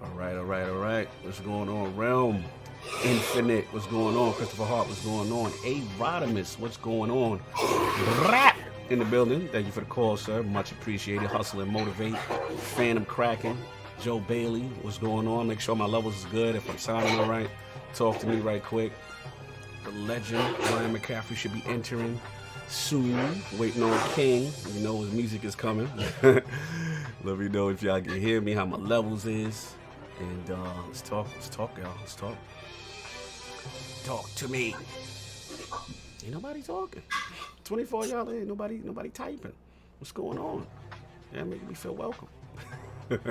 All right. What's going on, Realm? Infinite, what's going on? Christopher Hart, what's going on? A. Rodimus, what's going on? Rap in the building. Thank you for the call, sir. Much appreciated. Hustle and motivate. Phantom Kraken. Joe Bailey, what's going on? Make sure my levels is good. If I'm sounding all right, talk to me right quick. The legend, Ryan McCaffrey, should be entering soon. Waiting on King. You know his music is coming. Let me know if y'all can hear me, how my levels is. And let's talk, y'all. Let's talk. Talk to me. Ain't nobody talking. 24 y'all, ain't nobody typing. What's going on? Yeah, making me feel welcome. But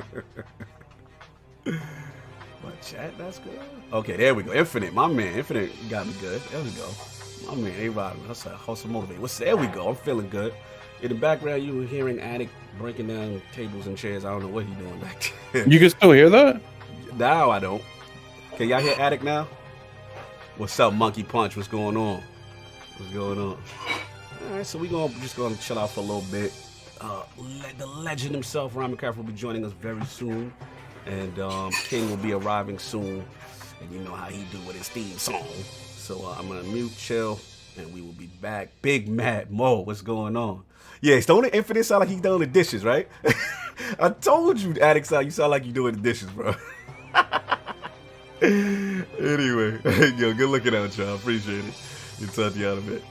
chat, that's good. Okay, there we go. Infinite, my man. Infinite got me good. There we go. My man, A-Rod. That's a hustle motivate. There we go. I'm feeling good. In the background, you were hearing Addict breaking down tables and chairs. I don't know what he's doing back there. You can still hear that? Now I don't. Can y'all hear Addict now? What's up, Monkey Punch? What's going on? What's going on? All right, so we're just gonna chill out for a little bit. The legend himself, Ryan McCaffrey, will be joining us very soon, and King will be arriving soon. And you know how he do with his theme song. So I'm gonna mute, chill, and we will be back. Big Mad Mo, what's going on? Yeah, don't the Infinite sound like he's doing the dishes, right? I told you, Addict, you sound like you doing the dishes, bro. Anyway, yo, good looking out, y'all. Appreciate it. We'll talk to you out a bit.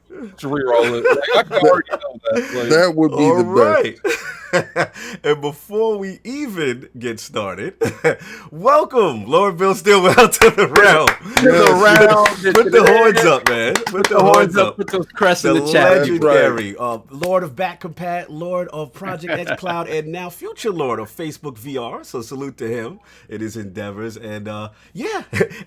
to reroll it. Like, I can already know that. Like, That would be the best. And before we even get started, welcome Lord Bill Stillwell to the realm. Put the horns up, man. Put the horns up. Put those crests in the chat. Legendary Lord of Back Compat, Lord of Project X Cloud, and now future Lord of Facebook VR. So salute to him in his endeavors. And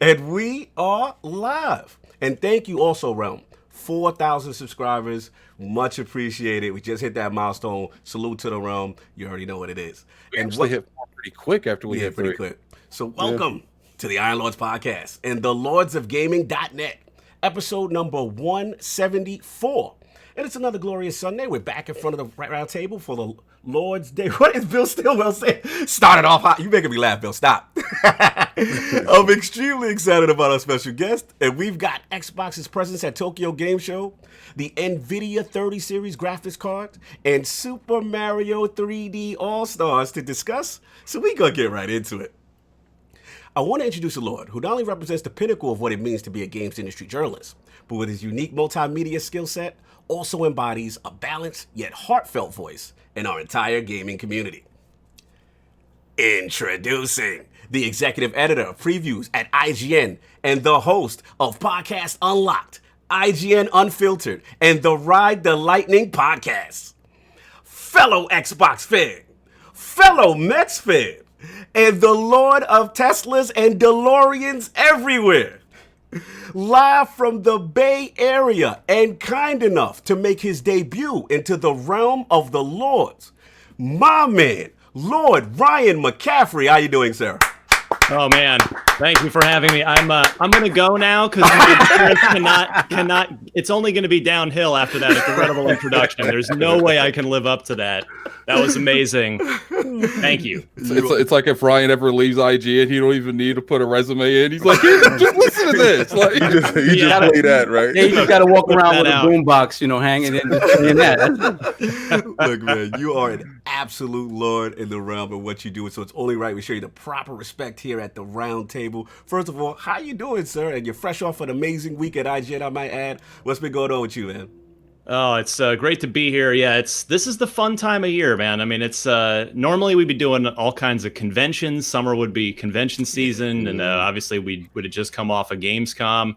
and we are live. And thank you also, Realm. 4,000 subscribers, much appreciated. We just hit that milestone. Salute to the realm. You already know what it is. We actually hit 4 pretty quick after we hit 3. Pretty quick. So welcome to the Iron Lords podcast and the Lords of Gaming.net, episode number 174. And it's another glorious Sunday. We're back in front of the round table for the Lord's Day. What is Bill Stillwell saying? Started off hot. You making me laugh, Bill. Stop. I'm extremely excited about our special guest. And we've got Xbox's presence at Tokyo Game Show, the NVIDIA 30 series graphics cards, and Super Mario 3D All-Stars to discuss. So we gonna get right into it. I want to introduce a Lord who not only represents the pinnacle of what it means to be a games industry journalist, but with his unique multimedia skill set, also embodies a balanced yet heartfelt voice in our entire gaming community. Introducing the executive editor of previews at IGN and the host of Podcast Unlocked, IGN Unfiltered, and the Ride the Lightning podcast. Fellow Xbox fan, fellow Mets fan, and the Lord of Teslas and DeLoreans everywhere. Live from the Bay Area and kind enough to make his debut into the realm of the Lords, my man, Lord Ryan McCaffrey. How you doing, sir? Oh man, thank you for having me. I'm gonna go now because my insurance cannot. It's only gonna be downhill after that incredible introduction. There's no way I can live up to that. That was amazing. Thank you. It's like if Ryan ever leaves IGN, he don't even need to put a resume in. He's like, just listen to this. Like, you just play that, right? Yeah, you just gotta walk around with a boombox, hanging in that. Look, man, you are an absolute lord in the realm of what you do, so it's only right we show you the proper respect here at the round table. First of all, how you doing, sir? And you're fresh off an amazing week at IGN, I might add. What's been going on with you, man? Oh, it's great to be here. Yeah, this is the fun time of year, man. I mean, it's normally we'd be doing all kinds of conventions. Summer would be convention season, and obviously we would have just come off of Gamescom.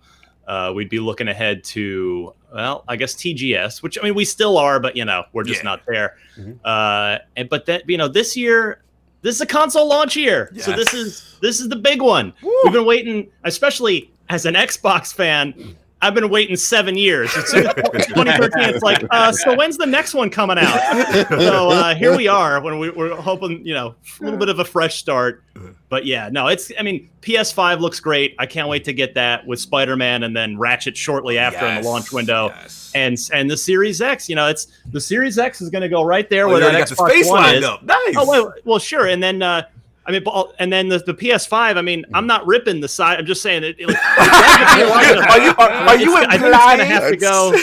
We'd be looking ahead to, well, I guess TGS, which I mean we still are, but we're just not there. But that this year, this is a console launch year, so this is the big one. Woo! We've been waiting, especially as an Xbox fan. I've been waiting 7 years. It's 2013. It's like, so when's the next one coming out? So here we are when we're hoping, a little bit of a fresh start. But yeah, no, PS5 looks great. I can't wait to get that with Spider-Man and then Ratchet shortly after in the launch window. Yes. And the Series X, it's the Series X is going to go right there where that Xbox One is. Up. Nice. Oh, well, sure. And then, and then the PS5. I'm not ripping the side. I'm just saying it. Are you implying? I think it's gonna have to go.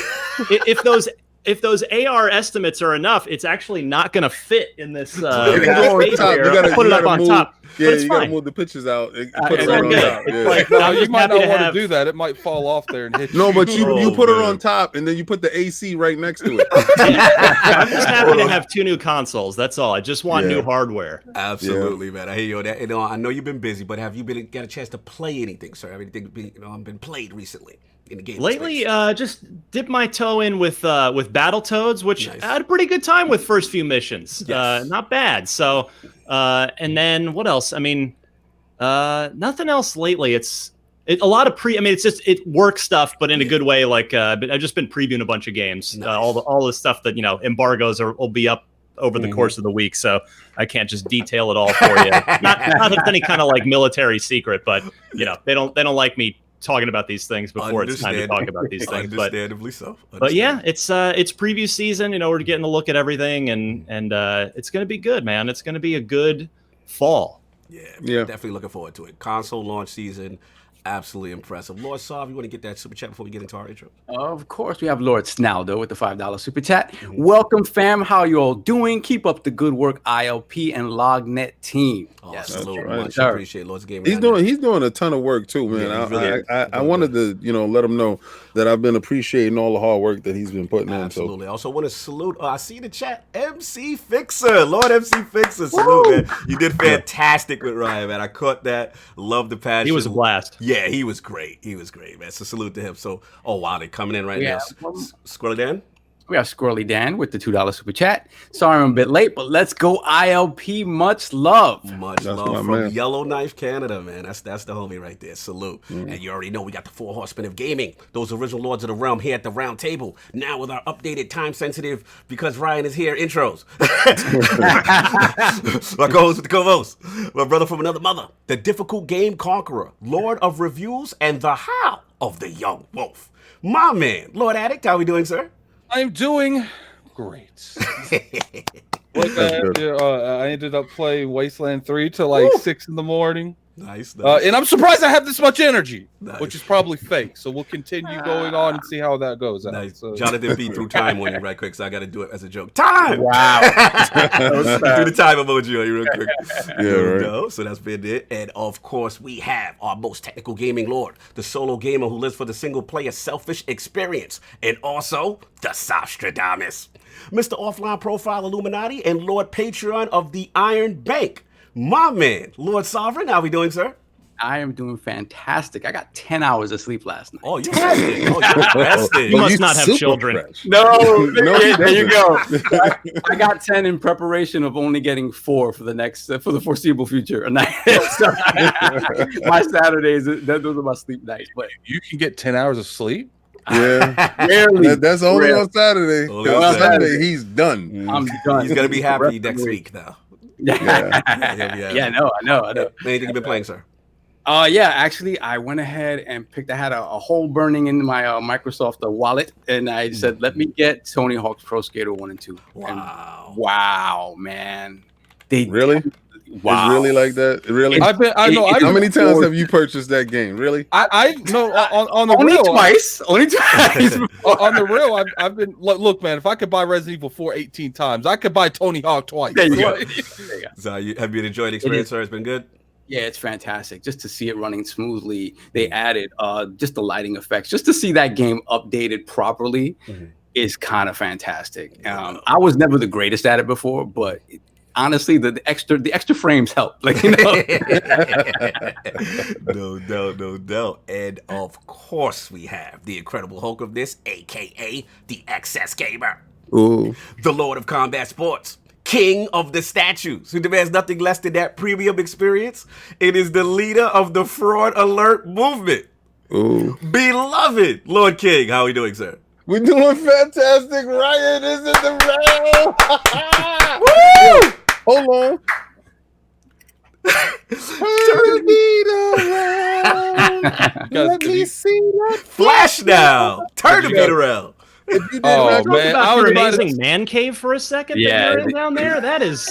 If those AR estimates are enough, it's actually not going to fit in this. Space here. Put it up on top. Yeah, you got to move the pictures out and put it on top. Yeah. You might not want to do that. It might fall off there and hit you. No, but you put it on top and then you put the AC right next to it. I'm just happy to have 2 new consoles. That's all. I just want new hardware. Absolutely, man. I hear you on that. I know you've been busy, but have you got a chance to play anything, sir? Anything been played recently? In the game lately, just dipped my toe in with Battletoads, which I had a pretty good time with first few missions. Yes. Not bad. So, and then what else? Nothing else lately. It's a lot of it's just work stuff, but in a good way. Like, but I've just been previewing a bunch of games. Nice. All the stuff that embargoes will be up over the course of the week, so I can't just detail it all for you. not that it's any kind of like military secret, but they don't like me talking about these things before it's time to talk about these things. Understandably so. But yeah, it's preview season. We're getting a look at everything, and it's going to be good, man. It's going to be a good fall. Yeah, definitely looking forward to it. Console launch season. absolutely impressive. Lord Sav, you want to get that super chat before we get into our intro? Of course, we have Lord Snaldo with the $5 super chat. Welcome, fam. How you all doing? Keep up the good work, ILP and LOGNET team. Oh, Yes, salute, right. much Sir. appreciate Lord's Gaming. He's doing a ton of work too, man. Yeah, he's really I wanted to let him know that I've been appreciating all the hard work that he's been putting in. Absolutely. Also want to salute. I see the chat. MC Fixer, Lord MC Fixer, salute, man. You did fantastic with Ryan, man. I caught that. Love the passion. He was a blast. Yeah, he was great. He was great, man. So salute to him. So, oh wow, they're coming in right now. Squirrely Dan. We have Squirrely Dan with the $2 super chat. Sorry I'm a bit late, but let's go ILP. Much love. Much That's love my from man. Yellowknife, Canada, man. That's the homie right there. Salute. And you already know we got the 4 horsemen of gaming. Those original lords of the realm here at the round table. Now with our updated time-sensitive, because Ryan is here, intros. My co-host with the co-host. My brother from another mother. The difficult game conqueror. Lord of reviews and the how of the young wolf. My man, Lord Addict, how we doing, sir? I'm doing great. I ended up playing Wasteland 3 till like 6 in the morning. Nice. And I'm surprised I have this much energy, Nice. which is probably fake. So we'll continue going on and see how that goes. Nice. So, Jonathan beat through time on you right quick, so I got to do it as a joke. Time! Wow. Do the time emoji on you real quick. Yeah, right. No, so that's been it. And of course, we have our most technical gaming lord, the solo gamer who lives for the single player selfish experience, and also the Sostradamus, Mr. Offline Profile Illuminati and Lord Patreon of the Iron Bank. My man, Lord Sovereign, how we doing, sir? I am doing fantastic. I got 10 hours of sleep last night. Oh, you rested. Oh, you rested. You must you not have super children. fresh. No, he there you go. doesn't. I got 10 in preparation of only getting 4 for the foreseeable future. A night. So, my Saturdays, those are my sleep nights. But you can get 10 hours of sleep? Yeah, rarely, that's only rarely. on Saturday. Only On on Sunday, Saturday. he's done. I'm done. He's going to be happy Rest of next the week now. Yeah, Yeah, I know. Anything you've been playing, sir? Yeah, actually, I went ahead and I had a hole burning in my Microsoft wallet, and I said, let me get Tony Hawk's Pro Skater 1 and 2. Wow. And wow, man. They Really? Wow. It's really like that? Really? How many times have you purchased that game? Really? I no on the only real twice. Only twice. on the real I've been look, man, if I could buy Resident Evil 4 18 times, I could buy Tony Hawk twice. There you go. So have you enjoyed the experience, sir? It's been good? Yeah, it's fantastic. Just to see it running smoothly. They added just the lighting effects. Just to see that game updated properly is kind of fantastic. I was never the greatest at it before, but honestly, the extra frames help. Like, you know. No doubt. And of course we have the Incredible Hulk of this, aka the XS Gamer. Ooh. The Lord of Combat Sports. King of the statues, who demands nothing less than that premium experience. It is the leader of the Fraud Alert movement. Ooh. Beloved Lord King, how are we doing, sir? We're doing fantastic. Ryan is in the round. Woo! Hold on. Turn the around. Let me see that Flash now. Turn the beat around. If you didn't Oh, have- man. About I your was about to- amazing man cave for a second. Yeah. that you're in down there. That is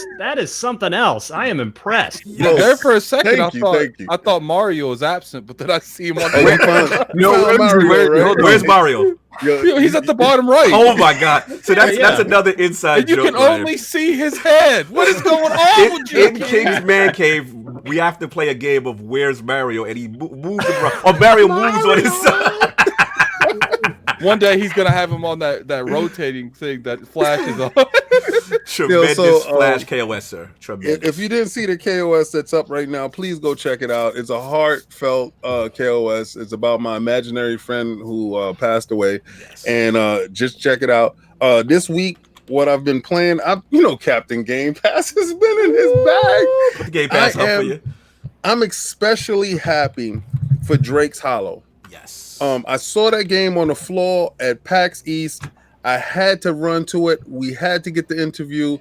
something else. I am impressed. Yo, There for a second, thank you. I thought Mario was absent, but then I see him on Oh, the you found No, Mario, right? Where's Mario? Yo, He's at the bottom right. Oh my God! So that's Yeah. that's another inside and you joke. can Ryan. only see his head. What is going on with you? In King's Man Cave, we have to play a game of Where's Mario, and he moves around, or Mario moves on his side. One day he's gonna have him on that rotating thing that flashes on. Tremendous Flash KOS, sir. Tremendous. if you didn't see the KOS that's up right now, please go check it out. It's a heartfelt KOS. It's about my imaginary friend who passed away, Yes. and just check it out. This week, what I've been playing, Captain Game Pass has been in his bag. Put the Game Pass up for you. I'm especially happy for Drake's Hollow. Yes. I saw that game on the floor at PAX East. I had to run to it. We had to get the interview,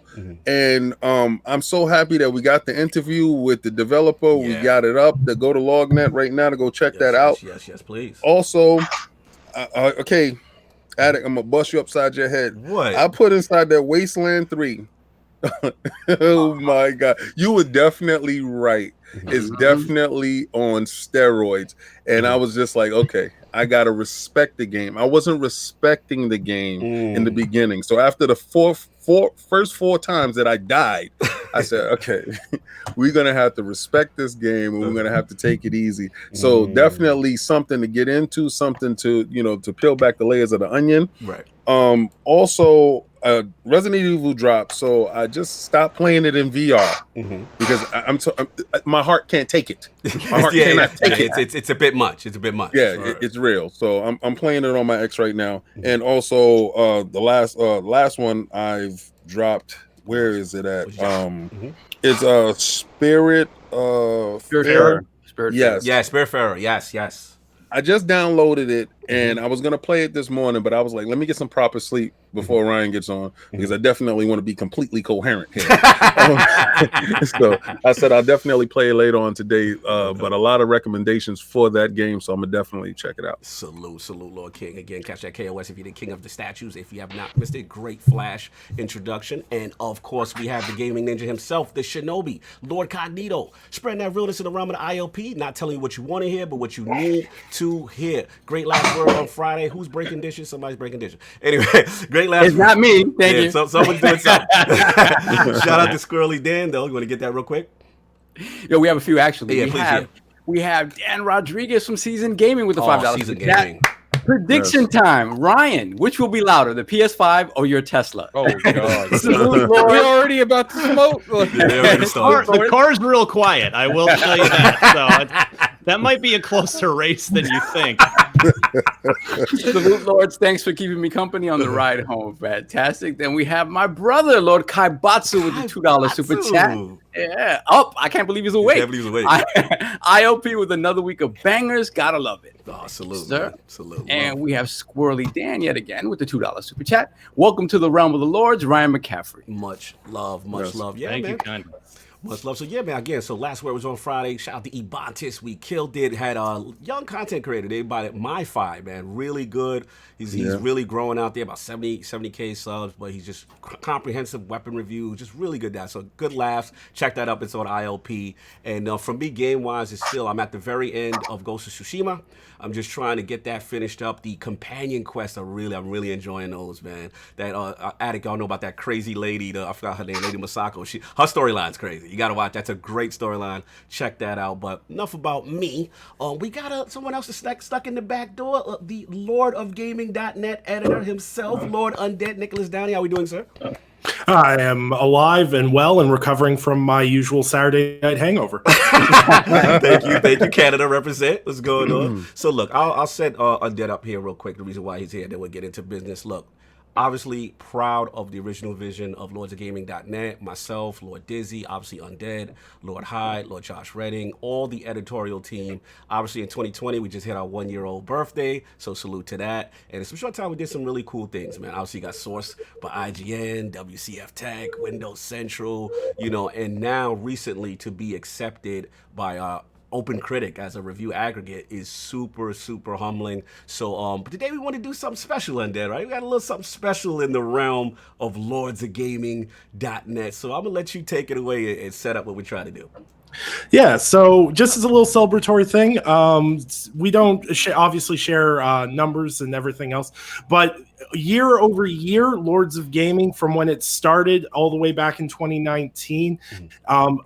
and I'm so happy that we got the interview with the developer. We Yeah. got it up. To go to LOGNET right now to go check that out. Yes, please. Also, okay, Addict, I'm gonna bust you upside your head. What? I put inside that Wasteland 3 Oh my God. You were definitely right. It's definitely on steroids. And I was just like, okay, I got to respect the game. I wasn't respecting the game in the beginning. So after the first four times that I died, I said, okay, we're going to have to respect this game and we're going to have to take it easy. So definitely something to get into, something to, to peel back the layers of the onion. Right. Also, Resident Evil dropped, so I just stopped playing it in VR because my heart can't take it. My heart cannot take it. It's a bit much. It's a bit much. Yeah, it's real. So I'm playing it on my X right now, and also the last one I've dropped. Where is it at? It's Spirit. Spiritfarer. Yes. Yeah, Spiritfarer. Yes. I just downloaded it and I was gonna play it this morning, but I was like, let me get some proper sleep before Ryan gets on because I definitely want to be completely coherent here. So I said I'll definitely play it later on today. But a lot of recommendations for that game, so I'm gonna definitely check it out. Salute, Lord King. Again, catch that KOS if you're the king of the statues. If you have not missed it, great Flash introduction. And of course, we have the gaming ninja himself, the Shinobi, LordCognito, spreading that realness in the realm of the IOP, not telling you what you want to hear, but what you need to hear. Great last word on Friday. Who's breaking dishes? Somebody's breaking dishes. Anyway, great last It's not me. Thank you. Someone's doing something. Shout out to Squirrely Dan, though. You want to get that real quick? Yo, we have a few actually. Yeah, we have Dan Rodriguez from Season Gaming with the $5 Season Gaming. Prediction time. Ryan, which will be louder, the PS5 or your Tesla? Oh, God. Salute, Lord. We're already about to smoke. The car's real quiet. I will tell you that. So that might be a closer race than you think. Salute, Lords. Thanks for keeping me company on the ride home. Fantastic. Then we have my brother, Lord Kaibatsu, with the $2 super chat. Yeah. I can't believe he's awake. IOP with another week of bangers. Gotta love it. Oh, salute, sir. Man. Salute. And we have Squirrely Dan yet again with the $2 super chat. Welcome to the realm of the Lords, Ryan McCaffrey. Much love. Yeah, Thank man. you, kind of. Much love. So yeah, man. Again, so last word was on Friday. Shout out to Ebantis. We killed it. Had a young content creator. They bought it. MyFi, man, really good. He's really growing out there. About 70K subs, but he's just comprehensive weapon review. Just really good. That so good laughs. Check that up. It's on ILP. And from me, game wise, it's still I'm at the very end of Ghost of Tsushima. I'm just trying to get that finished up. The companion quests I'm really enjoying those, man. That Attic, y'all know about that crazy lady. I forgot her name, Lady Masako. Her storyline's crazy. You gotta watch. That's a great storyline. Check that out. But enough about me. We got someone else stuck in the back door. The Lord of Gaming.net editor himself, Lord Undead, Nicholas Downey. How we doing, sir? I am alive and well and recovering from my usual Saturday night hangover. Thank you, Canada represent. What's going on? So look, I'll set Undead up here real quick. The reason why he's here, then we'll get into business. Look, obviously proud of the original vision of lordsofgaming.net, myself, Lord Dizzy, obviously Undead, Lord Hyde, Lord Josh Redding, all the editorial team. Obviously in 2020, we just hit our 1-year-old birthday, so salute to that. And in some short time, we did some really cool things, man. Obviously got sourced by IGN, WCF Tech, Windows Central, and now recently to be accepted by Open Critic as a review aggregate is super humbling. So but today we want to do something special in there, right? We got a little something special in the realm of lordsofgaming.net. So I'm gonna let you take it away and set up what we try to do. Yeah, so just as a little celebratory thing, we don't obviously share numbers and everything else, but year over year, Lords of Gaming, from when it started all the way back in 2019,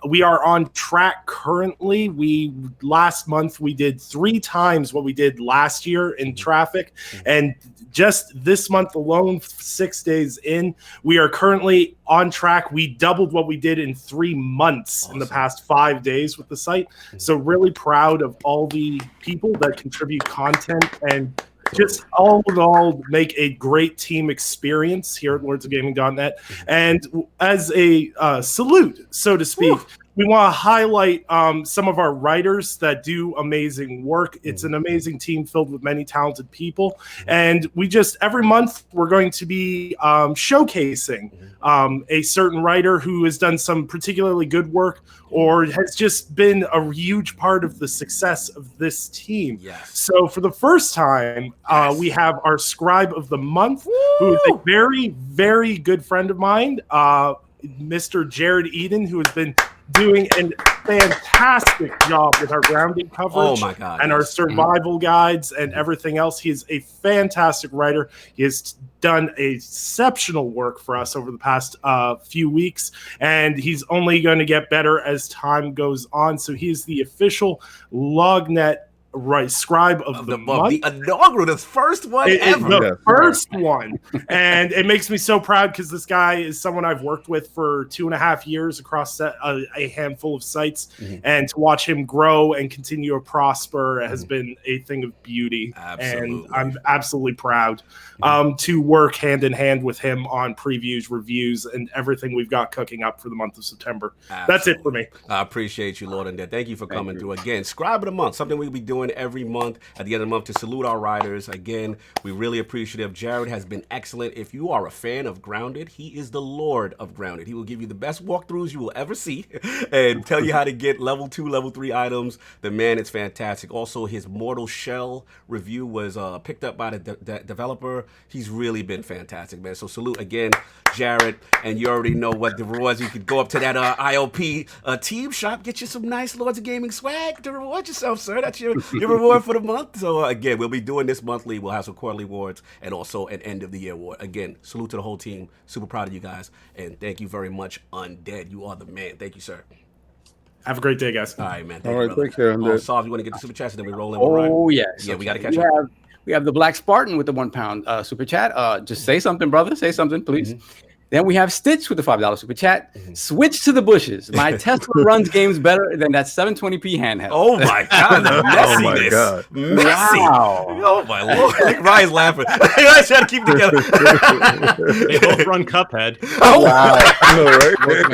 we are on track currently. Last month we did 3 times what we did last year in traffic, and just this month alone, 6 days in, we are currently on track. We doubled what we did in 3 months in the past 5 days with the site. So really proud of all the people that contribute content and just all in all make a great team experience here at lordsofgaming.net. And as a salute, so to speak, we want to highlight some of our writers that do amazing work. It's an amazing team filled with many talented people. And we just, every month, we're going to be showcasing a certain writer who has done some particularly good work or has just been a huge part of the success of this team. Yes. So for the first time, we have our Scribe of the Month, who is a very, very good friend of mine. Mr. Jared Eden, who has been doing a fantastic job with our grounding coverage Oh my God, and our survival guides and everything else. He is a fantastic writer. He has done exceptional work for us over the past few weeks, and he's only going to get better as time goes on. So he's the official LOGNET scribe of the month. The inaugural, the first one ever. The first one. And it makes me so proud because this guy is someone I've worked with for 2.5 years across a handful of sites. And to watch him grow and continue to prosper has been a thing of beauty. Absolutely. And I'm absolutely proud to work hand in hand with him on previews, reviews, and everything we've got cooking up for the month of September. Absolutely. That's it for me. I appreciate you, Lord Undead. Thank you for coming through again. Scribe of the month, something we'll be doing every month at the end of the month to salute our writers. Again, we really appreciative. Jared has been excellent. If you are a fan of Grounded, he is the Lord of Grounded. He will give you the best walkthroughs you will ever see and tell you how to get level 2, level 3 items. The man is fantastic. Also, his Mortal Shell review was picked up by the developer. He's really been fantastic, man. So salute again, Jared. And you already know what the rewards. You could go up to that IOP team shop, get you some nice Lords of Gaming swag to reward yourself, sir. That's your reward for the month. So again, we'll be doing this monthly. We'll have some quarterly awards and also an end of the year award. Again, salute to the whole team. Super proud of you guys. And thank you very much, Undead. You are the man. Thank you, sir. Have a great day, guys. All right, man. All right, take care, Undead. Saul, you want to get the super chats and then we roll in with Ryan? Oh, yes. Yeah, we got to catch up. We have the Black Spartan with the £1 super chat. Just say something, brother. Say something, please. Then we have Stitch with the $5 super chat. Switch to the bushes. My Tesla runs games better than that 720p handheld. Oh my God, the messiness. Oh my God. Messy. Wow. Oh my Lord. Ryan's laughing. I trying to keep it together. They both run Cuphead. Oh Wow. I know, right? Look,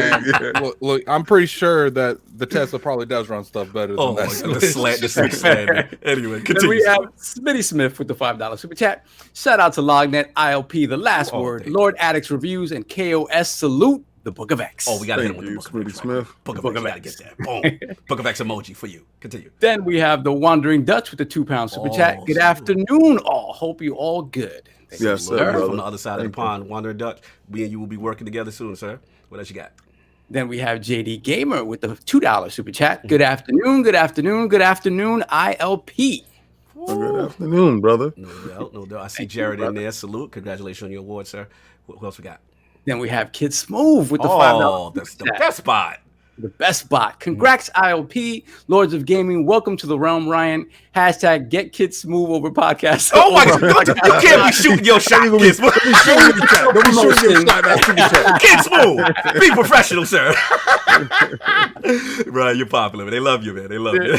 man, look, I'm pretty sure that the Tesla probably does run stuff better than my that. God, the Switch slant. Man. Anyway, Then continue. we have Smitty Smith with the $5 super chat. Shout out to LOGNET, ILP, The Last Word, thank Lord Addicts Reviews, and KOS Salute, the Book of X. Oh, we got to hit him Thank with you, the Book of X. Smitty Smith. Book of X, you got to get that. Boom. Book of X emoji for you. Continue. Then we have the Wandering Dutch with the £2 super chat. Good afternoon, all. Hope you all good. Thank you, Yes, sir, sir. brother. From the other side of the Thank you. pond, Wandering Duck. We and you will be working together soon, sir. What else you got? Then we have JD Gamer with the $2 super chat. Good afternoon, good afternoon, good afternoon, ILP. Well, good afternoon, brother. No doubt, no doubt. I see Jared in there. Salute. Congratulations on your award, sir. Who else we got? Then we have Kid Smooth with the $5 Oh, that's the best spot. the best bot. Congrats, IOP, Lords of Gaming. Welcome to the realm, Ryan. Hashtag get Kid Smooth over podcast. Oh my God! You can't be shooting your shot, Kid Smooth. Kid Smooth. Be professional, sir. Right, you're popular. They love you, man. They love you.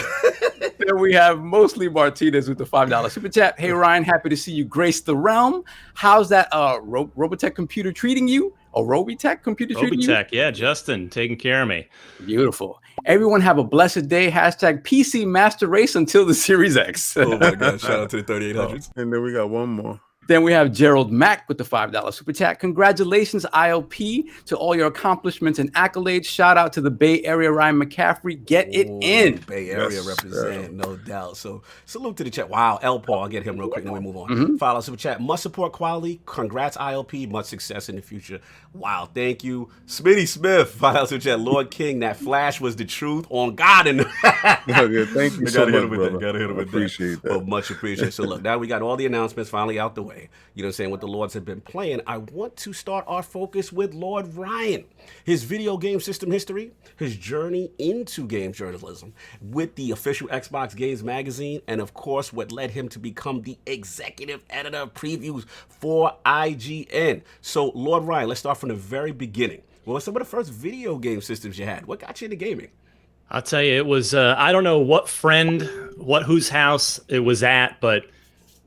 Then we have Mostly Martinez with the $5 super chat. Hey, Ryan, happy to see you grace the realm. How's that Robotech computer treating you? A Robotech computer treating you? Robotech, yeah, Justin taking care of me. Beautiful. Everyone have a blessed day. Hashtag PC Master Race until the Series X. Oh my God! Shout out to the 3800s. And then we got one more. Then we have Gerald Mack with the $5 super chat. Congratulations, ILP, to all your accomplishments and accolades. Shout out to the Bay Area, Ryan McCaffrey. Get it in. Bay Area Yes, represent, no doubt. So salute to the chat. Wow, L Paul, I'll get him real quick, then we move on. Follow super chat. Must support quality. Congrats, ILP. Much success in the future. Wow, thank you, Smitty Smith. Follow super chat. Lord King, that flash was the truth on God. And Okay, thank you so gotta hit much, him with brother. that. Gotta hit him with Appreciate that. that. Oh, much appreciated. So look, now we got all the announcements finally out the way. You know what I'm saying? What the Lords have been playing. I want to start our focus with Lord Ryan. His video game system history, his journey into game journalism with the official Xbox Games magazine, and of course, what led him to become the executive editor of previews for IGN. So, Lord Ryan, let's start from the very beginning. What were some of the first video game systems you had? What got you into gaming? I'll tell you, it was, I don't know what friend, whose house it was at, but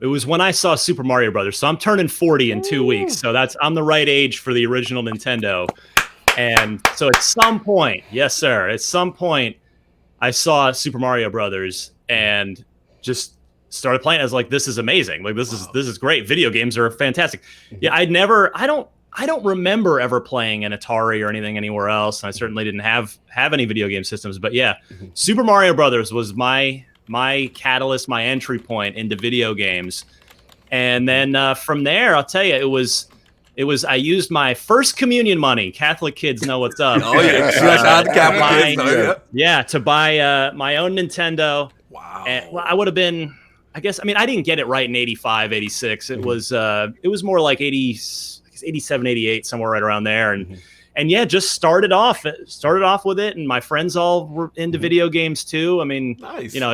it was when I saw Super Mario Brothers. So I'm turning 40 in 2 weeks. So I'm the right age for the original Nintendo. And so at some point, yes, sir, at some point, I saw Super Mario Brothers and just started playing. I was like, this is amazing. Like, this is great. Video games are fantastic. Yeah, I don't remember ever playing an Atari or anything anywhere else. And I certainly didn't have any video game systems. But yeah, Super Mario Brothers was my catalyst, my entry point into video games. And then from there, I'll tell you, I used my first communion money. Catholic kids know what's up. Oh yeah, shout out to Catholic kids. Yeah, to buy my own Nintendo. Wow. And, well, I would have been, I guess, I mean, I didn't get it right in 85, 86. It was more like 87, 88, somewhere right around there. And yeah, just started off with it. And my friends all were into video games too. I mean, you know,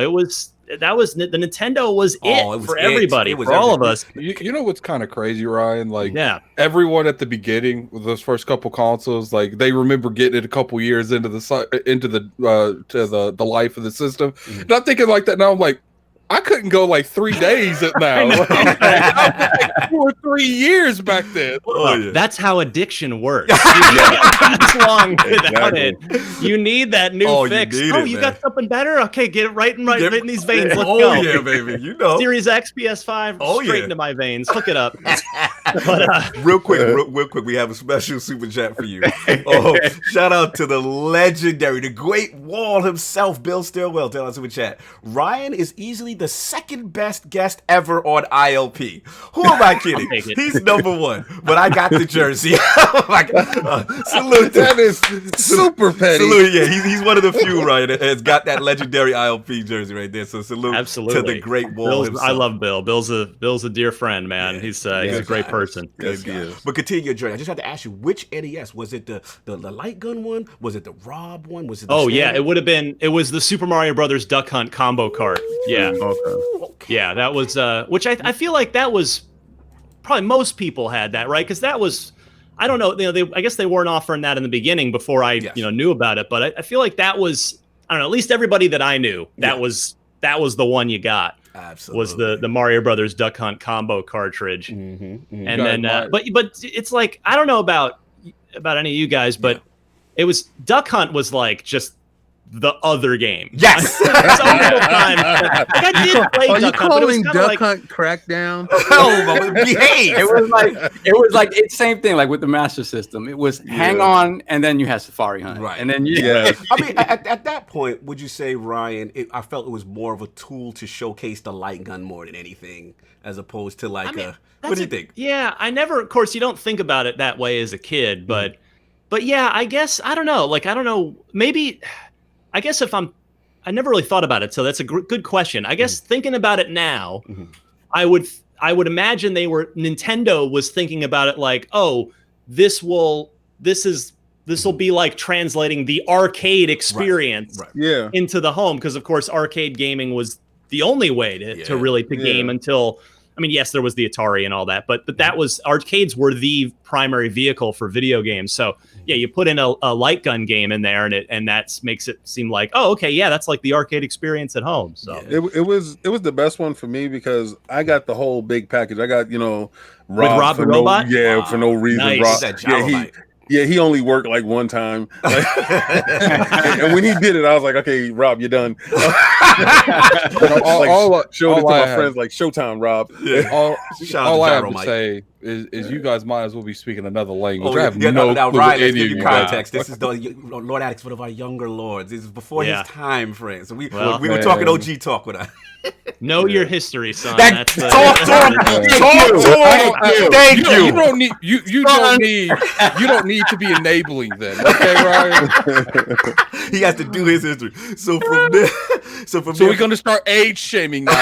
the Nintendo was it for everybody, for all of us. You know what's kind of crazy, Ryan? Like, everyone at the beginning with those first couple consoles, like they remember getting it a couple years into the life of the system. And I'm thinking like that now. I'm like, I couldn't go like 3 days at now. Like 2 or 3 years back then. That's how addiction works. You can't last long without it. You need that new fix. You got something better? Okay, get it right in these veins. Let's go. Yeah, baby. You know. Series X, PS5, straight into my veins. Hook it up. But, real quick, we have a special super chat for you. Shout out to the legendary, the Great Wall himself, Bill Stillwell. Tell us super chat. Ryan is easily the second best guest ever on ILP. Who am I kidding? He's number one, but I got the jersey. Oh my God. Salute. That is super petty. Salute. Yeah, he's one of the few, right, that has got that legendary ILP jersey right there. So salute to the Great Wall himself. I love Bill. Bill's a dear friend, man. Yeah. He's a great person. Yes, he is. But continue your journey. I just have to ask you, which NES was it? The light gun one? Was it the Rob one? Was it? It was the Super Mario Brothers Duck Hunt combo cart. Yeah. Okay. Yeah, that was which I feel like that was probably most people had that, right? Because that was, I don't know, I guess they weren't offering that in the beginning before I knew about it, but I feel like that was, I don't know, at least everybody that I knew, that was the one you got. Absolutely. Was the Mario Brothers Duck Hunt combo cartridge. And then but it's like, I don't know about any of you guys, but it was, Duck Hunt was like just the other game. Yes. I did play Are you Duck Hunt, but it was calling Duck Hunt Crackdown? Behave. It was like it's same thing like with the Master System. It was hang on, and then you had Safari Hunt, right? And then I mean, at that point, would you say, Ryan? I felt it was more of a tool to showcase the light gun more than anything, as opposed to like what do you think? Yeah, I never. Of course, you don't think about it that way as a kid, but yeah, I guess I don't know. Like I don't know. Maybe. I guess I never really thought about it, so that's a good question. I guess thinking about it now, I would imagine Nintendo was thinking about it like, oh, this will be like translating the arcade experience into the home, because of course arcade gaming was the only way to really game until. I mean, yes, there was the Atari and all that, but that was, arcades were the primary vehicle for video games. So yeah, you put in a light gun game in there, and that makes it seem like, oh, okay, yeah, that's like the arcade experience at home. So it was the best one for me because I got the whole big package. I got Rob the Robot. For no reason. Nice. Rob, he only worked like one time. And when he did it, I was like, okay, Rob, you're done. Showed it to my friends like, Showtime, Rob. Yeah. All I have to say is you guys might as well be speaking another language. I have no clue Ryan, let's any give of you you context. guys. This is the Lord Addict's one of our younger lords. This is before his time, friends. So we were talking OG talk with us. Know your history, son. Talk. Thank you. You don't need you don't need to be enabling them. Okay, Ryan? He has to do his history. So from there, we're gonna start age shaming now.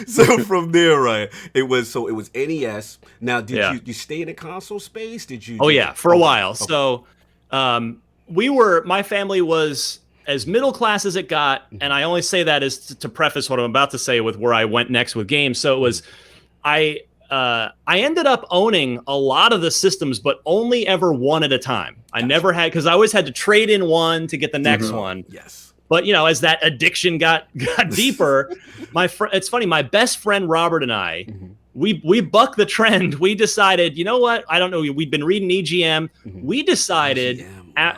so from there, right? It was NES. Now, did you stay in the console space? Did you? Oh yeah, for a while. Okay. So, my family was as middle class as it got, and I only say that as to preface what I'm about to say with where I went next with games. So it was, I ended up owning a lot of the systems, but only ever one at a time. I never had, because I always had to trade in one to get the next one. Yes. But as that addiction got deeper, it's funny. My best friend Robert and I, we bucked the trend. We decided, you know what? I don't know. We'd been reading EGM. We decided.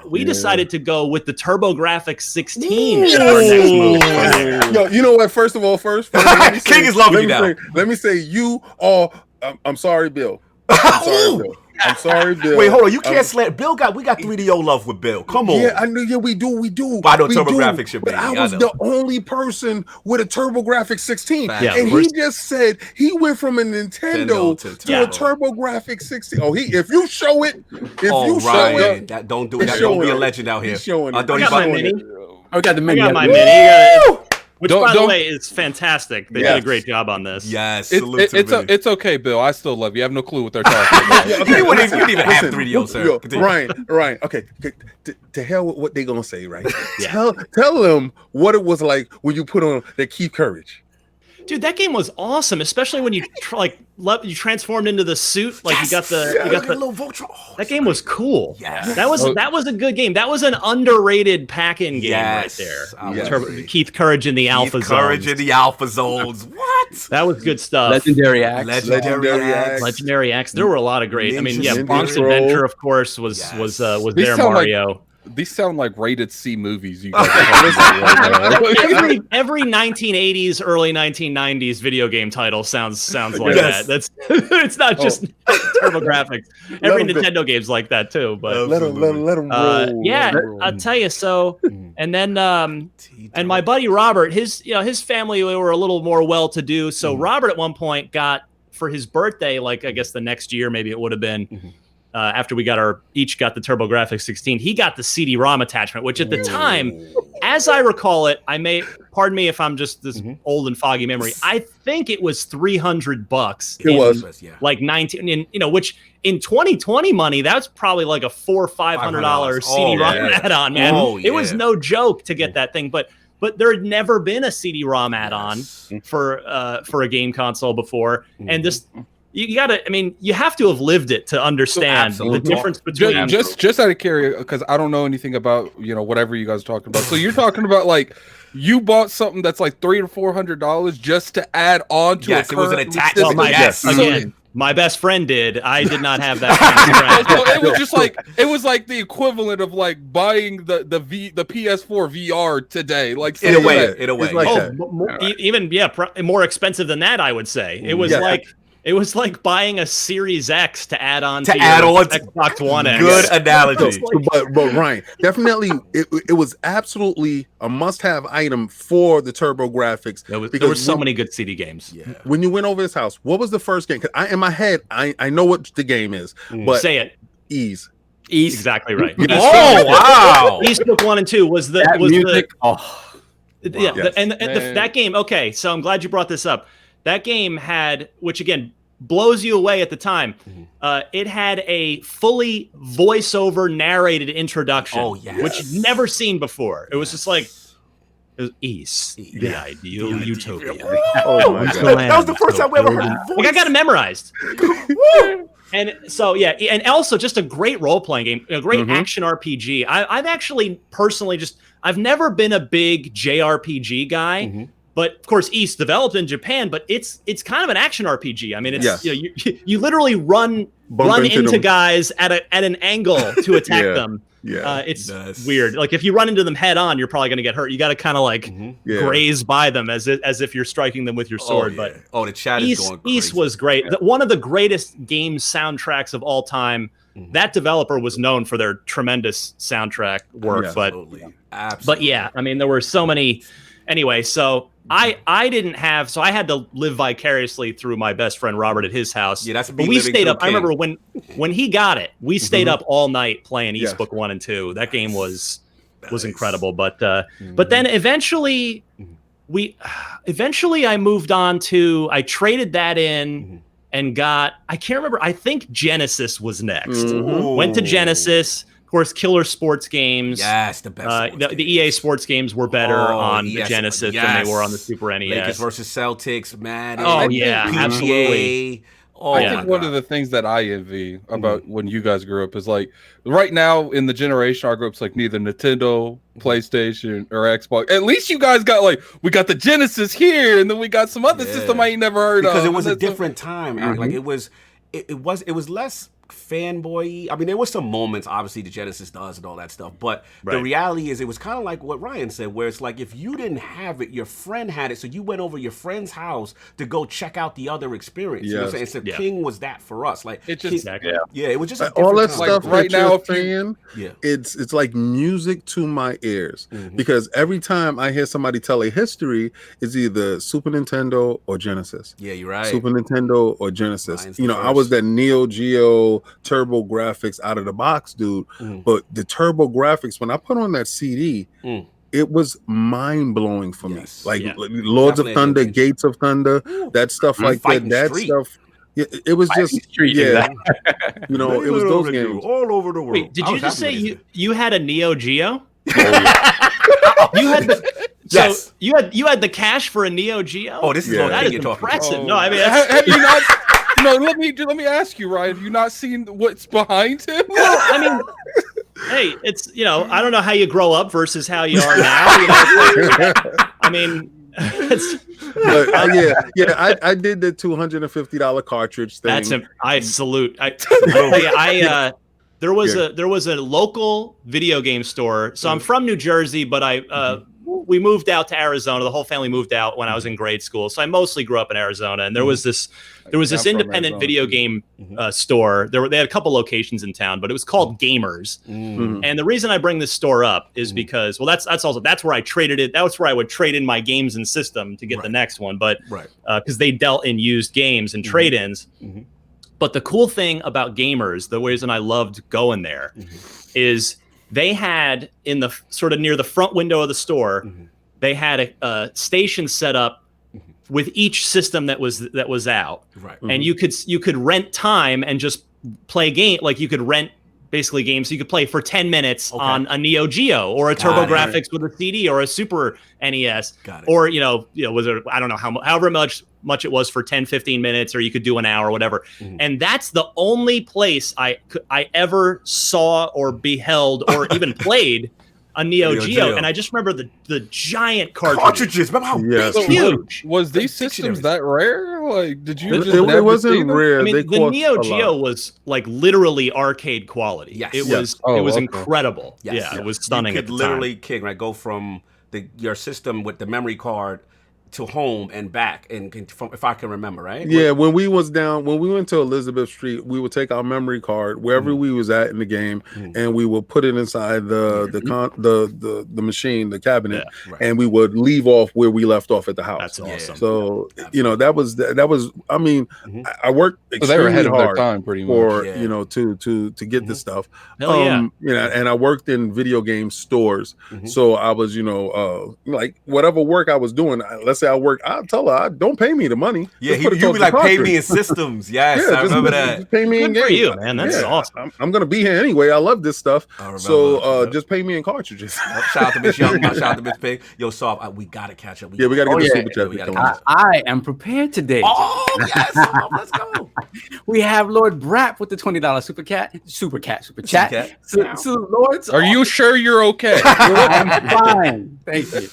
We decided to go with the TurboGrafx 16. Yo, you know what? First, King is loving you now. Let me say, you all. I'm sorry, Bill. I'm sorry, Bill. I'm sorry, Bill. Wait, hold on. You can't slant. We got 3DO love with Bill. Come on. Yeah, I know. Yeah, we do. But I know TurboGrafx should be. But I was the only person with a TurboGrafx 16, Yeah, and he just said he went from a Nintendo to a TurboGrafx 16. Oh, if you show it, show it, don't do that. Don't be a legend out here. He's showing it. I got my mini. I got the mini. I got my mini. Which, by the way, is fantastic. They did a great job on this. Yes, it's okay, Bill. I still love you. I have no clue what they're talking about. You wouldn't even have 3DO, sir. Ryan. Okay, to hell with what they gonna say, right? Yeah. Tell them what it was like when you put on the Keith Courage. Dude, that game was awesome, especially when you you transformed into the suit. Like you got the little Voltron. That game was cool. Yes. That was a good game. That was an underrated pack-in game right there. Keith Courage in the Alpha Zones. Courage in the Alpha Zones. What? That was good stuff. Legendary Axe. Legendary Axe. There were a lot of great. Bonk's Adventure, of course, was there. Mario. These sound like rated C movies. You guys are every 1980s, early 1990s video game title sounds like that. That's it's not just TurboGrafx. Every Nintendo game's like that too. But let them roll. I'll tell you. So, and then and my buddy Robert, his family were a little more well-to-do. So Robert at one point got for his birthday, like I guess the next year maybe it would have been. After we each got the TurboGrafx 16, he got the CD-ROM attachment, which at the time, as I recall it, pardon me if I'm just this old and foggy memory. I think it was $300. It was like 19, which in 2020 money, that's probably like a $400 or $500 CD-ROM add-on, man. It was no joke to get that thing, but there had never been a CD-ROM add-on for a game console before, and this. You have to have lived it to understand the difference between just out of curiosity, because I don't know anything about whatever you guys are talking about. So you're talking about like you bought something that's like $300 to $400 just to add on to it was an attachment. My best friend did. I did not have that kind of friend. It was just like like the equivalent of like buying the PS4 VR today. Like in a way. Like more expensive than that, I would say. It was like. It was like buying a Series X to add on to Xbox One X. Good analogy. But Ryan, definitely, it was absolutely a must-have item for the TurboGrafx. There were so many good CD games. Yeah. When you went over his house, what was the first game? Because in my head, I know what the game is. But say it. Ease. Exactly right. Oh wow! East Book 1 and 2 was the music. That game. Okay, so I'm glad you brought this up. That game had, which again blows you away at the time. It had a fully voiceover narrated introduction, which you'd never seen before. It was just like, it was East, the ideal utopia. Oh my God. That was the first time we ever heard voice. Like I got it memorized. And so, and also just a great role-playing game, a great action RPG. I've actually personally I've never been a big JRPG guy. But of course, East developed in Japan, but it's kind of an action RPG. I mean, it's you literally run into guys at an angle to attack them. Yeah, it's weird. Like if you run into them head on, you're probably going to get hurt. You got to kind of like graze by them as if you're striking them with your sword. But the chat is going crazy. East was great. One of the greatest game soundtracks of all time. That developer was known for their tremendous soundtrack work. Absolutely. But yeah, I mean, there were so many. Anyway, so I didn't have, so I had to live vicariously through my best friend Robert at his house. Yeah, that's but we stayed up. I remember when he got it, we stayed up all night playing East Book 1 and 2. That game was incredible. But then eventually I moved on to, I traded that in and got, I can't remember. I think Genesis was next. Went to Genesis. Of course, killer sports games. Yes, the best. The EA sports games were better on the Genesis than they were on the Super NES. Lakers versus Celtics, man. PGA. Absolutely. I think one of the things that I envy about when you guys grew up is like right now in the generation our group's like neither Nintendo, PlayStation, or Xbox. At least you guys got we got the Genesis here, and then we got some other system I ain't never heard of. Because it was a different time. Like it was less fanboy. I mean, there were some moments, obviously, the Genesis does and all that stuff. But the reality is, it was kind of like what Ryan said, where it's like if you didn't have it, your friend had it, so you went over your friend's house to go check out the other experience. You know what I'm saying? So King was that for us. Like it just it was just all that time. stuff like, right now. It's like music to my ears because every time I hear somebody tell a history, it's either Super Nintendo or Genesis. Yeah, you're right. Super Nintendo or Genesis. Ryan's you know, I was that Neo Geo Turbo Graphics out of the box dude, but the Turbo Graphics, when I put on that CD, it was mind blowing for me. Like Lords of Thunder, Gates of Thunder, that stuff like that. That stuff. It was just you know, it was those games all over the world. Wait, did you just say you had a Neo Geo? You had the you had the cash for a Neo Geo? Oh, this is that is impressive. No, I mean, have you not? No, let me ask you, Ryan. Have you not seen what's behind him? Well, I mean, hey, it's I don't know how you grow up versus how you are now. You know, I mean, but, I did the $250 cartridge thing. That's I salute. There was a local video game store. So I'm from New Jersey, but we moved out to Arizona. The whole family moved out when I was in grade school. So I mostly grew up in Arizona. And there was this independent video game store. They had a couple locations in town, but it was called Gamers. And the reason I bring this store up is because, well, that's where I traded it. That's where I would trade in my games and system to get the next one. But because they dealt in used games and trade-ins. But the cool thing about Gamers, the reason I loved going there, is they had in the sort of near the front window of the store, they had a station set up with each system that was out, and you could rent time and just play game. Like you could rent basically games you could play for 10 minutes on a Neo Geo or a TurboGrafx with a CD or a Super NES, or was it, I don't know however much it was for 10-15 minutes, or you could do an hour or whatever. And that's the only place I ever saw or beheld or even played a Neo Geo. And I just remember the giant cartridges. Remember how huge? Was these systems that rare? Like, did you? It wasn't rare. I mean, the Neo Geo was like literally arcade quality. Yes. It was incredible. Yes. Yeah, it was stunning. You at could the literally time. go from your system with the memory card to home and back, and if I can remember, right? Yeah, when we went to Elizabeth Street, we would take our memory card wherever we was at in the game, and we would put it inside the machine, the cabinet, and we would leave off where we left off at the house. That's awesome. So that was. I mean, I worked extremely they were ahead of their hard time, pretty much. For to get this stuff. And I worked in video game stores, so I was like whatever work I was doing. Let's say I work, I'll tell her, don't pay me the money. Yeah, you be like, pay me in systems. Yes, I remember that. Just pay me in games. For you, man. That's awesome. I'm gonna be here anyway. I love this stuff. So just pay me in cartridges. Shout out to Miss Young. Shout out to Miss Pig. Yo, Soft, we gotta catch up. We gotta get the super chat. I am prepared today. Oh yes, let's go. We have Lord Brap with the $20 super chat. Salute Lords. Are you sure you're okay? I'm fine. Thank you.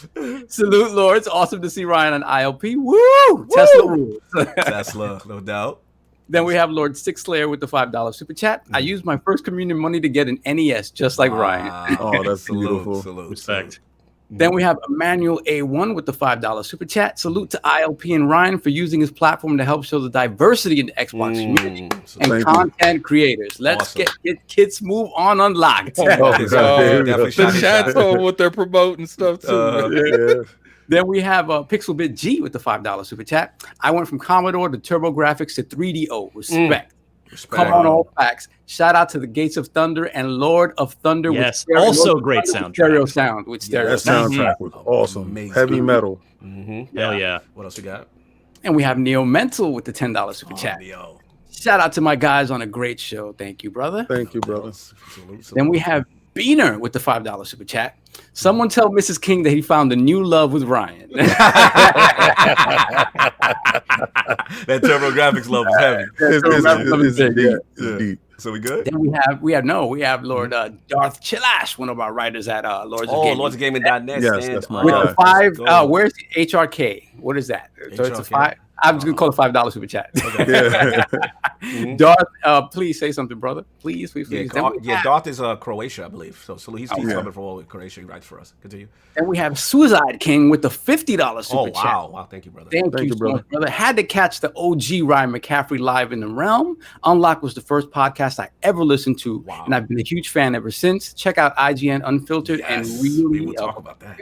Salute Lords. Awesome to see Ryan on ILP. Woo! Tesla rules. Tesla, no doubt. Then we have Lord Six Slayer with the $5 super chat. I used my first communion money to get an NES, just like Ryan. Oh, that's beautiful. Respect. Then we have Emmanuel A1 with the $5 super chat. Salute to ILP and Ryan for using his platform to help show the diversity in the Xbox community and content creators. Let's get kids move on unlocked. The chat's on what they're promoting stuff too. Then we have Pixelbit G with the $5 super chat. I went from Commodore to TurboGrafx to 3DO. Respect. Come on, all facts. Shout out to the Gates of Thunder and Lord of Thunder. Yes, also great soundtrack. Stereo sound with stereo. That soundtrack was awesome. Amazing. Heavy metal. Hell yeah. What else we got? And we have Neo Mental with the $10 super chat. Neo. Shout out to my guys on a great show. Thank you, brother. Thank you, brother. Then we have Beaner with the $5 super chat. Someone tell Mrs. King that he found a new love with Ryan. That TurboGrafx love is heavy. It's deep. So we good? Then we have Lord Darth Chilash, one of our writers at Lords of Gaming. LordsofGaming.net. Yes, that's my with guy. the 5. Where's the HRK? What is that? So it's a 5. I'm just gonna call it $5 super chat. Darth, please say something, brother. Please. Darth is Croatia, I believe. So he's coming from all Croatia. He writes for us. Continue. And we have Suicide King with the $50 super chat. Wow, thank you, brother. Thank you so much, brother. Had to catch the OG Ryan McCaffrey live in the realm. Unlocked was the first podcast I ever listened to, and I've been a huge fan ever since. Check out IGN Unfiltered and really we will talk about that.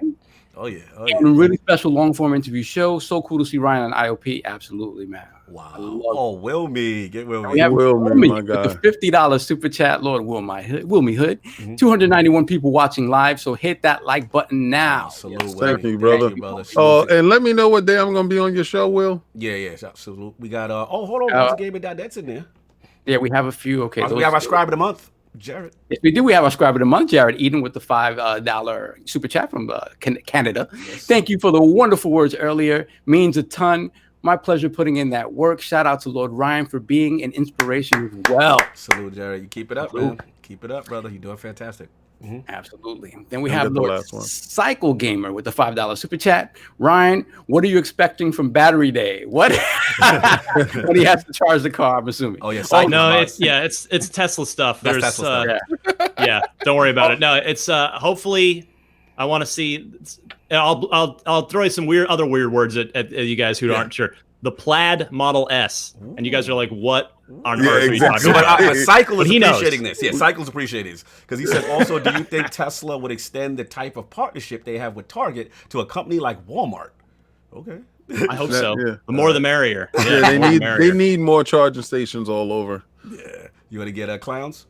Oh yeah. And really special long form interview show. So cool to see Ryan on IOP. Absolutely, man. Wow. Wilmy. Get Wilmy. We have Wilmy, my God. With the $50 super chat, Lord Wilmy Hood. 291 people watching live, so hit that like button now. Salute, Thank you, brother. And let me know what day I'm going to be on your show, Will. Yeah, absolutely. We got, hold on. That's in there. Yeah, we have a few. Okay. We have our Scribe of the Month. Jared. Yes, we do. We have our Scribe of the Month, Jared Eden, with the $5 super chat from Canada. Yes. Thank you for the wonderful words earlier. Means a ton. My pleasure putting in that work. Shout out to Lord Ryan for being an inspiration as well. Salute, Jared. You keep it up, man. Keep it up, brother. You're doing fantastic. Absolutely. Then we have Lord Cycle Gamer with the $5 super chat. Ryan, what are you expecting from Battery Day? What? When he has to charge the car, I'm assuming. Oh yeah. It's Tesla stuff. There's Tesla stuff. Yeah. Don't worry about it. No, it's hopefully. I want to see. I'll throw you some other weird words at you guys who aren't sure. The Plaid Model S, and you guys are like, "What on earth are you talking about?" Cycle is appreciating this. Yeah, Cycle's appreciating this because he said, "Also, do you think Tesla would extend the type of partnership they have with Target to a company like Walmart?" Okay, I hope so. Yeah. The more, the merrier. Yeah, they need more charging stations all over. Yeah, you want to get clowns?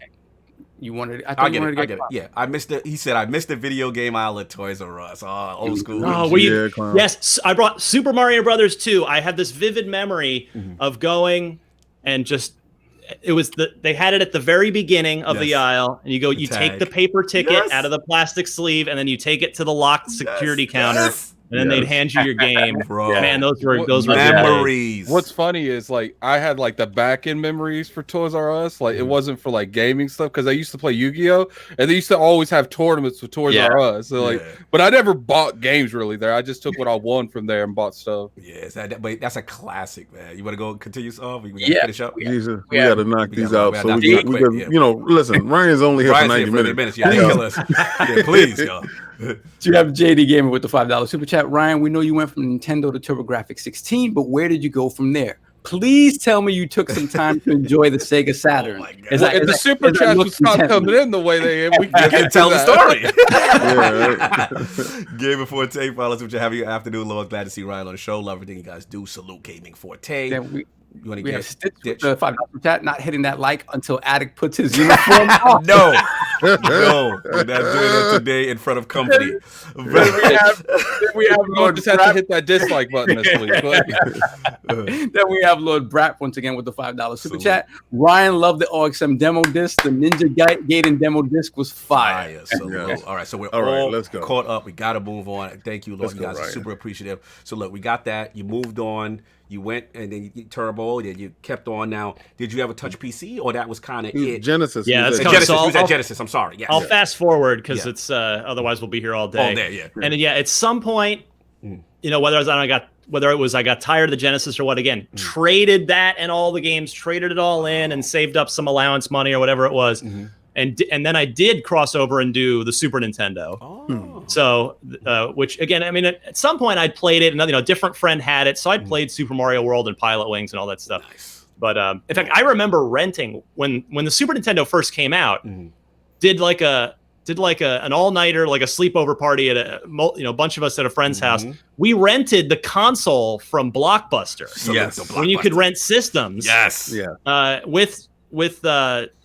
You wanted? I get it. Yeah, I missed it. He said I missed the video game aisle at Toys R Us. Oh, old school. Oh, yes, I brought Super Mario Brothers 2. I have this vivid memory of going and just. It was they had it at the very beginning of the aisle, and you take the paper ticket out of the plastic sleeve, and then you take it to the locked security counter. And then they'd hand you your game. Bro. Man, those were memories. What's funny is like I had like the back end memories for Toys R Us. Like it wasn't for like gaming stuff because I used to play Yu-Gi-Oh! And they used to always have tournaments with Toys R Us. So but I never bought games really there. I just took what I won from there and bought stuff. Yeah, but that's a classic, man. You want to go continue off? We gotta finish up. We got to knock these out. So listen, Ryan's only here for 90 minutes. Yeah, kill us. Yeah, please, y'all. You have JD Gamer with the $5 super chat. Ryan, we know you went from Nintendo to TurboGrafx 16, but where did you go from there? Please tell me you took some time to enjoy the Sega Saturn. If the super chats would stop coming in the way they we can tell the story. Gamer Forte, follow us with your happy afternoon, Lord. Glad to see Ryan on the show. Love everything you guys do. Salute Gaming Forte. You want to get Stitch the $5 chat, not hitting that like until Attic puts his uniform on. No, we're not doing it today in front of company. we have Lord just have to hit that dislike button this week. Then we have Lord Brap once again with the $5 super chat. Ryan loved the OXM demo disc. The Ninja Gaiden demo disc was fire. All right, so we're all caught up. We got to move on. Thank you, Lord. You guys are super appreciative. So look, we got that. You moved on. You went and then you Turbo, then you kept on. Now, did you ever touch PC, or that was kind of it? Genesis. Yeah, that's Genesis. He was at Genesis. I'm sorry. Yes. I'll fast forward because it's otherwise we'll be here all day. All day, yeah. And then, at some point, whether it was I got tired of the Genesis or what, again, traded that and all the games, traded it all in, and saved up some allowance money or whatever it was. And then I did cross over and do the Super Nintendo. So, which again, I mean, at some point I'd played it, and a different friend had it, so I'd played Super Mario World and Pilot Wings and all that stuff. Nice. But in fact, I remember renting when the Super Nintendo first came out. Did like an all-nighter, like a sleepover party at a bunch of us at a friend's house. We rented the console from Blockbuster. When you could rent systems. Yes. Yeah. With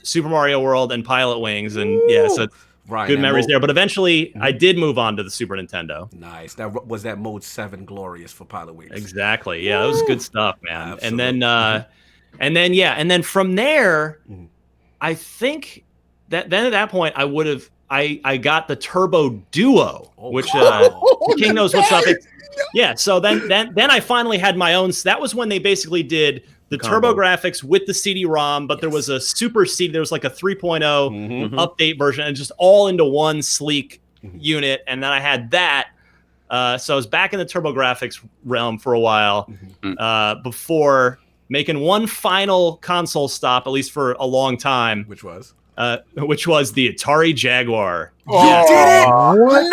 Super Mario World and Pilot Wings, and so good memories there. But eventually, I did move on to the Super Nintendo. Nice. Now, was that Mode 7 glorious for Pilot Wings? Exactly. Yeah, that was good stuff, man. Absolutely. And then from there, I think that then at that point I got the Turbo Duo, which King knows what's up. So then I finally had my own. That was when they basically did the TurboGrafx with the CD-ROM, but there was a super CD. There was like a 3.0 update version, and just all into one sleek unit. And then I had that. So I was back in the TurboGrafx realm for a while before making one final console stop, at least for a long time, Which was the Atari Jaguar. you did it? What?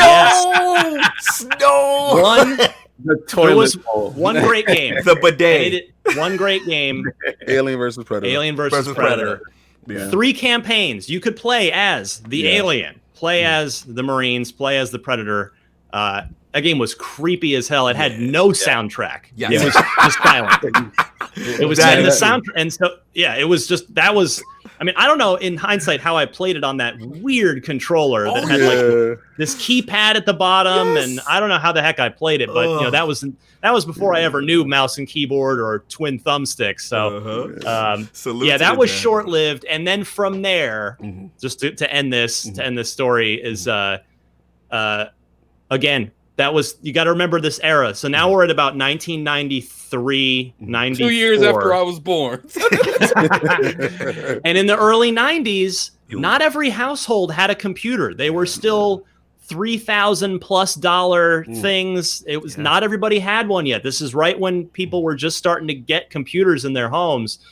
No, no. The There toilet was bowl. one great game. The bidet. One great game. Alien versus Predator. Alien versus Predator. Yeah. 3 campaigns. You could play as the alien, play as the Marines, play as the Predator. That game was creepy as hell. It had no soundtrack. Yes. It was just silent. It was That and the is- sound, and so it was just that was. I mean, I don't know in hindsight how I played it on that weird controller that had like this keypad at the bottom, and I don't know how the heck I played it, but that was before I ever knew mouse and keyboard or twin thumbsticks. So Salute yeah, to that the was Jaguar. short lived, and then from there, just to end this story is again. That was, you got to remember this era. So now we're at about 1993, 94. 2 years after I was born. And in the early 90s, not every household had a computer. They were still $3,000+ things. It was not everybody had one yet. This is right when people were just starting to get computers in their homes.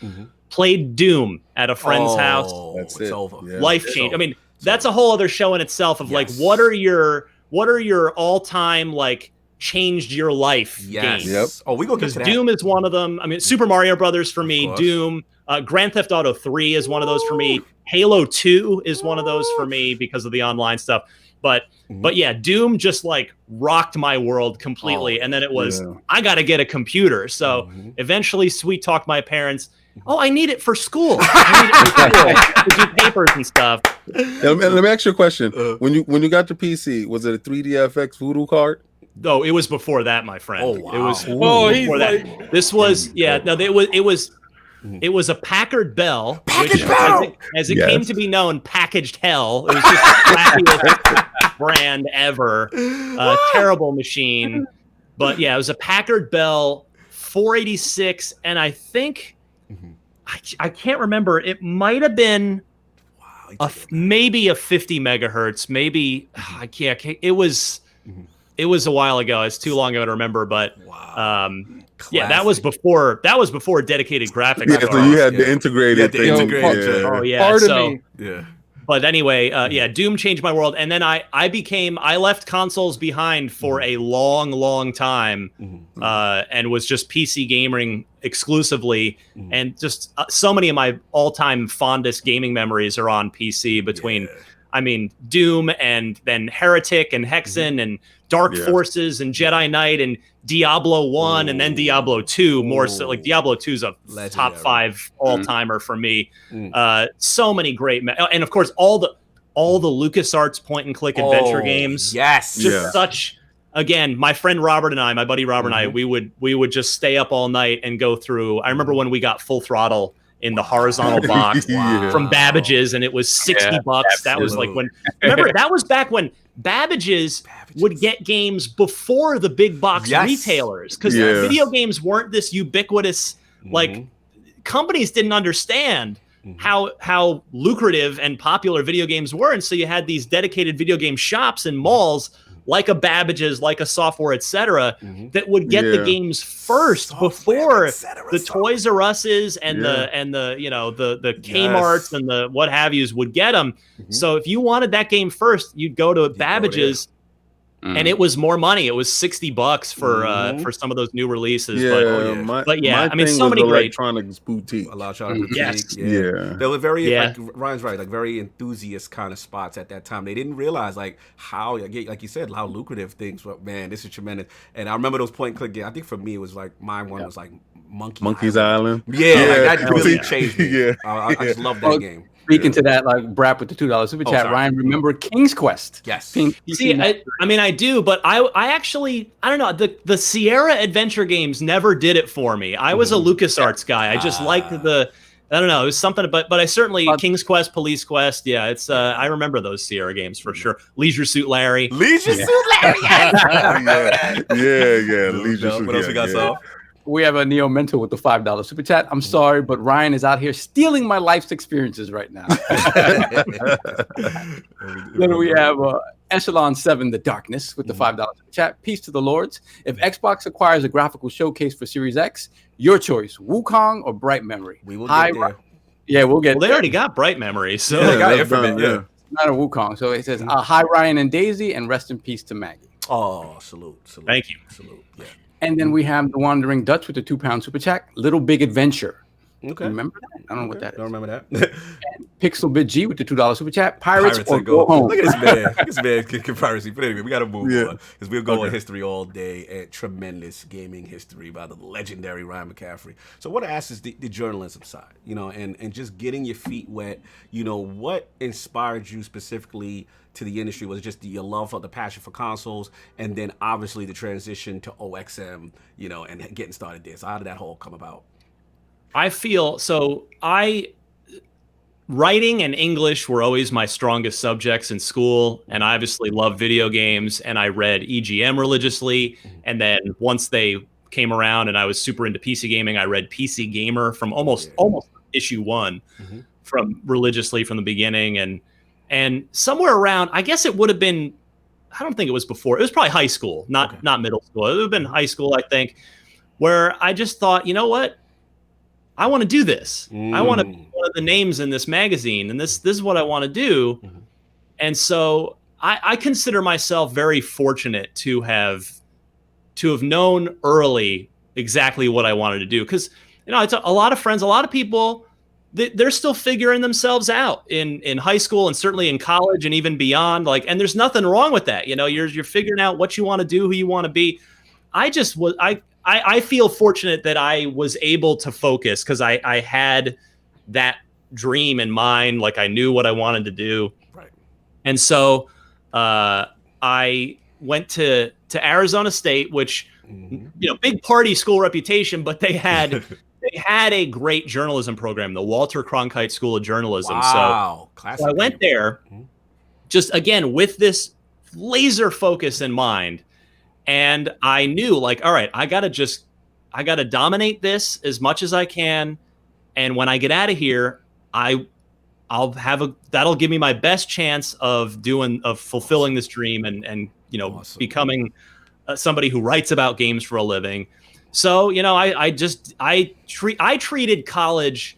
Played Doom at a friend's house. That's it's it. over. Yeah. Life change. I mean, that's a whole other show in itself of like, what are your all-time like changed your life games? Yep. Oh, we gonna get Because to that. Doom is one of them. I mean, Super Mario Brothers for me. course. Doom, Grand Theft Auto 3 is one of those for me. Halo 2 is one of those for me because of the online stuff. But yeah, Doom just like rocked my world completely. And then it was I got to get a computer. So eventually, sweet talked my parents. Oh, I need it for school. I need it for school to do papers and stuff. Let me ask you a question. When you got your PC, was it a 3DFX Voodoo card? No, it was before that, my friend. Oh, wow. It was he's before that. like, This was it was a Packard Bell, which, Bell! as it came to be known, packaged hell. It was just the crappiest brand ever. Terrible machine. But yeah, it was a Packard Bell 486, and I think I can't remember. It might have been maybe a 50 megahertz. Maybe I can't. It was a while ago. It's too long ago to remember. But yeah, that was before dedicated graphics. Yeah, so you had the integrated thing. Oh yeah. Pardon me. Yeah. But anyway, yeah, Doom changed my world, and then I left consoles behind for a long time, and was just PC gaming exclusively, and just so many of my all-time fondest gaming memories are on PC between, I mean, Doom and then Heretic and Hexen and Dark Forces and Jedi Knight and Diablo 1 and then Diablo 2, more so like Diablo 2 is a top 5 all-timer for me. So many great and of course all the LucasArts point and click adventure games. Yes. Just such, again, my friend Robert and I, my buddy Robert and I, we would just stay up all night and go through. I remember when we got Full Throttle in the horizontal box from Babbage's, and it was $60. That was like when, remember, that was back when Babbage's would get games before the big box retailers, because video games weren't this ubiquitous. Like, companies didn't understand how lucrative and popular video games were, and so you had these dedicated video game shops and malls like a Babbage's, like a Software, etc., that would get the games first before the Toys R Us's and the you know the Kmart's and the what have yous would get them. So if you wanted that game first, you'd go to Babbage's. And it was more money. It was $60 for some of those new releases. But yeah, I mean, so many great electronics boutique. Electronics boutique. Yes. They were very like Ryan's right, like very enthusiast kind of spots at that time. They didn't realize like how, like you said, how lucrative things were. Man, this is tremendous. And I remember those point and click games. I think for me it was like mine one was like Monkey's Island. Yeah, like that really changed me. I just love that game. Speaking to that, like Brap with the $2 super chat, Ryan, remember King's Quest? Yes. See, I mean, I do, but I actually, I don't know, the Sierra adventure games never did it for me. I was a LucasArts guy. I just liked I don't know, it was something, but I certainly, King's Quest, Police Quest, it's, I remember those Sierra games for sure. Leisure Suit Larry. Leisure Suit Larry, yeah, Leisure Suit. What else we got, Saul? We have a Neo Mentor with the $5 super chat. I'm sorry, but Ryan is out here stealing my life's experiences right now. Then we have Echelon 7, The Darkness, with the $5 super chat. Peace to the Lords. If Xbox acquires a graphical showcase for Series X, Your choice, Wukong or Bright Memory. We will get there. Yeah, we'll get Well, they there. already got Bright Memory, so Yeah, they got that's Infinite, done, yeah. Not a Wukong. So it says, hi, Ryan and Daisy, and rest in peace to Maggie. Oh, salute. Thank you. Salute. Yeah. And then we have the Wandering Dutch with the £2 super chat. Little Big Adventure. Okay. Remember that? I don't know what that is. Don't remember that. And Pixel Bit G with the $2 super chat. Pirates or go home. Look at this man. Look at this man kicking piracy. But anyway, we got to move on because we'll go on history all day and tremendous gaming history by the legendary Ryan McCaffrey. So what I ask is the journalism side, and just getting your feet wet. What inspired you specifically to the industry? Was it just your love for the passion for consoles, and then obviously the transition to OXM, and getting started there? So how did that whole come about? I feel so. Writing and English were always my strongest subjects in school, and I obviously loved video games, and I read EGM religiously. And then once they came around and I was super into PC gaming, I read PC Gamer from almost issue 1 from religiously from the beginning. And somewhere around, I guess it would have been, I don't think it was before. It was probably high school, not middle school. It would have been high school, I think, where I just thought, you know what? I want to do this. I want to be one of the names in this magazine, and this is what I want to do. And so I consider myself very fortunate to have known early exactly what I wanted to do. Because it's a lot of friends, a lot of people, they're still figuring themselves out in high school and certainly in college and even beyond. And there's nothing wrong with that. You're figuring out what you want to do, who you want to be. I feel fortunate that I was able to focus because I had that dream in mind. I knew what I wanted to do. Right. And so I went to Arizona State, which, big party school reputation, but they had a great journalism program, the Walter Cronkite School of Journalism. Wow. So I went there just, again, with this laser focus in mind. And I knew, all right, I got to dominate this as much as I can. And when I get out of here, that'll give me my best chance of fulfilling this dream and awesome. Becoming somebody who writes about games for a living. So, I treated college,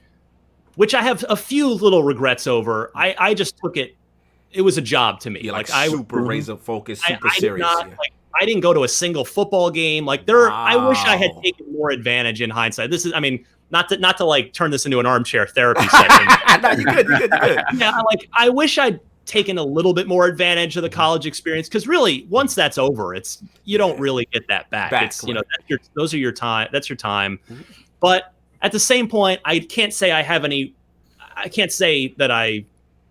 which I have a few little regrets over. I just took it. It was a job to me. Yeah, super razor focused, super serious. I didn't go to a single football game. I wish I had taken more advantage in hindsight. This is, not to turn this into an armchair therapy session. No, you good. Yeah, I wish I'd taken a little bit more advantage of the college experience, because really, once that's over, you don't really get that back. It's those are your time. That's your time. But at the same point, I can't say that I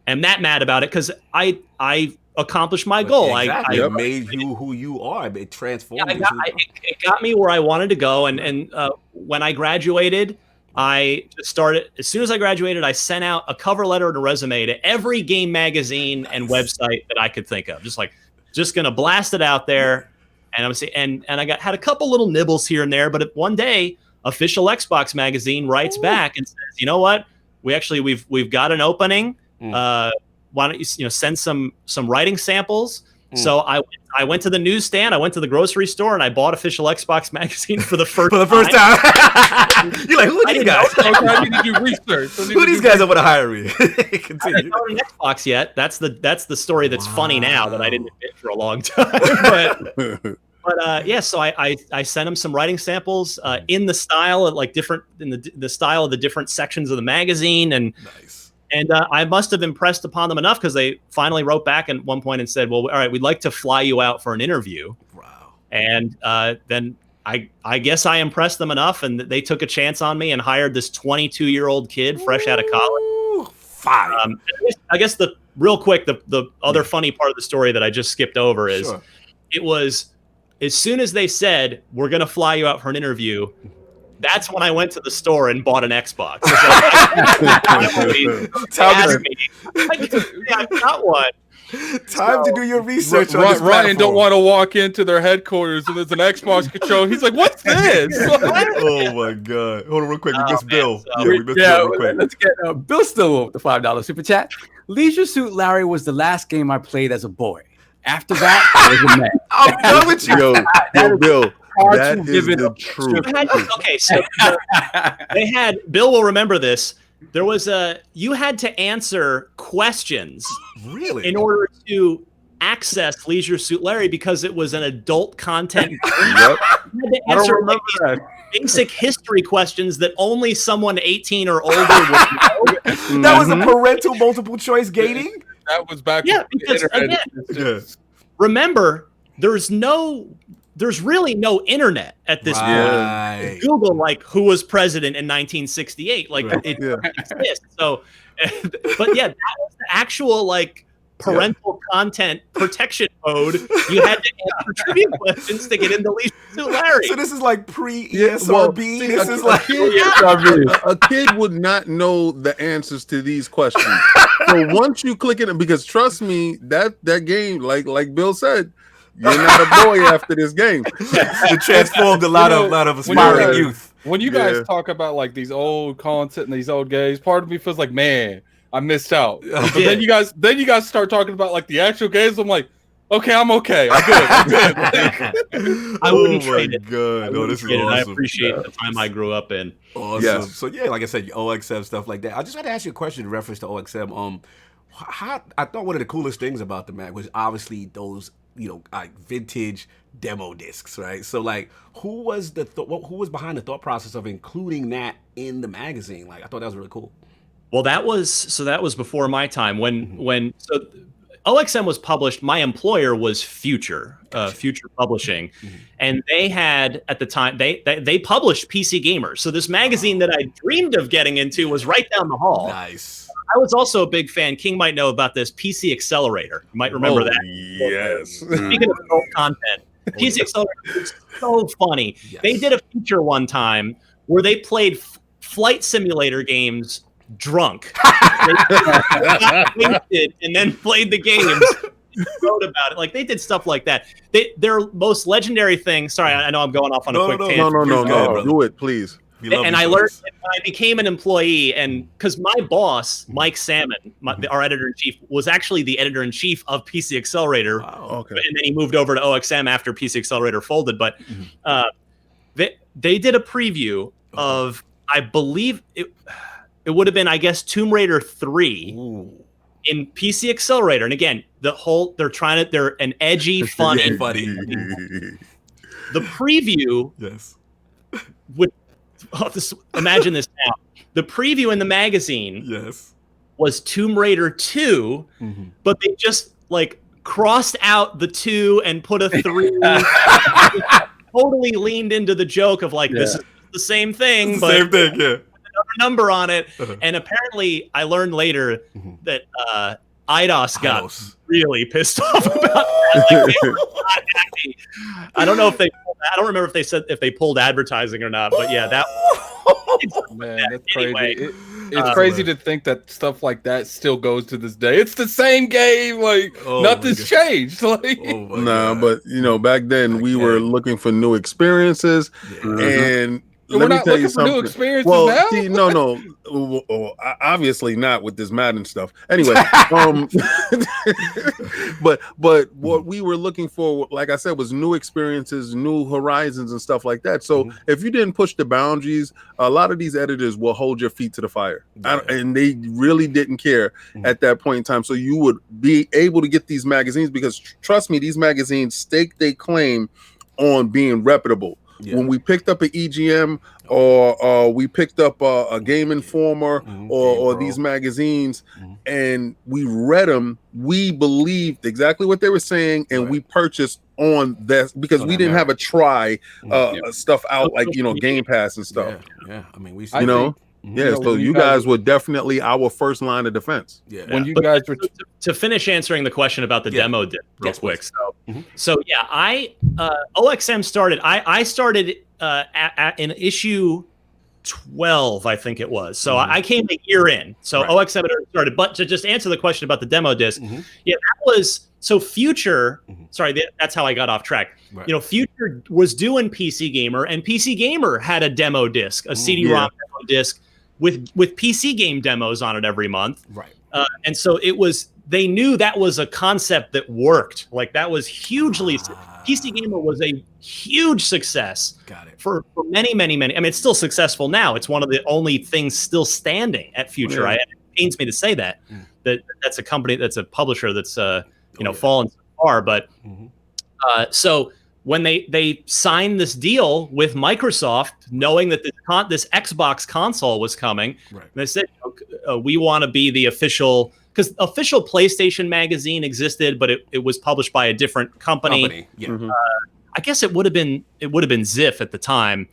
am that mad about it, because I accomplished my goal. Exactly. It made you who you are. It transformed you. It got me where I wanted to go. And when I graduated, I started, as soon as I graduated, I sent out a cover letter and a resume to every game magazine and website that I could think of. Just going to blast it out there. And I had a couple little nibbles here and there, but one day, Official Xbox Magazine writes back and says, you know what? We've got an opening. Why don't you send some writing samples? So I went to the newsstand, I went to the grocery store, and I bought Official Xbox Magazine for the first time. You're like, who are these guys? I need to do research. Who are these guys that want to hire me? I haven't got an Xbox yet. That's the story that's funny now that I didn't admit for a long time. But yeah, so I sent him some writing samples in the style of the style of the different sections of the magazine, and nice. And I must have impressed upon them enough, because they finally wrote back at one point and said, well, all right, we'd like to fly you out for an interview. Wow. And then I guess I impressed them enough, and they took a chance on me and hired this 22-year-old kid fresh out of college. Fine. I guess the other funny part of the story that I just skipped over is it was, as soon as they said, we're going to fly you out for an interview, that's when I went to the store and bought an Xbox. I got one. Time to do your research. Ryan don't want to walk into their headquarters and there's an Xbox control. He's like, "What's this?" Oh my god! Hold on, real quick. We missed Bill. We missed Bill real quick. Let's get Bill Stillwell with the $5 super chat. Leisure Suit Larry was the last game I played as a boy. After that, I was a man. I'm done with you. Yo, Bill. That is the truth. Okay, so they had, Bill will remember this. There was you had to answer questions Really? in order to access Leisure Suit Larry because it was an adult content. Yep. You had to I don't answer remember that. basic history questions that only someone 18 or older would know. That was a parental multiple choice gating? That was back. Yeah, because again, remember, there's really no internet at this point. Google, like, who was president in 1968? Like, it doesn't exist. So, but yeah, that was the actual, like, parental content protection code. You had to answer trivia questions to get into Leisure Suit Larry. So this is like pre-ESRB? This is like... A kid would not know the answers to these questions. So once you click it, because trust me, that game, like Bill said, you're not a boy after this game. It transformed a lot of aspiring youth. When you guys talk about like these old content and these old games, part of me feels like, man, I missed out. But then you guys start talking about like the actual games. I'm like, okay, I'm okay. I'm good. I wouldn't trade it. God. No, this is awesome. I appreciate the time I grew up in. Awesome. Yes. So yeah, like I said, OXM stuff like that. I just had to ask you a question in reference to OXM. I thought one of the coolest things about the Mag was obviously those, like vintage demo discs, right? So like, who was behind the thought process of including that in the magazine? Like, I thought that was really cool. Well, that was before my time when OXM was published. My employer was Future Publishing, and they had at the time they published PC Gamer. So this magazine that I dreamed of getting into was right down the hall. Nice. I was also a big fan. King might know about this PC Accelerator. You might remember that. Yes. Speaking of adult content, PC Accelerator is so funny. Yes. They did a feature one time where they played flight simulator games drunk. They wasted and then played the games. Wrote about it. Like, they did stuff like that. Their most legendary thing. Sorry, I know I'm going off on a quick tangent. No. Do it, please. And I learned when I became an employee, and because my boss, Mike Salmon, our editor-in-chief, was actually the editor-in-chief of PC Accelerator. Wow, okay. And then he moved over to OXM after PC Accelerator folded. But they did a preview of, I believe it would have been, I guess, Tomb Raider 3 in PC Accelerator. And again, they're an edgy, funny. The preview would... imagine this now. The preview in the magazine was Tomb Raider 2, but they just like crossed out the 2 and put a 3. Totally leaned into the joke of like, this is the same thing, but same thing, another number on it. And apparently, I learned later that IDOS got really pissed off about that. Like, they were not happy. I don't know if I don't remember if they said if they pulled advertising or not, but yeah, that. Man, that's crazy. Anyway, it's crazy to think that stuff like that still goes to this day. It's the same game. Like, nothing's changed. Like, but back then we were looking for new experiences, and let me tell you something. New experiences now? See, no. Obviously not with this Madden stuff. Anyway, but what we were looking for, like I said, was new experiences, new horizons, and stuff like that. So if you didn't push the boundaries, a lot of these editors will hold your feet to the fire, and they really didn't care at that point in time. So you would be able to get these magazines because, trust me, these magazines stake their claim on being reputable. Yeah. When we picked up an EGM or we picked up a Game Informer or these magazines and we read them, we believed exactly what they were saying, and we purchased on that because we didn't have a try stuff out like Game Pass and stuff. Yeah. I mean, we so you guys were definitely our first line of defense. Yeah. When you guys were to finish answering the question about the demo disc real quick. So OXM started. I started in issue 12, I think it was. So I came a year in. So OXM started. But to just answer the question about the demo disc, that was so Future. Sorry, that's how I got off track. Right. Future was doing PC Gamer, and PC Gamer had a demo disc, a CD-ROM demo disc with PC game demos on it every month. Right. And so it was they knew that was a concept that worked. Like that was hugely PC Gamer was a huge success. Got it. For many. I mean, it's still successful now. It's one of the only things still standing at Future. It pains me to say that that's a company, that's a publisher that's fallen so far. But so when they signed this deal with Microsoft, knowing that this Xbox console was coming, they said, we want to be the official, because official PlayStation magazine existed, but it was published by a different company. I guess it would have been Ziff at the time.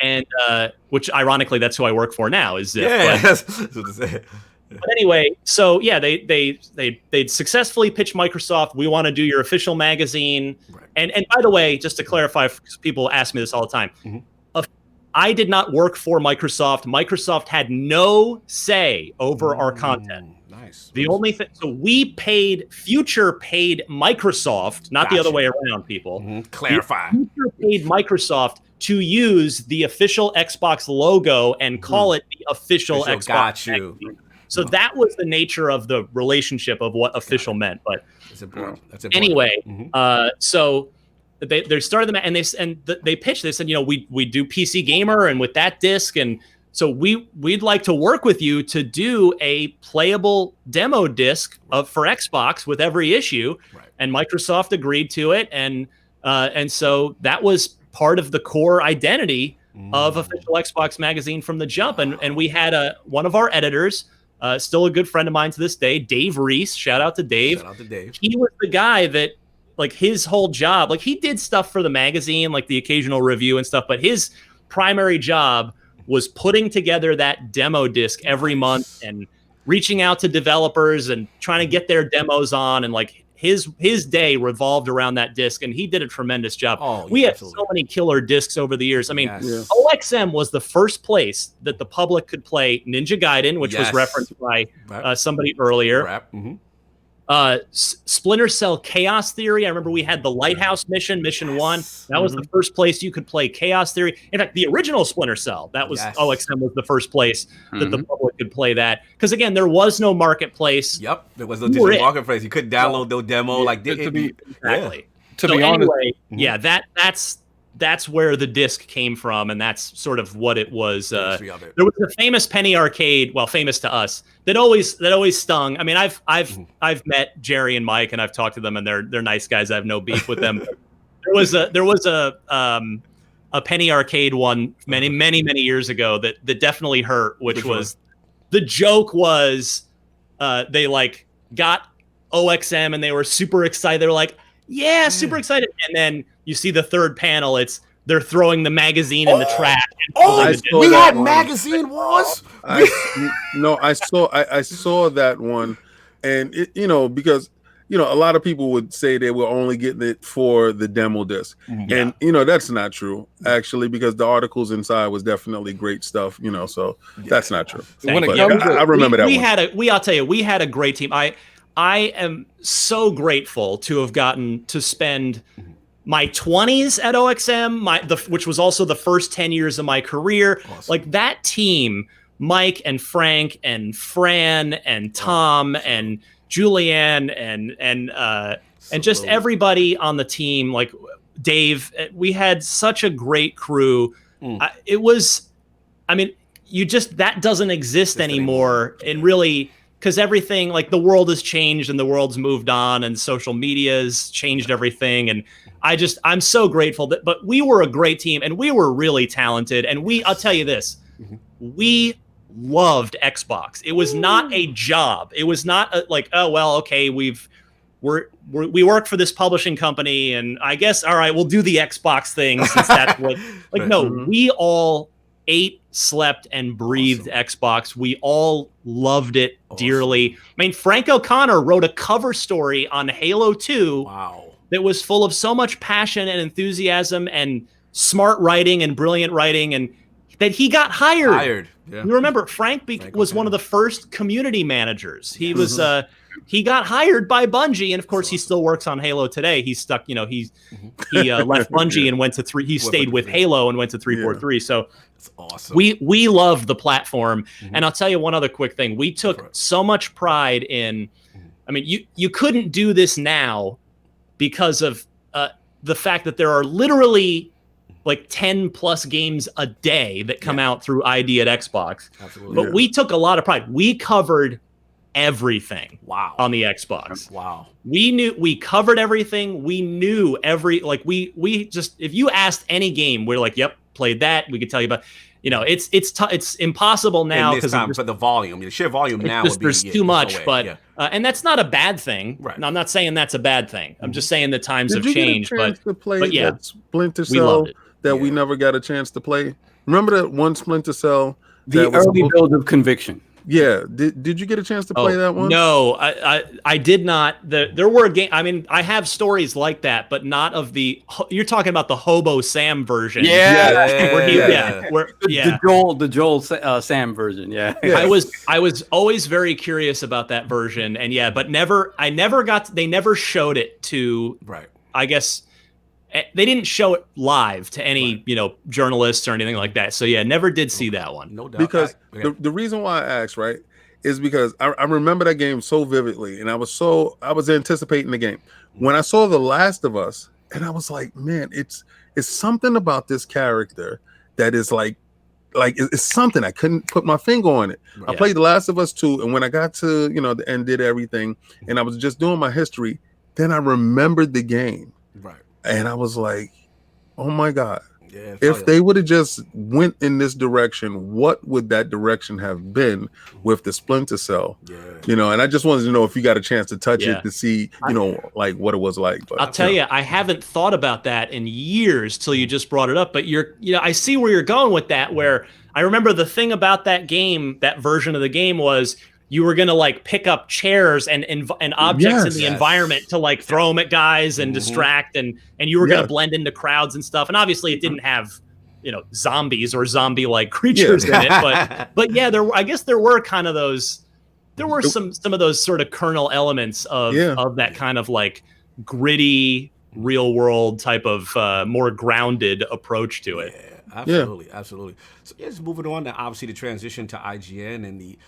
And which ironically, that's who I work for now, is Ziff. Yeah, that's what to say. But anyway, so yeah, they successfully pitched Microsoft, we want to do your official magazine. And by the way, just to clarify, because people ask me this all the time, I did not work for Microsoft. Microsoft had no say over our content. Nice. The only thing, so Future paid Microsoft, not the other way around, people. Clarify. Future paid Microsoft to use the official Xbox logo and call it the official Xbox. Got you. magazine. So that was the nature of the relationship of what official meant. But that's important. Anyway, so they started them and they pitched this, and we do PC Gamer, and with that disc, and so we'd like to work with you to do a playable demo disc for Xbox with every issue, and Microsoft agreed to it, and so that was part of the core identity of official Xbox magazine from the jump, and we had one of our editors. Still a good friend of mine to this day, Dave Reese. Shout out to Dave. He was the guy that, like, his whole job, like, he did stuff for the magazine, like the occasional review and stuff, but his primary job was putting together that demo disc every month and reaching out to developers and trying to get their demos on, and like his day revolved around that disc, and he did a tremendous job. We had so many killer discs over the years. I mean, OXM was the first place that the public could play Ninja Gaiden, which was referenced by somebody earlier. Splinter Cell Chaos Theory. I remember we had the Lighthouse mission, Mission 1. That was the first place you could play Chaos Theory. In fact, the original Splinter Cell, that was OXM was the first place that the public could play that. Because again, there was no marketplace. There was no digital marketplace. You couldn't download no demo. To be honest, that's where the disc came from, and that's sort of what it was. There was a famous penny arcade, well, famous to us, that always stung. I mean, I've met Jerry and Mike, and I've talked to them, and they're nice guys. I have no beef with them. There was a penny arcade one many years ago that definitely hurt, which was the joke was they like got OXM and they were super excited. They were like, yeah, super excited, and then you see the third panel. They're throwing the magazine in the trash. We had magazine wars. I saw that one, and because a lot of people would say they were only getting it for the demo disc, and that's not true actually, because the articles inside was definitely great stuff. So that's not true. I remember that. I'll tell you, we had a great team. I am so grateful to have gotten to spend my 20s at OXM, which was also the first 10 years of my career. Awesome. Like that team, Mike and Frank and Fran and Tom and Julianne and just everybody on the team, like Dave. We had such a great crew. It was, I mean, that doesn't exist anymore. And really, because everything, like the world has changed and the world's moved on and social media has changed everything. And I'm so grateful but we were a great team and we were really talented. And I'll tell you this, we loved Xbox. It was not a job. It was not like, oh, well, okay, we work for this publishing company and I guess, all right, we'll do the Xbox thing since that's what, like, no, we all ate, slept, and breathed Xbox. We all loved it dearly. I mean, Frank O'Connor wrote a cover story on Halo 2 that was full of so much passion and enthusiasm and smart writing and brilliant writing. And that he got hired. Yeah. You remember Frank was one of the first community managers. He was he got hired by Bungie, and of course he still works on Halo today. He's stuck, he left Bungie and went to he stayed with Halo and went to 343. So that's awesome. We love the platform. And I'll tell you one other quick thing. We took so much pride in, I mean, you couldn't do this now because of the fact that there are literally like 10 plus games a day that come out through ID at Xbox. Absolutely. But we took a lot of pride. We covered everything on the Xbox. Wow. We covered everything. We knew we just, if you asked any game, we're like, yep, played that. We could tell you about, it's impossible now because for the volume, the sheer volume now would be, there's too much, but and that's not a bad thing. Right. I'm not saying that's a bad thing. I'm just saying the times have changed. But yeah, that Splinter Cell that we never got a chance to play. Remember that one Splinter Cell? The early build of Conviction. Yeah. Did you get a chance to play that one? No, I did not. There were I mean, I have stories like that, but not of the. You're talking about the Hobo Sam version. The Joel Sam version. Yeah. I was always very curious about that version, and but they never showed it to. Right. I guess they didn't show it live to any journalists or anything like that. So never did see that one. No doubt. Because the reason why I asked, right, is because I remember that game so vividly, and I was anticipating the game when I saw The Last of Us, and I was like, man, it's something about this character that is like it's something I couldn't put my finger on it. I played The Last of Us 2, and when I got to the end, did everything, and I was just doing my history, then I remembered the game. Right. And I was like, oh my God, if they would have just went in this direction, what would that direction have been with the Splinter Cell? And I just wanted to know if you got a chance to touch it to see, like what it was like. But I'll tell you, I haven't thought about that in years till you just brought it up. But I see where you're going with that, where I remember the thing about that game, that version of the game was, you were going to like pick up chairs and objects in the environment to like throw them at guys and distract. And you were going to blend into crowds and stuff. And obviously it didn't have, zombies or zombie like creatures in it. But I guess there were kind of those, there were some of those sort of kernel elements of that kind of like gritty real world type of more grounded approach to it. Absolutely. So just moving on to obviously the transition to IGN and the,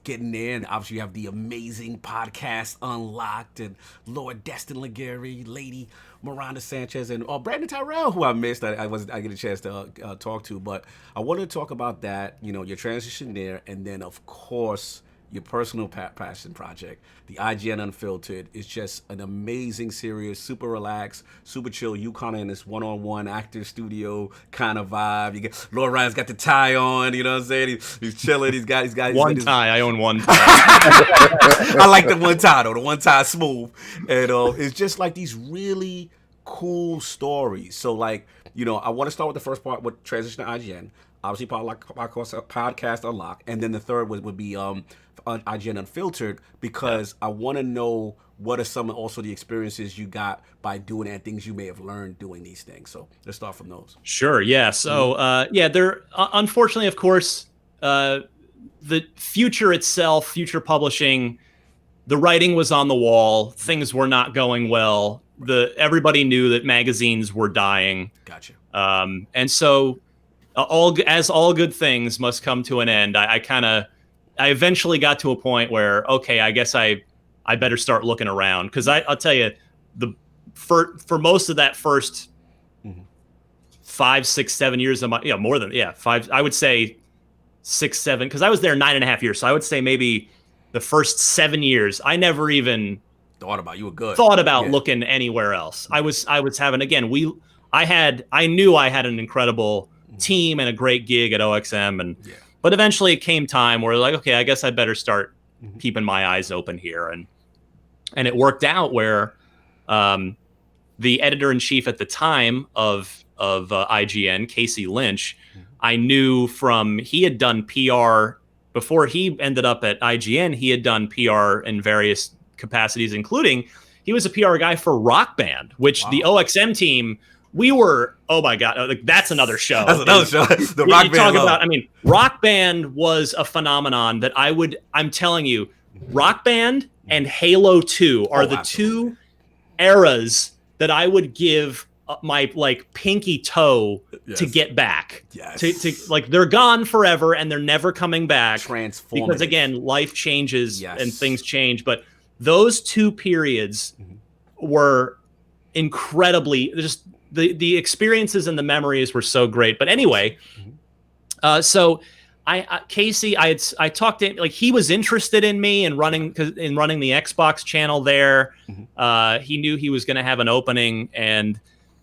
getting there. And obviously you have the amazing podcast Unlocked and Lord Destin Legary, Lady Miranda Sanchez, and Brandon Tyrell, who I missed. I get a chance to talk to, but I wanted to talk about that, your transition there, and then of course your personal passion project, the IGN Unfiltered, is just an amazing series, super relaxed, super chill. You kind of in this one-on-one actor studio kind of vibe. You get Lord Ryan's got the tie on, you know what I'm saying? He's chilling. He's got one tie. I own one tie. I like the one tie though. The one tie smooth, and it's just like these really cool stories. So like, I want to start with the first part with transition to IGN. Obviously, podcast Unlocked, and then the third would be IGN Unfiltered, because I want to know what are some also the experiences you got by doing and things you may have learned doing these things. So let's start from those. Sure. Yeah. So there unfortunately, of course, the future itself, future publishing, the writing was on the wall. Things were not going well. Everybody knew that magazines were dying. Gotcha. And so. All good things must come to an end. I eventually got to a point where, okay, I guess I better start looking around, because I'll tell you, for most of that first 5, 6, 7 years of my more than 5, I would say 6, 7, because I was there 9.5 years, so I would say maybe the first 7 years I never even thought about looking anywhere else. I was having, again, I knew I had an incredible team and a great gig at OXM, but eventually it came time where like, okay, I guess I better start keeping my eyes open here, and it worked out where the editor-in-chief at the time of IGN, Casey Lynch, I knew he had done PR before he ended up at IGN. He had done PR in various capacities, including he was a PR guy for Rock Band, which the OXM team we were, oh my God, like that's another show. That's another show. The Rock Band. I mean, Rock Band was a phenomenon that I'm telling you, Rock Band and Halo 2 are the two eras that I would give my like pinky toe to get back. Yes. To like they're gone forever and they're never coming back. Transformative. Because again, life changes and things change. But those two periods were incredibly just the experiences and the memories were so great. But anyway, so Casey, I talked to him, like he was interested in me and running the Xbox channel there. He knew he was going to have an opening and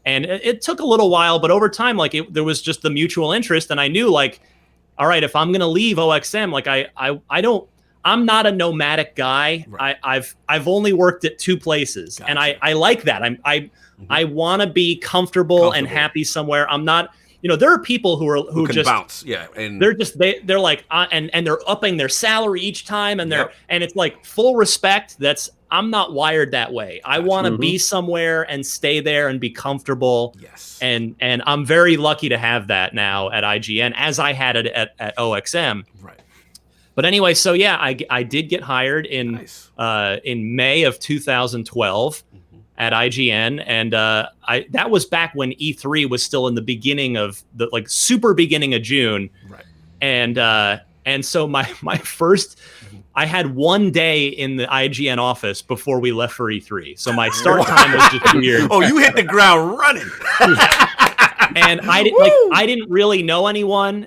it took a little while, but over time, like there was just the mutual interest. And I knew like, all right, if I'm going to leave OXM, like I'm not a nomadic guy. Right. I've only worked at 2 places and I like that. I want to be comfortable and happy somewhere. I'm not, there are people who can just bounce. Yeah. And they're like, and they're upping their salary each time. And and it's like full respect. I'm not wired that way. I want to be somewhere and stay there and be comfortable. Yes. And I'm very lucky to have that now at IGN as I had it at OXM. Right. But anyway, so yeah, I did get hired in May of 2012 at IGN, and that was back when E3 was still in the beginning of the like super beginning of June. Right. And so my first. I had 1 day in the IGN office before we left for E3. So my start time was just weird. Oh, you hit the ground running. And I didn't really know anyone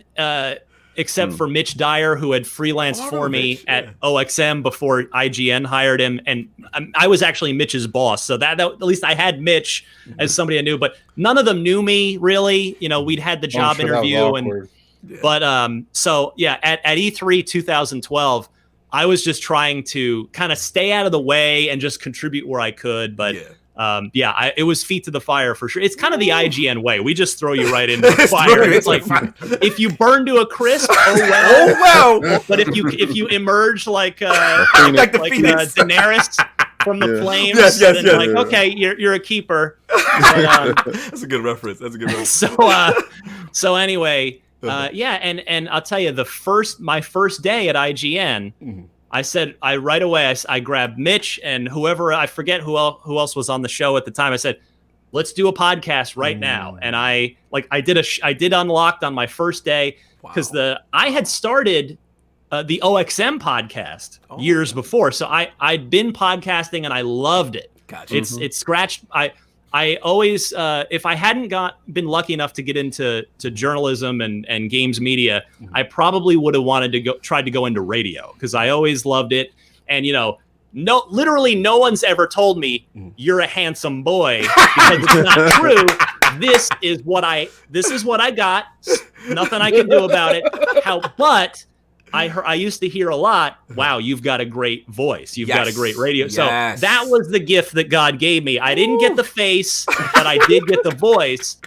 except for Mitch Dyer, who had freelanced for me at OXM before IGN hired him. And I was actually Mitch's boss. So that at least I had Mitch as somebody I knew, but none of them knew me really. We'd had the job interview so yeah, at E3 2012, I was just trying to kind of stay out of the way and just contribute where I could. But it was feet to the fire for sure. It's kind of the IGN way. We just throw you right into the fire. It's like if you burn to a crisp, oh well. But if you emerge like Daenerys from the flames, okay, you're a keeper. But, that's a good reference. So anyway. And I'll tell you, my first day at IGN, I said, right away, I grabbed Mitch and whoever, I forget who else was on the show at the time. I said, let's do a podcast right now. And I did Unlocked on my first day because I had started the OXM podcast years before. So I'd been podcasting and I loved it. Gotcha. It's scratched. I always, if I hadn't been lucky enough to get into journalism and games media, I probably would have tried to go into radio because I always loved it. And literally no one's ever told me you're a handsome boy because it's not true. This is what I got. Nothing I can do about it. But I used to hear a lot, wow, you've got a great voice. You've got a great radio. So that was the gift that God gave me. I didn't get the face, but I did get the voice.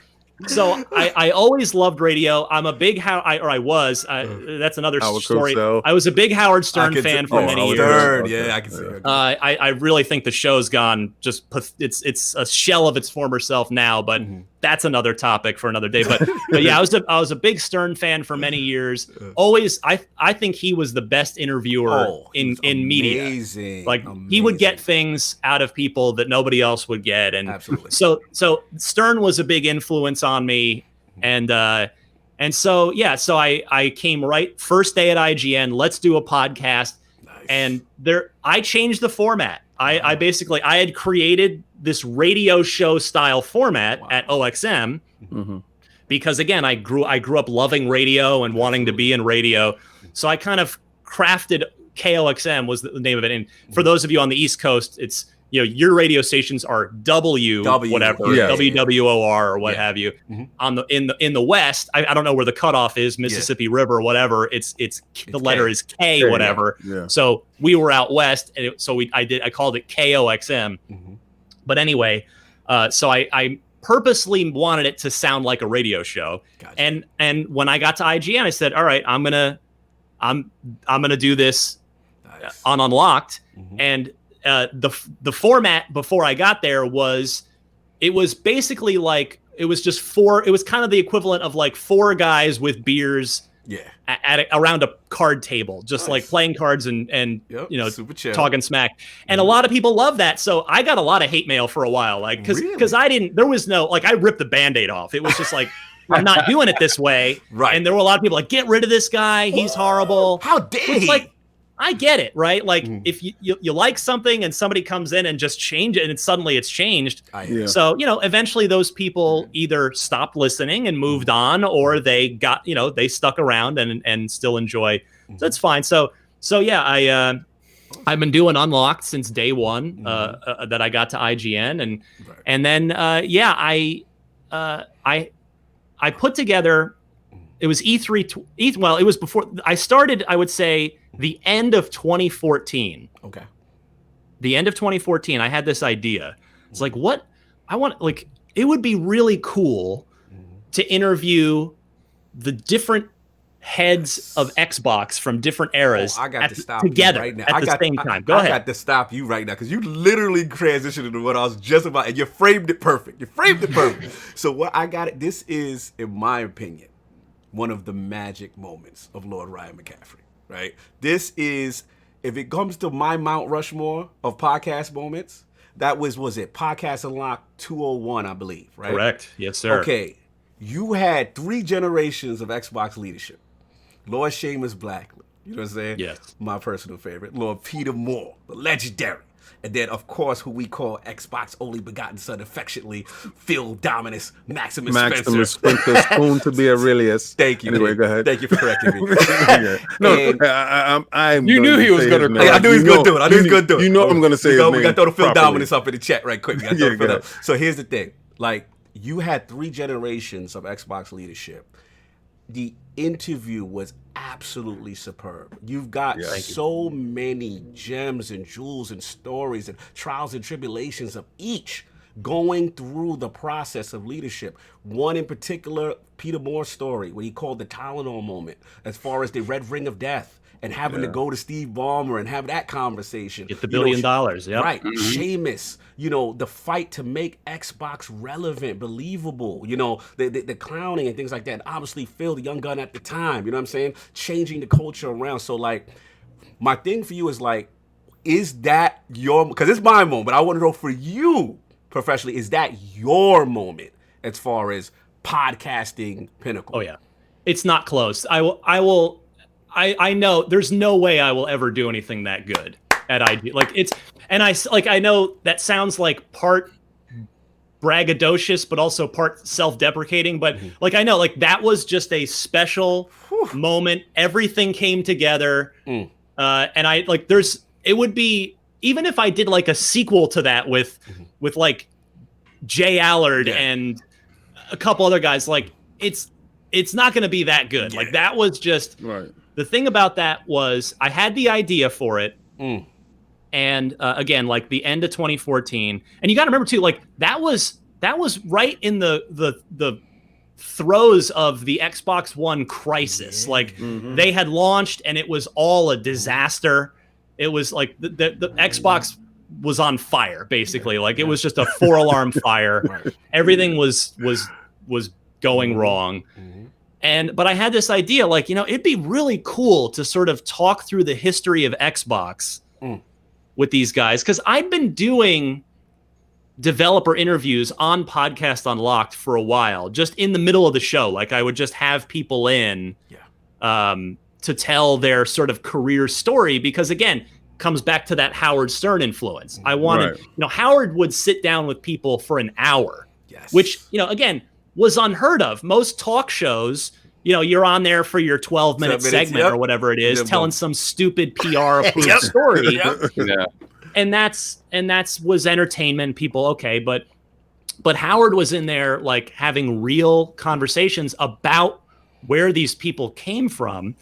So I always loved radio. I'm a big I was. That's another story. I was a big Howard Stern fan for many years. Yeah, I can see it. I really think the show's gone it's a shell of its former self now, but that's another topic for another day. But yeah, I was a big Stern fan for many years. Always, I think he was the best interviewer in media. Like he would get things out of people that nobody else would get, and absolutely. So Stern was a big influence on me, and so I came right first day at IGN. Let's do a podcast, and I changed the format. I basically had created this radio show style format at OXM because again I grew up loving radio and wanting to be in radio, so I kind of crafted KOXM was the name of it. And for those of you on the East Coast, it's your radio stations are WWOR or what have you. In the West, I don't know where the cutoff is, Mississippi River or whatever. It's the letter is K whatever. Yeah. So we were out west, and I called it KOXM. But anyway, so I purposely wanted it to sound like a radio show. Gotcha. And when I got to IGN, I said, all right, I'm gonna do this on Unlocked. And the format before I got there was basically like it was just four. It was kind of the equivalent of like four guys with beers. Yeah. Around a card table, just like playing cards and Yep, you know, super chill. talking smack. And a lot of people love that. So I got a lot of hate mail for a while, like because there was no, like, I ripped the Band-Aid off. It was just like, I'm not doing it this way. Right. And there were a lot of people like, get rid of this guy. He's horrible. How dare he? Like, I get it, right? Like, if you like something and somebody comes in and just change it, and suddenly it's changed. So, you know, eventually those people either stopped listening and moved on, or they got, you know, they stuck around and still enjoy. So it's fine. So yeah, I've been doing Unlocked since day one that I got to IGN, and then yeah, I put together. It was E3. Well, it was before I started. I would say the end of 2014. Okay. The end of 2014, I had this idea. It's like, what I want, like, it would be really cool to interview the different heads of Xbox from different eras I got to stop together you right now. at the same time. Go ahead. I got to stop you right now because you literally transitioned into what I was just about, and you framed it perfect. So what I got it. This is, in my opinion, one of the magic moments of Lord Ryan McCaffrey. Right. This is, if it comes to my Mount Rushmore of podcast moments, that was it Podcast Unlocked 201, I believe. Right. Correct. Yes, sir. Okay. You had 3 generations of Xbox leadership. Lord Seamus Black, you know what I'm saying? Yes. My personal favorite. Lord Peter Moore, the legendary. And then, of course, who we call Xbox only begotten son affectionately, Phil Dominus Maximus Spencer. Soon to be Aurelius. Thank you. Anyway, go ahead. Thank you for correcting me. You knew he was going to. I knew he was going to do it. You know I'm going to say his name. We got to throw the Phil properly. Dominus up in the chat right quick. So here's the thing. Like, you had 3 generations of Xbox leadership. The interview was absolutely superb. You've got so many gems and jewels and stories and trials and tribulations of each going through the process of leadership. One in particular, Peter Moore's story, where he called the Tylenol moment, as far as the Red Ring of Death, and having to go to Steve Ballmer and have that conversation. Get the $1 billion. Yep. Right. Seamus, you know, the fight to make Xbox relevant, believable, you know, the clowning and things like that. Obviously, Phil, the young gun at the time, you know what I'm saying? Changing the culture around. So, like, my thing for you is, like, is that your, because it's my moment, but I want to know for you professionally, is that your moment as far as podcasting pinnacle? Oh, yeah. It's not close. I know there's no way I will ever do anything that good at IG. Like, it's, and I know that sounds like part braggadocious, but also part self-deprecating. But like, I know, like, that was just a special moment. Everything came together. And I, like, it would be, even if I did like a sequel to that with like Jay Allard and a couple other guys, like, it's not going to be that good. Like, that was just right. The thing about that was I had the idea for it. And again, like the end of 2014, and you got to remember too, like that was right in the throes of the Xbox One crisis. Like they had launched and it was all a disaster. It was like the Xbox was on fire, basically. Like it was just a 4-alarm fire. Everything was going wrong. But I had this idea, like, you know, it'd be really cool to sort of talk through the history of Xbox with these guys, because I'd been doing developer interviews on Podcast Unlocked for a while, just in the middle of the show. Like I would just have people in to tell their sort of career story, because again, comes back to that Howard Stern influence. I wanted, you know, Howard would sit down with people for an hour, which, you know, again, was unheard of. Most talk shows, you know, you're on there for your 12-minute segment or whatever it is, telling some stupid PR approved story. And that's was entertainment. People, okay, but Howard was in there like having real conversations about where these people came from.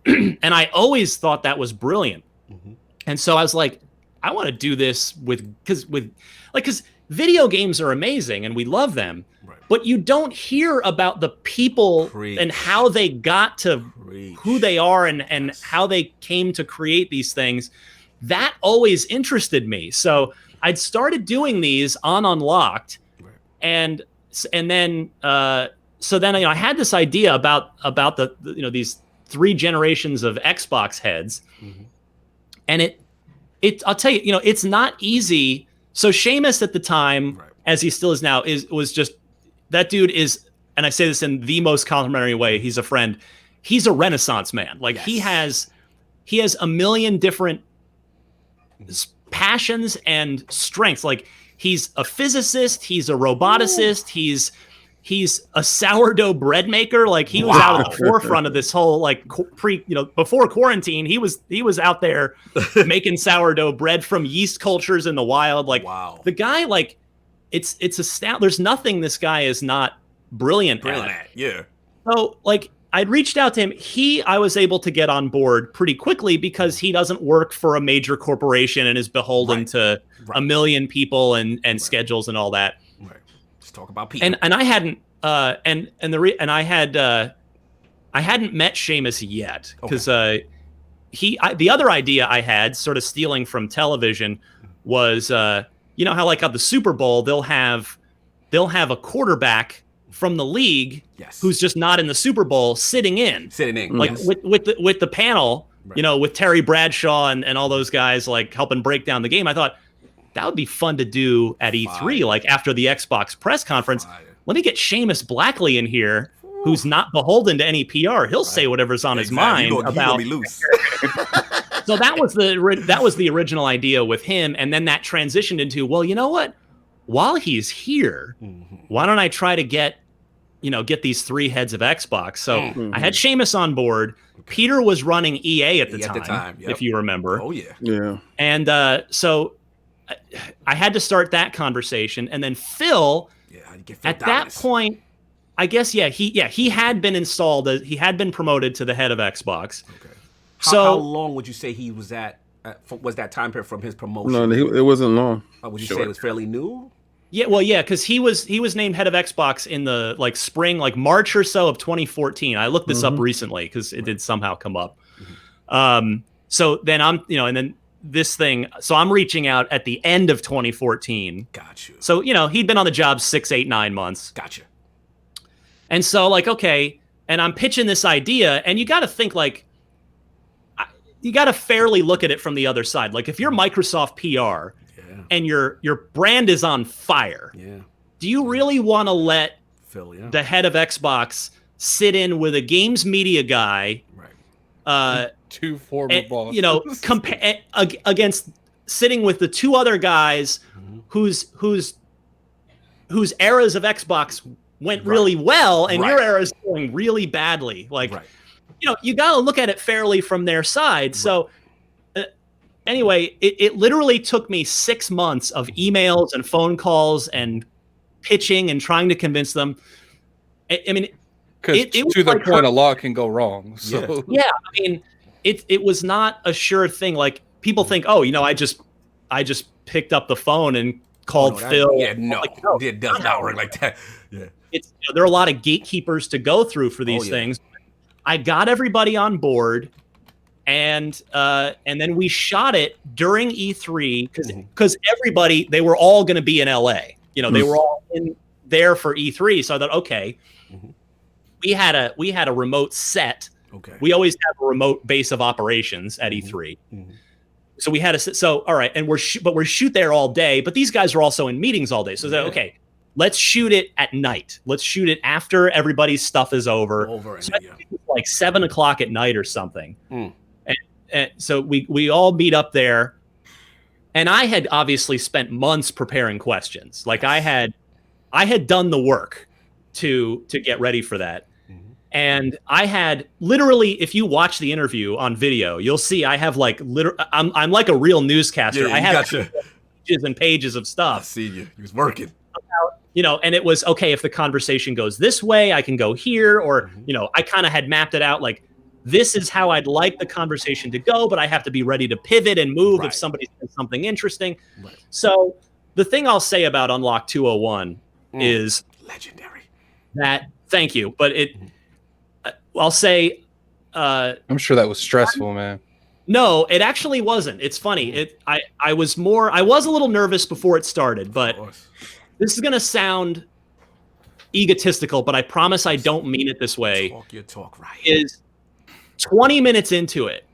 And I always thought that was brilliant. And so I was like, I want to do this because video games are amazing and we love them. But you don't hear about the people and how they got to who they are and how they came to create these things. That always interested me. So I'd started doing these on Unlocked. And and then so then I had this idea about the these 3 generations of Xbox heads, and it I'll tell you, it's not easy. So Seamus at the time, as he still is now, was just that dude is, and I say this in the most complimentary way. He's a friend. He's a Renaissance man. Like he has a million different passions and strengths. Like he's a physicist. He's a roboticist. He's a sourdough bread maker. Like he was out at the forefront of this whole before quarantine. He was out there making sourdough bread from yeast cultures in the wild. Like the guy, like it's astounding. There's nothing this guy is not brilliant at. Yeah. So like I'd reached out to him. I was able to get on board pretty quickly because he doesn't work for a major corporation and is beholden to a million people and schedules and all that. Talk about people. And I hadn't I hadn't met Seamus yet because the other idea I had, sort of stealing from television, was how like at the Super Bowl they'll have a quarterback from the league who's just not in the Super Bowl sitting in like with the panel, with Terry Bradshaw and all those guys like helping break down the game. I thought that would be fun to do at E3, like after the Xbox press conference. Let me get Seamus Blackley in here, who's not beholden to any PR. He'll say whatever's on his mind about. Be loose. So that was the original idea with him, and then that transitioned into, well, you know what? While he's here, why don't I try to get these 3 heads of Xbox? So I had Seamus on board. Peter was running EA at the time, if you remember. Oh yeah, yeah. And so I had to start that conversation, and then Phil, at that point, I guess he had been installed. He had been promoted to the head of Xbox. Okay. How long would you say he was at? Was that time period from his promotion? No, it wasn't long. Would you say it was fairly new? Yeah, well, yeah, because he was named head of Xbox in the spring, March or so of 2014. I looked this up recently because it did somehow come up. So then and then this thing. So I'm reaching out at the end of 2014. Gotcha. So he'd been on the job 6, 8, 9 months. Gotcha. And so okay, and I'm pitching this idea, and you got to think you got to fairly look at it from the other side. Like if you're Microsoft PR. And your brand is on fire. Yeah. Do you really want to let Phil, the head of Xbox sit in with a games media guy? Right. 2 former bosses. Against sitting with the 2 other guys whose eras of Xbox went really well, and your era is going really badly. You got to look at it fairly from their side. So. Anyway, it literally took me 6 months of emails and phone calls and pitching and trying to convince them. I mean, because to the point, a lot can go wrong. So yeah, I mean, it was not a sure thing. Like people think, I just picked up the phone and called Phil. It does not work like that. Yeah, there are a lot of gatekeepers to go through for these things. I got everybody on board. And then we shot it during E3 because everybody, they were all going to be in LA. They were all in there for E3. So I thought, okay, we had a remote set. Okay, we always have a remote base of operations at E3. So we had all right, and we're shoot there all day. But these guys are also in meetings all day. So okay, let's shoot it at night. Let's shoot it after everybody's stuff is over. So it was like 7 o'clock at night or something. And so we all meet up there, and I had obviously spent months preparing questions. Like I had done the work to get ready for that. And I had literally, if you watch the interview on video, you'll see I have I'm like a real newscaster. I have pages and pages of stuff. I see you. He was working. And it was okay if the conversation goes this way, I can go here, or I kind of had mapped it out like. This is how I'd like the conversation to go, but I have to be ready to pivot and move if somebody says something interesting. Right. So the thing I'll say about Unlocked 201 is legendary. Thank you, but I'll say. I'm sure that was stressful, man. No, it actually wasn't. It's funny. I was a little nervous before it started, but this is gonna sound egotistical, but I promise I don't mean it this way. Talk your talk, right? Is 20 minutes into it,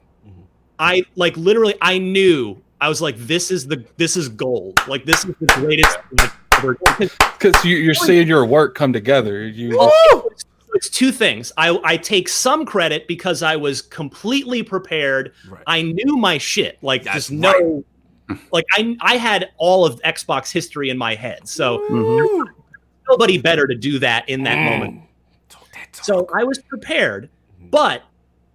I like literally I knew I was like, this is gold. Like this is the greatest thing ever. Because you're seeing your work come together. It's two things. I take some credit because I was completely prepared. Right. I knew my shit. Like That's just no, like I had all of Xbox history in my head. So nobody better to do that in that moment. So I was prepared, but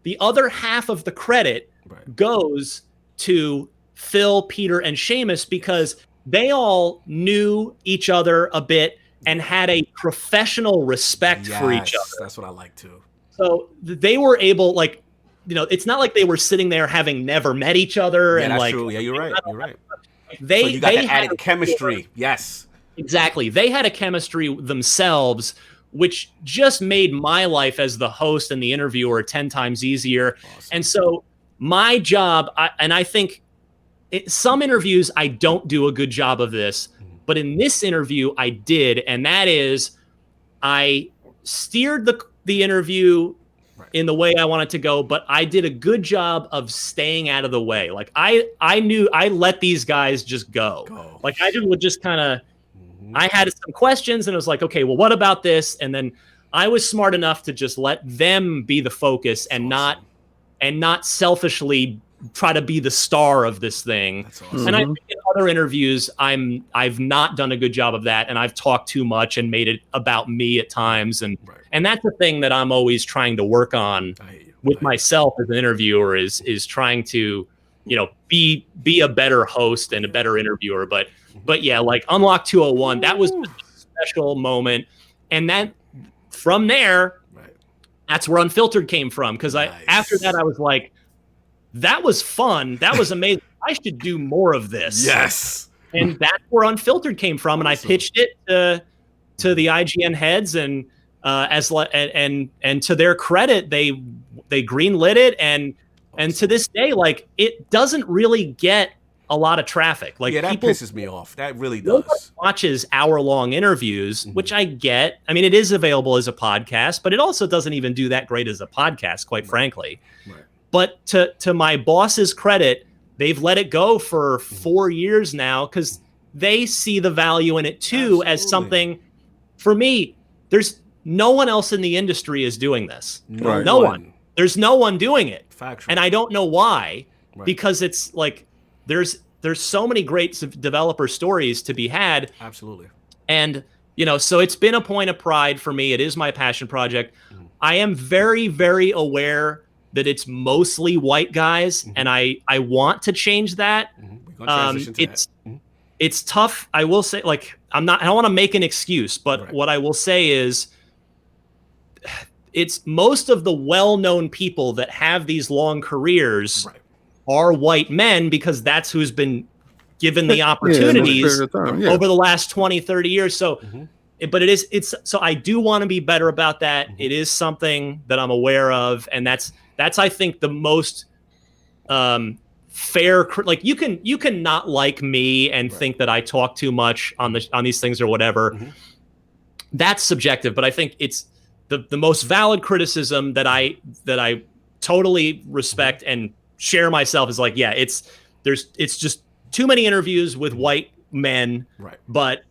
the other half of the credit goes to Phil, Peter, and Seamus because they all knew each other a bit and had a professional respect for each other. That's what I like too. So they were able, like, it's not like they were sitting there having never met each other. Yeah, and that's like, true. Yeah, you're right. You're right. So They you got they that added chemistry. Yes. Exactly. They had a chemistry themselves, which just made my life as the host and the interviewer 10 times easier. Awesome. And so my job, I think some interviews, I don't do a good job of this, but in this interview I did. And that is I steered the interview in the way I wanted to go, but I did a good job of staying out of the way. Like I knew I let these guys just go. Like I would just kind of, I had some questions and it was like, okay, well, what about this? And then I was smart enough to just let them be the focus and not selfishly try to be the star of this thing. That's awesome. And I think in other interviews, I've not done a good job of that, and I've talked too much and made it about me at times, and that's the thing that I'm always trying to work on with myself as an interviewer is trying to, be a better host and a better interviewer. But yeah, like Unlocked 201, that was a special moment, and that from there, that's where Unfiltered came from. Because after that, I was like, that was fun. That was amazing. I should do more of this. Yes. And that's where Unfiltered came from. And I pitched it to the IGN heads, and and to their credit, they greenlit it. And to this day, like, it doesn't really get a lot of traffic. Like, that people, pisses me off. That really does. Watches hour-long interviews, which I get. I mean, it is available as a podcast, but it also doesn't even do that great as a podcast, quite frankly. Right. But to my boss's credit, they've let it go for 4 years now because they see the value in it too. Absolutely. As something. For me, there's no one else in the industry is doing this. No one. There's no one doing it. Factual. And I don't know why, because it's like there's so many great developer stories to be had. Absolutely. And so it's been a point of pride for me. It is my passion project. I am very, very aware that it's mostly white guys, and I want to change that. It's tough. I will say, like, I don't want to make an excuse, but what I will say is it's most of the well-known people that have these long careers are white men, because that's who's been given the opportunities over the last 20, 30 years. So, but so I do want to be better about that. It is something that I'm aware of. And that's I think the most fair. Like, you can not like me and think that I talk too much on these things or whatever. That's subjective, but I think it's the most valid criticism that I totally respect and share myself is like, yeah, it's just too many interviews with white men. But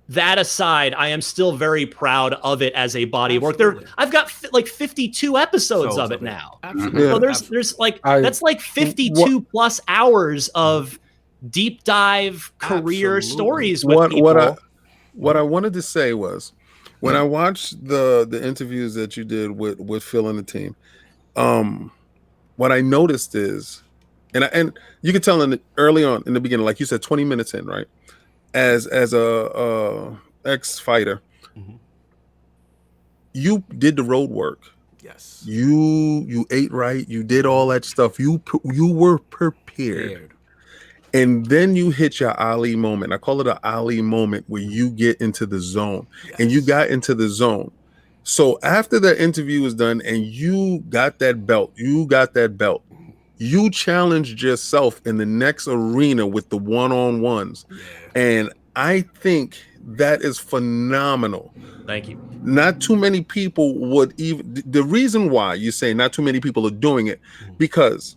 that aside, I am still very proud of it as a body of work. I've got like 52 episodes of it now. So there's like that's like 52 plus hours of deep dive career stories with people. What I wanted to say was, when I watched the interviews that you did with Phil and the team, what I noticed is, and you could tell early on in the beginning, like you said, 20 minutes in, right? As a ex-fighter, you did the road work. Yes. You ate right. You did all that stuff. You were prepared. And then you hit your Ali moment. I call it an Ali moment, where you get into the zone. And you got into the zone. So after the interview was done and you got that belt, you challenged yourself in the next arena with the one-on-ones. And I think that is phenomenal. Thank you. Not too many people would even. The reason why you say not too many people are doing it, because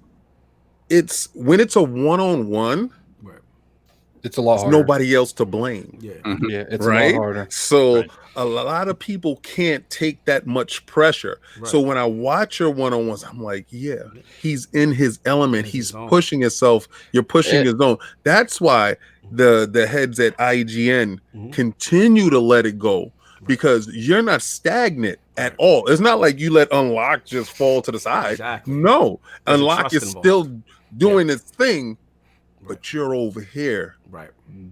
it's when it's a one-on-one, it's a lot harder. Nobody else to blame. Yeah, yeah, it's right. A lot harder. So a lot of people can't take that much pressure. Right. So when I watch your one-on-ones, I'm like, yeah, he's in his element. He's pushing himself. You're pushing his own. That's why the heads at IGN continue to let it go, because you're not stagnant at all. It's not like you let Unlocked just fall to the side. Exactly. No, Unlocked is still doing its thing, but you're over here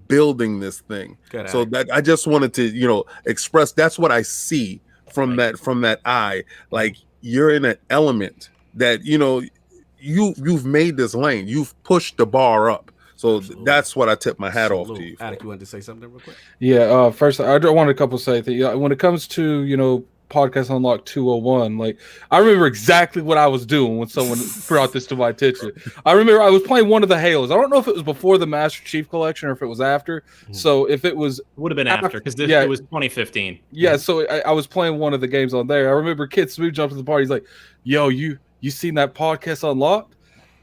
building this thing. So that I just wanted to, express that's what I see from that eye. Like, you're in an element that, you've made this lane. You've pushed the bar up. So that's what I tip my hat off to you. Alec, you wanted to say something real quick? Yeah, first I want a couple say things. When it comes to, Podcast Unlocked 201, like, I remember exactly what I was doing when someone brought this to my attention. I remember I was playing one of the Halos. I don't know if it was before the Master Chief Collection or if it was after. So if it was, would have been after, because it was 2015. Yeah, so I was playing one of the games on there. I remember Kid Smooth jumped to the party. He's like, "Yo, you seen that Podcast Unlocked?"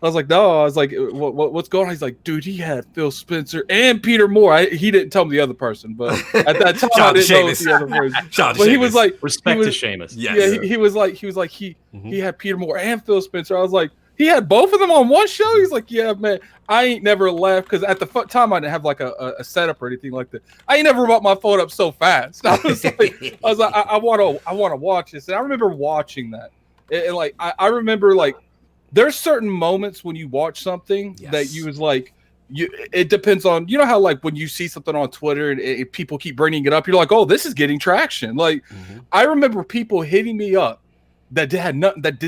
I was like, no. I was like, what's going on? He's like, dude, he had Phil Spencer and Peter Moore. He didn't tell me the other person, but at that time I didn't know it was the other person. But he was like, respect to Seamus. Yes. Yeah, he was like, he had Peter Moore and Phil Spencer. I was like, he had both of them on one show. He's like, yeah, man, I ain't never left, because at the time I didn't have like a setup or anything like that. I ain't never brought my phone up so fast. I was like, I want to watch this, and I remember watching that. I remember like. There's certain moments when you watch something that you was like, it depends on, how like when you see something on Twitter and people keep bringing it up, you're like, oh, this is getting traction. Like, I remember people hitting me up that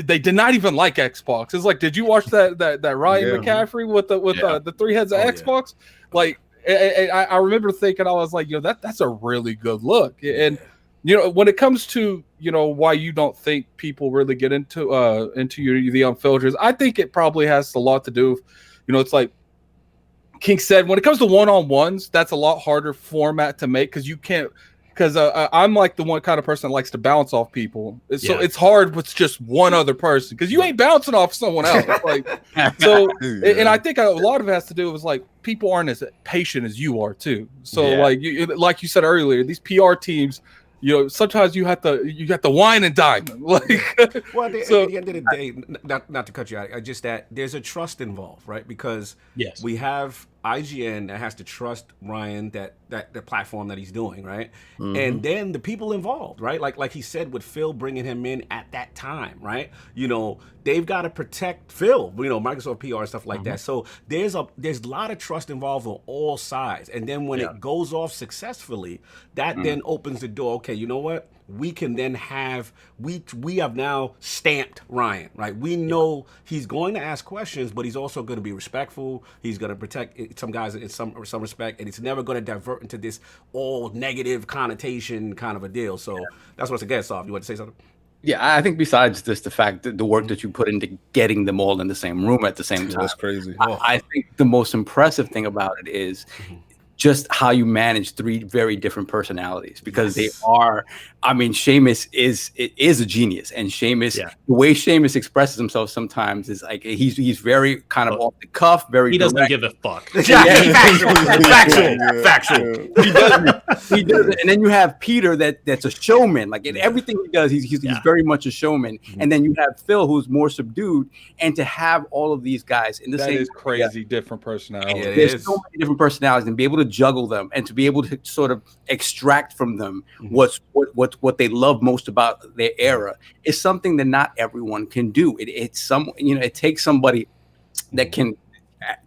they did not even like Xbox. It's like, did you watch that Ryan McCaffrey with the three heads of Xbox? Yeah. Like, I remember thinking, I was like, that's a really good look. And when it comes to, why you don't think people really get into the unfilters, I think it probably has a lot to do with, it's like King said, when it comes to one-on-ones, that's a lot harder format to make, because you can't, because I'm like the one kind of person that likes to bounce off people. So it's hard with just one other person, because you ain't bouncing off someone else. Like, so, and I think a lot of it has to do with, like, people aren't as patient as you are too. So like you said earlier, these PR teams, sometimes you have to wine and dine them. Like, well, at the end of the day, not to cut you out, just that there's a trust involved, right? Because we have IGN that has to trust Ryan, that the platform that he's doing, right? And then the people involved, right? Like he said, with Phil bringing him in at that time, right? They've got to protect Phil, Microsoft PR and stuff like that. So there's a lot of trust involved on all sides. And then when it goes off successfully, that then opens the door. Okay, you know what? We can then have we have now stamped Ryan, right? We know he's going to ask questions, but he's also going to be respectful. He's going to protect some guys in some respect, and it's never going to divert into this all negative connotation kind of a deal. So that's what's against off. You want to say something? Yeah, I think besides just the fact that the work that you put into getting them all in the same room at the same time, that's crazy. I think the most impressive thing about it is just how you manage three very different personalities, because they are, Seamus is a genius, and Seamus, the way Seamus expresses himself sometimes is like, he's very kind of off the cuff, very he doesn't direct. give a fuck. Factual. He doesn't. And then you have Peter that's a showman. Like, in everything he does, he's very much a showman. And then you have Phil, who's more subdued. And to have all of these guys in the same, that is crazy different personalities. There's so many different personalities, and be able to juggle them and to be able to sort of extract from them what they love most about their era is something that not everyone can do. It takes somebody that can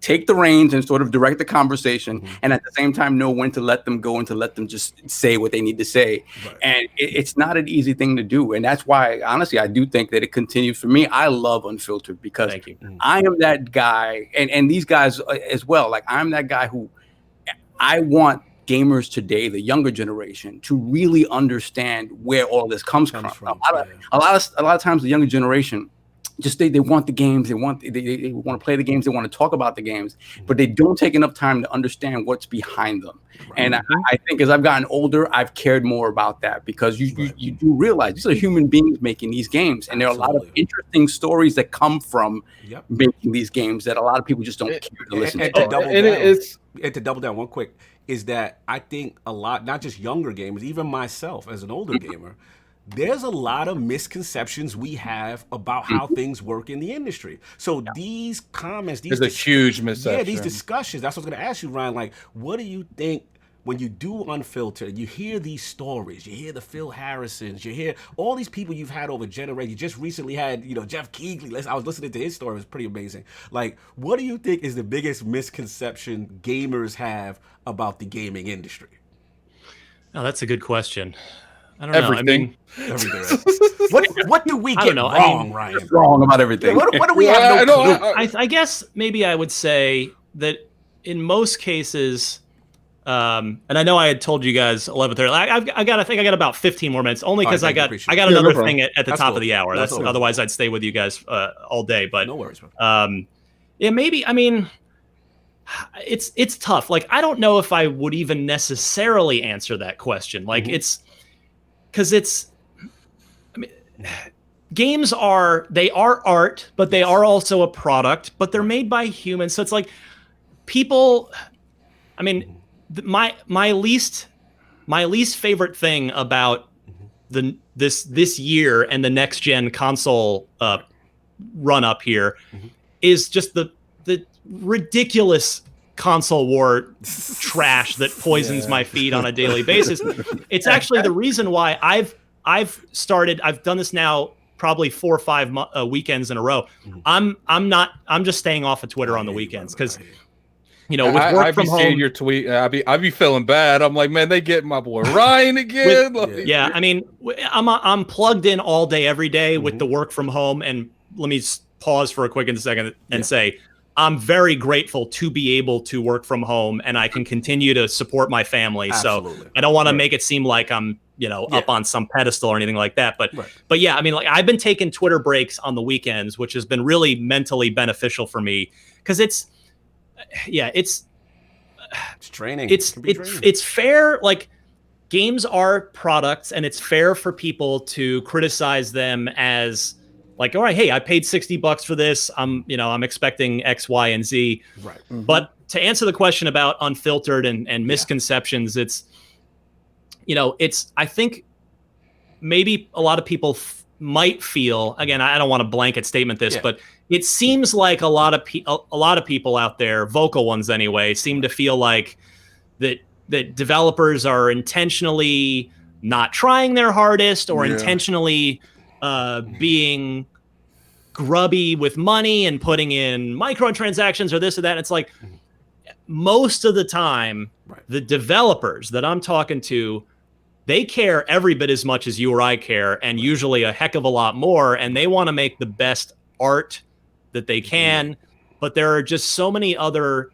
take the reins and sort of direct the conversation, and at the same time know when to let them go and to let them just say what they need to say. And it's not an easy thing to do, and that's why, honestly, I do think that it continues. For me, I love Unfiltered, because I am that guy, and these guys as well. Like, I'm that guy who I want gamers today, the younger generation, to really understand where all this comes from. A lot of times, the younger generation, just they want the games, they want to play the games, they want to talk about the games, but they don't take enough time to understand what's behind them. Right. And I think as I've gotten older, I've cared more about that, because you do realize these are human beings making these games, and there are a lot of interesting stories that come from making these games that a lot of people just don't care to listen to. And to double down one quick is that I think a lot, not just younger gamers, even myself as an older gamer, there's a lot of misconceptions we have about how things work in the industry. So these comments, there's a huge misconception. Yeah, these discussions. That's what I was going to ask you, Ryan. Like, what do you think when you do Unfiltered? You hear these stories. You hear the Phil Harrisons. You hear all these people you've had over generations. You just recently had, Jeff Keighley. I was listening to his story. It was pretty amazing. Like, what do you think is the biggest misconception gamers have about the gaming industry? Oh, that's a good question. I don't know. I mean, everything. What do we get wrong, Ryan? Wrong about everything. What do we have no clue? I guess maybe I would say that in most cases, and I know I had told you guys 11:30. I got about 15 more minutes, only because I got another thing at the top of the hour. That's otherwise I'd stay with you guys all day. But no worries, bro. Yeah, maybe. I mean, it's tough. Like, I don't know if I would even necessarily answer that question. Like, it's. Because games are art, but they are also a product, but they're made by humans. So it's like people, I mean, my least favorite thing about this year and the next gen console run up here is just the ridiculous console war trash that poisons my feed on a daily basis. It's actually the reason why I've done this now probably 4 or 5 weekends in a row. I'm just staying off of Twitter on the weekends, because with work from home. Seeing your tweet, I'd be feeling bad. I'm like, man, they get my boy Ryan again. I mean, I'm plugged in all day every day with the work from home. And let me pause for a quick second and say, I'm very grateful to be able to work from home, and I can continue to support my family. Absolutely. So I don't want to make it seem like I'm, up on some pedestal or anything like that. But yeah, I mean, like, I've been taking Twitter breaks on the weekends, which has been really mentally beneficial for me, because it's training. It's fair. Like, games are products, and it's fair for people to criticize them as, like, all right, hey, I paid $60 for this. I'm expecting X, Y, and Z. Right. But to answer the question about Unfiltered and misconceptions, it's I think maybe a lot of people might feel, again, I don't want to blanket statement this, but it seems like a lot of people out there, vocal ones anyway, seem to feel like that developers are intentionally not trying their hardest, or intentionally being grubby with money and putting in microtransactions or this or that. And it's like, most of the time, the developers that I'm talking to, they care every bit as much as you or I care, and usually a heck of a lot more. And they want to make the best art that they can. But there are just so many other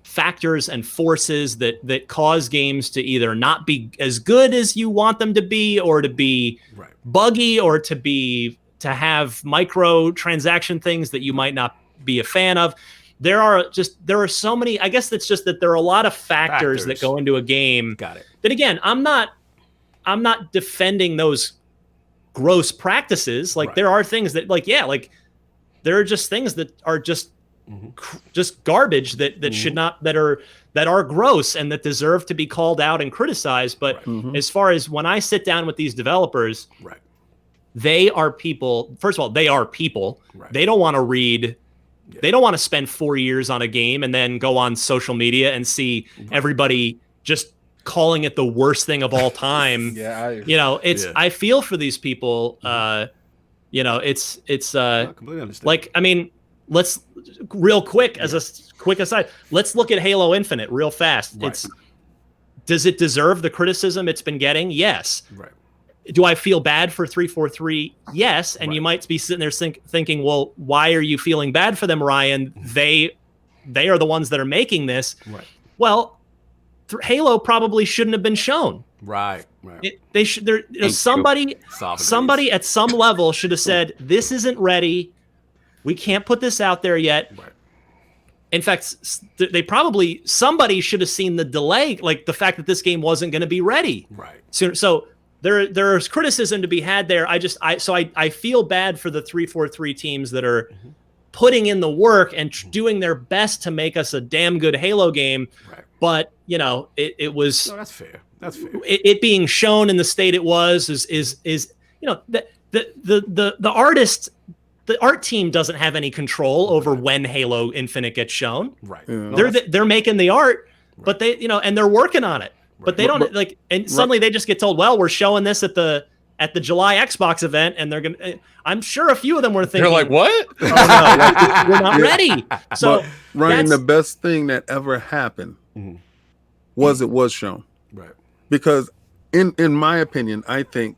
factors and forces that cause games to either not be as good as you want them to be, or to be buggy, or to have micro transaction things that you might not be a fan of. There are so many. I guess that's just that there are a lot of factors that go into a game. Got it. That, again, I'm not defending those gross practices. Like, there are things that, there are just things that are just garbage that should not, that are gross and that deserve to be called out and criticized. But as far as when I sit down with these developers, they are people. First of all, they are people. They don't want to read. They don't want to spend 4 years on a game and then go on social media and see everybody just calling it the worst thing of all time. I feel for these people. It's like, I mean, let's real quick as a quick aside, let's look at Halo Infinite real fast. Does it deserve the criticism it's been getting? Yes. Do I feel bad for 343? Yes. And you might be sitting there thinking, well, why are you feeling bad for them, Ryan? They are the ones that are making this. Well, Halo probably shouldn't have been shown. Somebody at some level should have said, this isn't ready. we can't put this out there yet. Right. In fact, somebody should have seen the delay, like the fact that this game wasn't going to be ready. Right. So there's criticism to be had there. I feel bad for the 343 teams that are putting in the work and doing their best to make us a damn good Halo game. Right. But it was. No, that's fair. That's fair. It being shown in the state it was is the artist. The art team doesn't have any control over when Halo Infinite gets shown. Right. Yeah. They're making the art, but they and they're working on it. Right. But they don't and suddenly they just get told, well, we're showing this at the July Xbox event, and they're gonna. I'm sure a few of them were thinking, they're like, what? Oh no, we're not ready. So but, Ryan, the best thing that ever happened was it was shown. Right. Because in my opinion, I think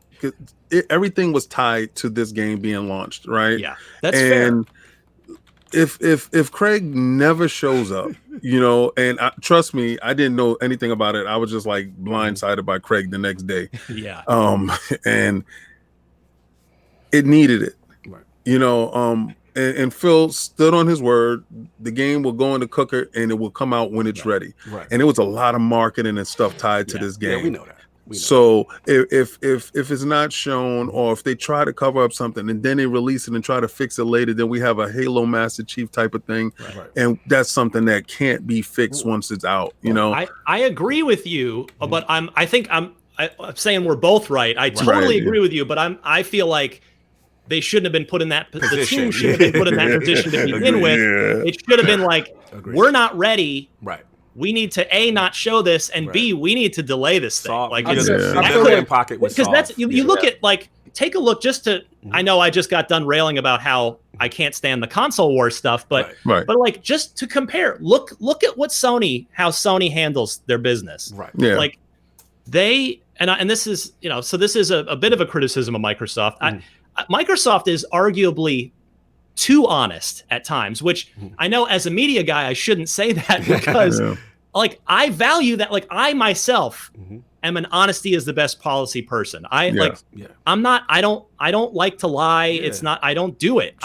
everything was tied to this game being launched, right? Yeah, that's fair. And if Craig never shows up, and trust me, I didn't know anything about it. I was just like blindsided by Craig the next day. Yeah. And it needed it, right. And Phil stood on his word. The game will go in the cooker and it will come out when it's ready. Right. And it was a lot of marketing and stuff tied to this game. Yeah, we know that. So if it's not shown, or if they try to cover up something and then they release it and try to fix it later, then we have a Halo Master Chief type of thing. Right. And that's something that can't be fixed once it's out, I agree with you, but I'm saying we're both right. I totally agree with you, but I feel like they shouldn't have been put in that position. The team should have been put in that position to begin with. It should have been like, we're not ready. Right. We need to A, not show this, and B, we need to delay this thing. Because that's you look at take a look just to. I know I just got done railing about how I can't stand the console war stuff, but just to compare, look at what how Sony handles their business. Right. Yeah. Like they and this is so this is a bit of a criticism of Microsoft. Microsoft is arguably too honest at times, which I know as a media guy I shouldn't say that because I value that. Like I myself am an honesty is the best policy person. I'm not. I don't like to lie. Yeah. It's not. I don't do it.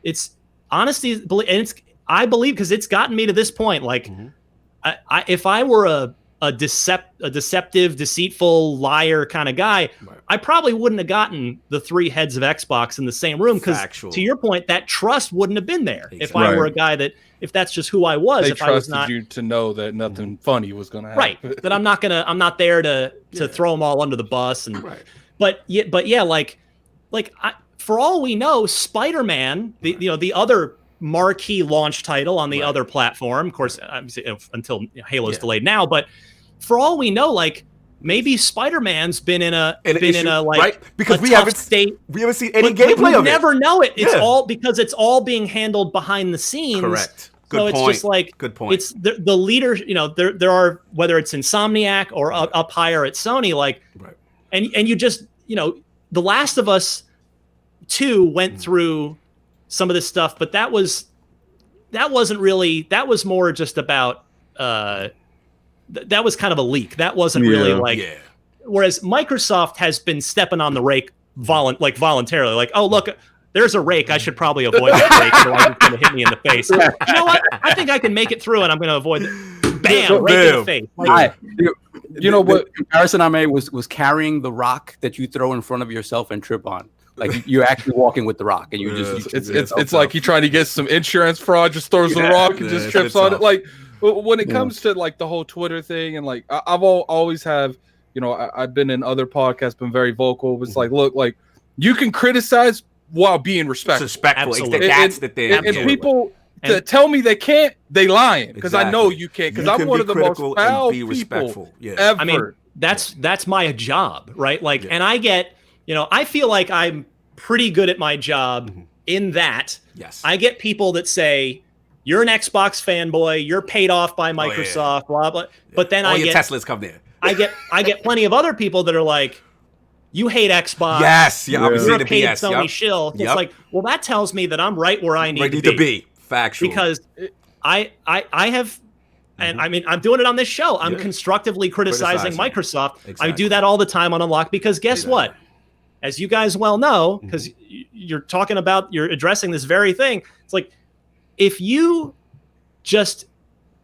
It's honesty, and I believe because it's gotten me to this point. Like if I were a deceptive, deceitful, liar kind of guy, I probably wouldn't have gotten the three heads of Xbox in the same room because, to your point, that trust wouldn't have been there if I were a guy that, if that's just who I was. They if I was not, you to know that nothing funny was going to happen. Right. That I'm not there to throw them all under the bus. And but for all we know, Spider-Man, the other marquee launch title on the other platform, of course, until Halo's delayed now, but for all we know, maybe Spider-Man's been in a because we haven't seen any gameplay of it. We never know it. It's all because it's all being handled behind the scenes. Correct. It's just good point. It's the leaders. There are, whether it's Insomniac or up higher at Sony, and you just The Last of Us 2 went through some of this stuff, but that wasn't really. That was more just about. That was kind of a leak. That wasn't really Whereas Microsoft has been stepping on the rake voluntarily. Oh, look, there's a rake. I should probably avoid that rake. Otherwise it's going to hit me in the face. You know what? I think I can make it through, and I'm going to avoid it. Bam! Rake in the face. What comparison I made was carrying the rock that you throw in front of yourself and trip on. Like you're actually walking with the rock, and it's like you trying to get some insurance fraud. Just throws the rock and just trips on it. When it comes to the whole Twitter thing, and I've always have, I've been in other podcasts, been very vocal. It's look, you can criticize while being respectful. Absolutely. That's the thing. And people that tell me they can't, they lying because I know you can't. Because I'm one of the most foul people ever. I mean, that's my job, right? And I get, I feel like I'm pretty good at my job in that. Yes. I get people that say, you're an Xbox fanboy. You're paid off by Microsoft, blah blah. But then all your Teslas come there. I get plenty of other people that are like, you hate Xbox. Yes, you're a paid Sony shill. It's well, that tells me that I'm right where I need to be. Factual. Because I have, and I mean, I'm doing it on this show. I'm constructively criticizing Microsoft. Exactly. I do that all the time on Unlocked because guess what? as you guys well know, because you're addressing this very thing. It's like, if you just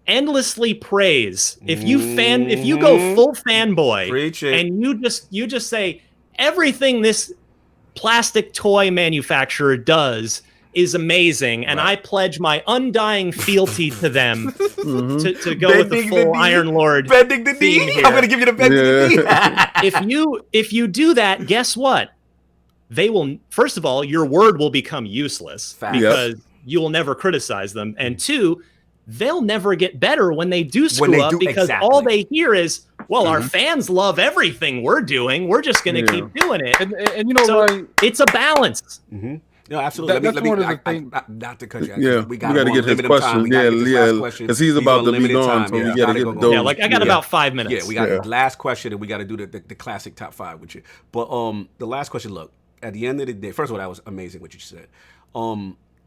endlessly praise, if you go full fanboy and you just say everything this plastic toy manufacturer does is amazing, and I pledge my undying fealty to them to go with the full Iron Lord bending the theme knee. here. I'm gonna give you the bending the knee. if you do that, guess what? They will, first of all, your word will become useless because you will never criticize them, and two, they'll never get better when they do screw up because all they hear is, well, our fans love everything we're doing. We're just going to keep doing it. And you know, so Ryan, it's a balance. No, absolutely. That's one of the things. Not to cut you out. Yeah, we got to get his question. Because he's about to be gone, so we got to get those. Yeah, like I got about 5 minutes. Yeah, we got the last question, and we got to do the classic top 5 with you. But the last question, look, at the end of the day, first of all, that was amazing what you said.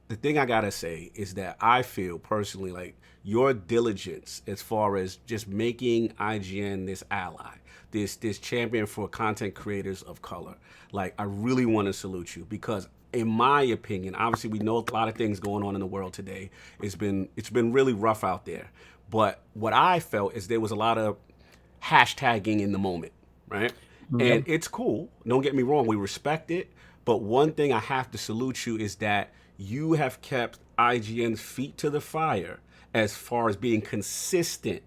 The thing I gotta say is that I feel personally like your diligence as far as just making IGN this ally, this champion for content creators of color. Like, I really want to salute you because, in my opinion, obviously we know a lot of things going on in the world today. It's been really rough out there. But what I felt is there was a lot of hashtagging in the moment, right? And it's cool. Don't get me wrong. We respect it. But one thing I have to salute you is that you have kept IGN's feet to the fire as far as being consistent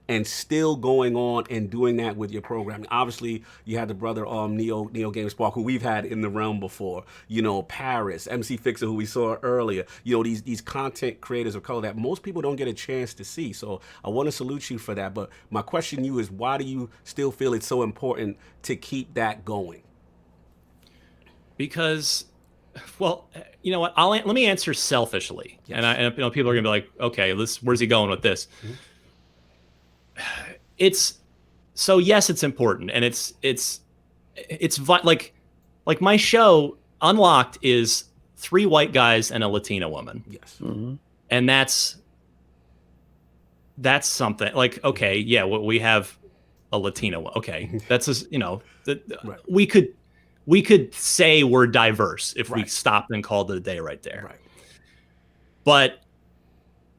and still going on and doing that with your programming. Obviously, you had the brother Neo GameSpark, who we've had in the realm before. You know, Paris, MC Fixer, who we saw earlier. You know, these content creators of color that most people don't get a chance to see. So I want to salute you for that. But my question to you is, why do you still feel it's so important to keep that going? Because, well, you know what? Let me answer selfishly, and you know, people are gonna be like, okay, where's he going with this? It's so yes, it's important, and it's like my show Unlocked is 3 white guys and a Latina woman. Yes, and that's something. Like, okay, yeah, we have a Latina one. Okay, that's just, you know, we could say we're diverse if we stopped and called it a day right there. Right. But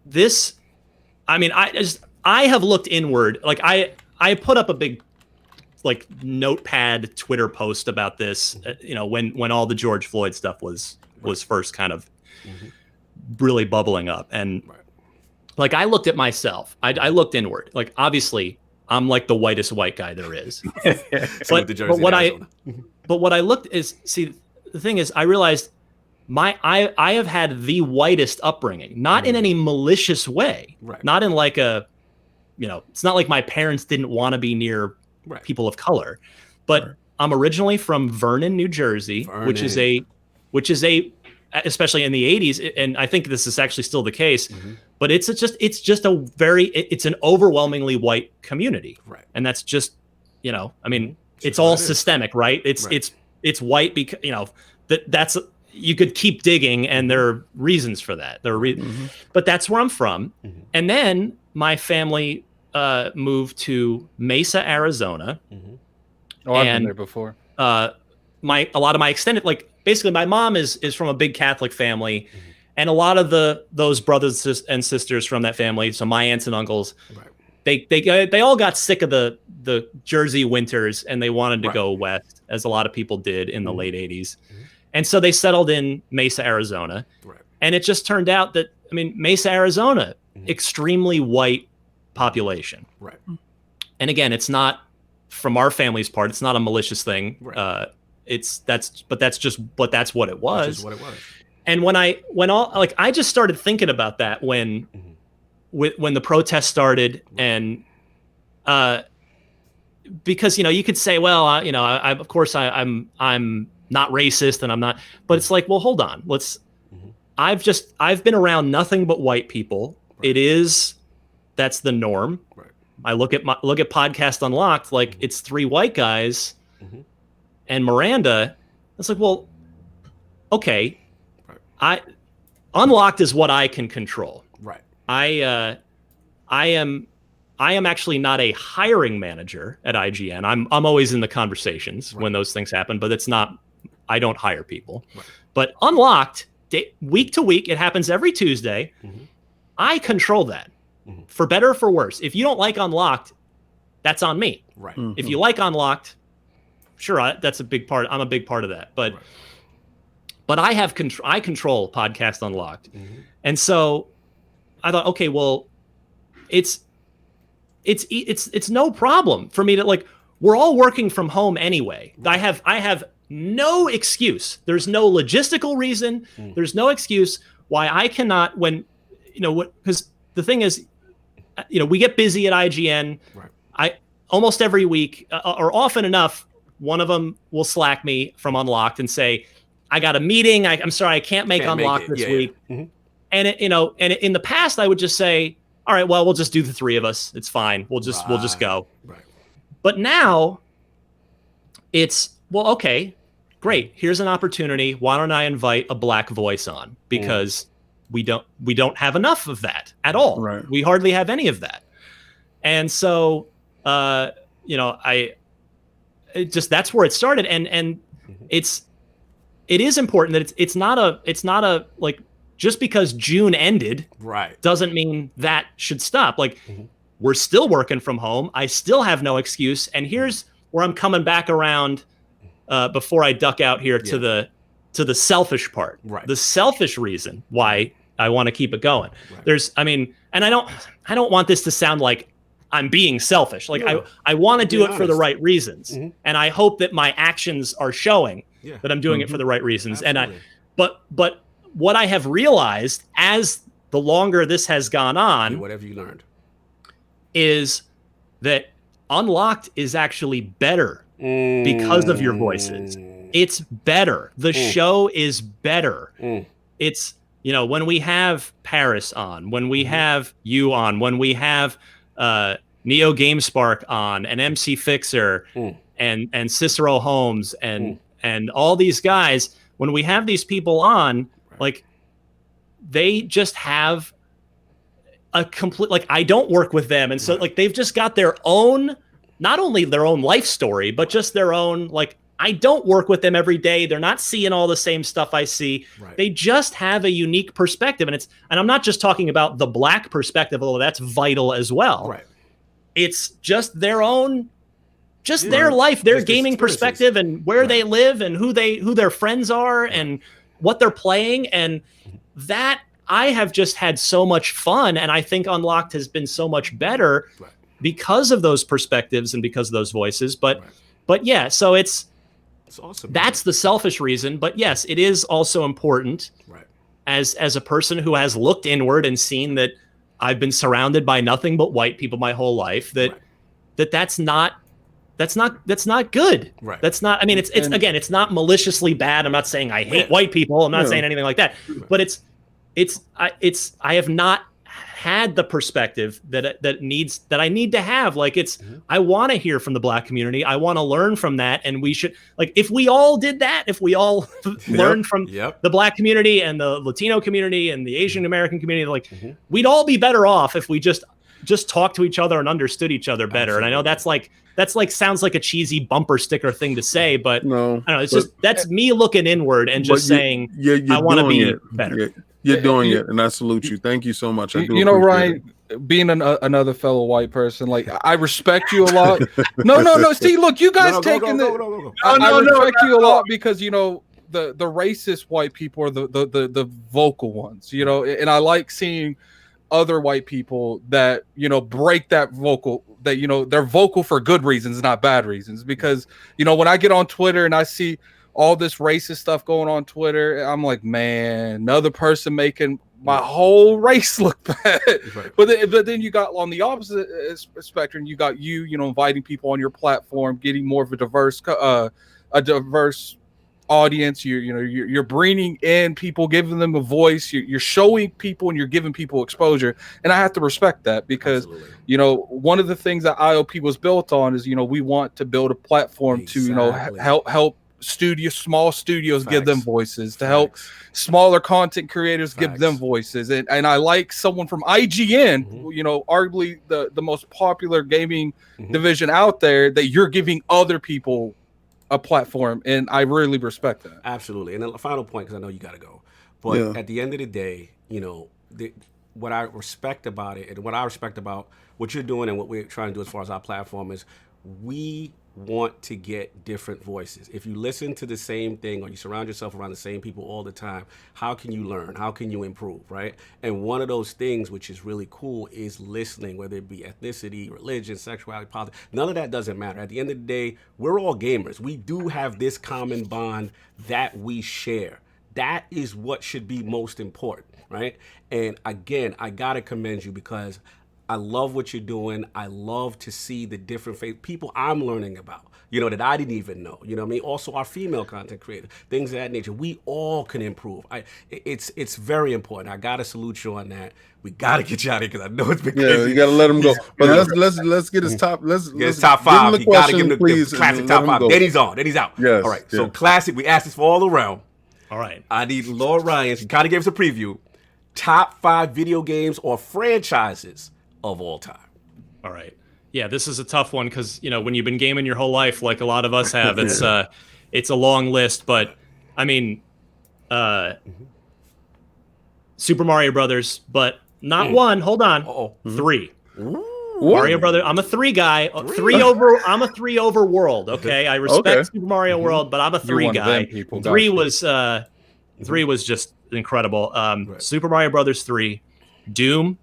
this, I mean, I have looked inward. Like I put up a big like notepad Twitter post about this, you know, when all the George Floyd stuff was first kind of really bubbling up. And like, I looked at myself, I looked inward. Like, obviously I'm like the whitest white guy there is. But what I looked is, see, the thing is, I realized I have had the whitest upbringing, not in any malicious way, not in like a, you know, it's not like my parents didn't want to be near people of color, but I'm originally from Vernon, New Jersey, which is a, especially in the 80s, and I think this is actually still the case, but it's an overwhelmingly white community, and that's just, you know, I mean, it's all systemic, right? It's white because, you know, that's, you could keep digging and there are reasons for that. But that's where I'm from. And then my family moved to Mesa, Arizona. Oh, I've been there before. A lot of my extended, like, basically my mom is from a big Catholic family, and a lot of those brothers and sisters from that family, so my aunts and uncles, they all got sick of the Jersey winters and they wanted to go west, as a lot of people did in the late 80s. And so they settled in Mesa, Arizona. And it just turned out that, I mean, Mesa, Arizona, extremely white population. And again, it's not, from our family's part, it's not a malicious thing. That's what it was. And I just started thinking about that when the protests started, and because, you know, you could say, well, you know, I'm not racist and I'm not, but it's like, well, hold on, I've been around nothing but white people. That's the norm. I look at Podcast Unlocked, like it's 3 white guys and Miranda. It's like, well, okay, Unlocked is what I can control. I am actually not a hiring manager at IGN. I'm always in the conversations when those things happen, but it's not I don't hire people. Right. But Unlocked, week to week, it happens every Tuesday. I control that, for better or for worse. If you don't like Unlocked, that's on me. Right. If you like Unlocked, sure, that's a big part. I'm a big part of that. But but I have I control Podcast Unlocked, and so I thought, okay, well, it's no problem for me to, like, we're all working from home anyway. I have no excuse. There's no logistical reason. There's no excuse why I cannot, when, because the thing is, we get busy at IGN. Right. I almost every week, or often enough, one of them will Slack me from Unlocked and say, I got a meeting. I'm sorry, I can't make Unlocked this week. And in the past, I would just say, all right, well, we'll just do the three of us. It's fine. We'll just go. Right. But now it's, well, okay, great. Here's an opportunity. Why don't I invite a black voice on? Because we don't have enough of that at all. Right. We hardly have any of that. And so, that's where it started. And it is important that it's not a like, just because June ended, right, doesn't mean that should stop. Like, we're still working from home. I still have no excuse. And here's where I'm coming back around before I duck out here to the selfish part. Right. The selfish reason why I want to keep it going. Right. And I don't want this to sound like I'm being selfish. Like, I want to do it for the right reasons. And I hope that my actions are showing that I'm doing it for the right reasons. Absolutely. And but what I have realized as the longer this has gone on, whatever you learned, is that Unlocked is actually better because of your voices. It's better. The show is better. It's, when we have Paris on, when we have you on, when we have Neo GameSpark on, and MC Fixer and Cicero Holmes and all these guys, when we have these people on, like, they just have a complete, like, I don't work with them. And so, like, they've just got their own, not only their own life story, but just their own, like, I don't work with them every day. They're not seeing all the same stuff I see. Right. They just have a unique perspective. And I'm not just talking about the black perspective, although that's vital as well. Right. It's just their own, their life, their gaming perspective, and where they live, and who their friends are, and what they're playing. And that, I have just had so much fun. And I think Unlocked has been so much better because of those perspectives and because of those voices. But yeah, so it's awesome. That's the selfish reason. But yes, it is also important as a person who has looked inward and seen that I've been surrounded by nothing but white people my whole life, that's not good. Right. That's not, it's not maliciously bad. I'm not saying I hate white people. I'm not saying anything like that, but I have not had the perspective that I need to have. Like, I want to hear from the black community. I want to learn from that. And we should, like, if we all did that, if we all learned from the black community and the Latino community and the Asian American community, like, we'd all be better off if we just talk to each other and understood each other better. Absolutely. And I know that's like sounds like a cheesy bumper sticker thing to say, but no, I don't know. It's just, that's me looking inward and just saying, I want to be better. You're doing it, and I salute you. Thank you so much. I do Ryan, being another fellow white person, like, I respect you a lot. No. See, look, you guys taking it. I respect you a lot because the racist white people are the vocal ones, and I like seeing other white people that break that vocal, that they're vocal for good reasons, not bad reasons. Because when I get on Twitter and I see all this racist stuff going on Twitter, I'm like, man, another person making my whole race look bad. Right. But then you got, on the opposite spectrum, you got inviting people on your platform, getting more of a diverse audience. You're bringing in people, giving them a voice. You're showing people, and you're giving people exposure. And I have to respect that because one of the things that IOP was built on is we want to build a platform to help small studios give them voices, to help smaller content creators give them voices. And I like someone from IGN, arguably the most popular gaming division out there, that you're giving other people a platform, and I really respect that. Absolutely. And then the final point, because I know you got to go. But at the end of the day, you know, what I respect about it, and what I respect about what you're doing and what we're trying to do as far as our platform is, we want to get different voices. If you listen to the same thing or you surround yourself around the same people all the time, how can you learn? How can you improve, right? And one of those things which is really cool is listening, whether it be ethnicity, religion, sexuality, politics. None of that doesn't matter. At the end of the day, we're all gamers. We do have this common bond that we share. That is what should be most important, right? And again, I gotta commend you because I love what you're doing. I love to see the different people I'm learning about, you know, that I didn't even know. You know what I mean? Also, our female content creators, things of that nature. We all can improve. It's very important. I gotta salute you on that. We gotta get you out of here because I know it's been crazy. You gotta let him go. But let's get his top. Let's get his top five. You gotta give him the classic top five. Go. Then he's on. Then he's out. Yes. All right. So classic. We asked this for all around. All right. I need Lord Ryan's. You kind of gave us a preview. Top 5 video games or franchises of all time. All right. Yeah, this is a tough one because, you know, when you've been gaming your whole life, like a lot of us have, it's a long list. But I mean, Super Mario Brothers, but not one. Hold on. 3. Mario Brother. I'm a 3 guy. 3 over. I'm a 3 over world. Okay, I respect Super Mario World, but I'm a 3 guy. 3 was 3 was just incredible. Super Mario Brothers 3, Doom.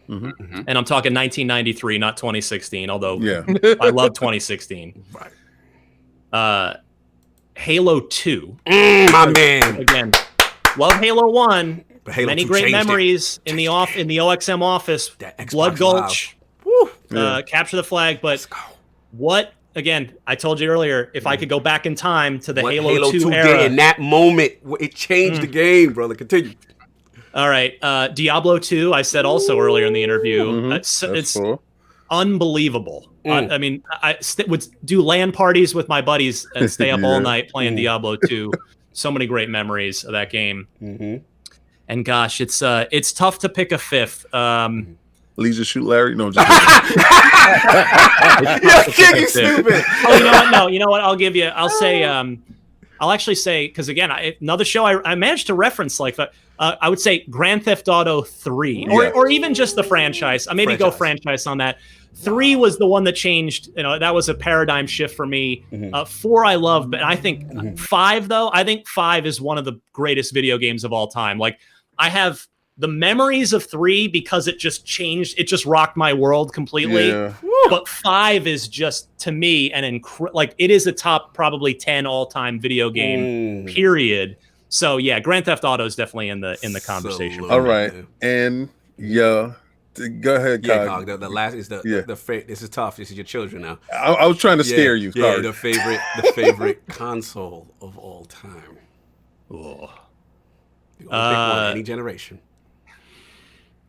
And I'm talking 1993, not 2016. Although I love 2016. Right. Halo 2. My man. Again, love Halo 1. Many great memories in the OXM office. Blood Gulch. Capture the Flag. But what? Again, I told you earlier, if I could go back in time to the Halo 2 era. In that moment, it changed the game, brother. Continue. All right. Diablo 2, I said also earlier in the interview. It's cool. Unbelievable. I mean, I would do LAN parties with my buddies and stay up all night playing Diablo 2. So many great memories of that game. And gosh, it's tough to pick a 5th. Leisure Shoot Larry? No, just you stupid. Oh, you know what? No, you know what? I'll say, I'll actually say, because again, another show I managed to reference like that. I would say Grand Theft Auto 3, or even just the franchise. I maybe go franchise on that. 3 was the one that changed. You know, that was a paradigm shift for me. 4 I love, but I think 5 though. I think 5 is one of the greatest video games of all time. Like I have the memories of 3 because it just changed. It just rocked my world completely. But 5 is just to me like it is a top probably 10 all time video game. Period. So yeah, Grand Theft Auto is definitely in the conversation. All right, and go ahead, Cog. The last is this is tough. This is your children now. I was trying to scare you. Sorry. The favorite console of all time. Pick one, any generation.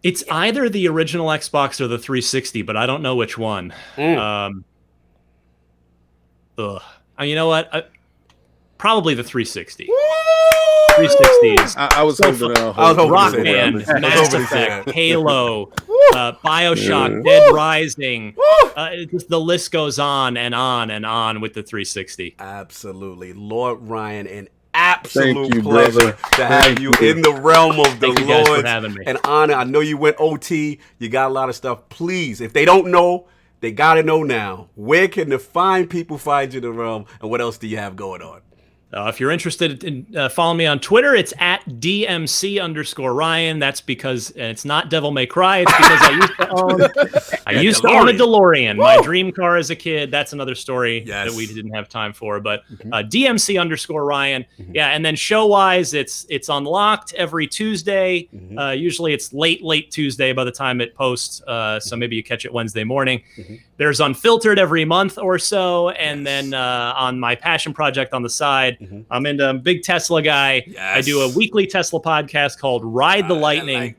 It's either the original Xbox or the 360, but I don't know which one. You know what? Probably the 360. 360s. I was hoping. Rock Band, Mass Effect, Halo, BioShock, Dead Rising. The list goes on and on and on with the 360. Absolutely, Lord Ryan, an absolute pleasure to have you in the realm of the Lord. And honor. I know you went OT. You got a lot of stuff. Please, if they don't know, they got to know now. Where can the fine people find you in the realm, and what else do you have going on? If you're interested in following me on Twitter, it's at DMC_Ryan. That's because it's not Devil May Cry. It's because I used to own a DeLorean. My dream car as a kid. That's another story that we didn't have time for. But DMC_Ryan. Yeah, and then show-wise, it's Unlocked every Tuesday. Usually it's late Tuesday by the time it posts. So maybe you catch it Wednesday morning. There's Unfiltered every month or so. And then on my passion project on the side, I'm a big Tesla guy. I do a weekly Tesla podcast called Ride the Lightning.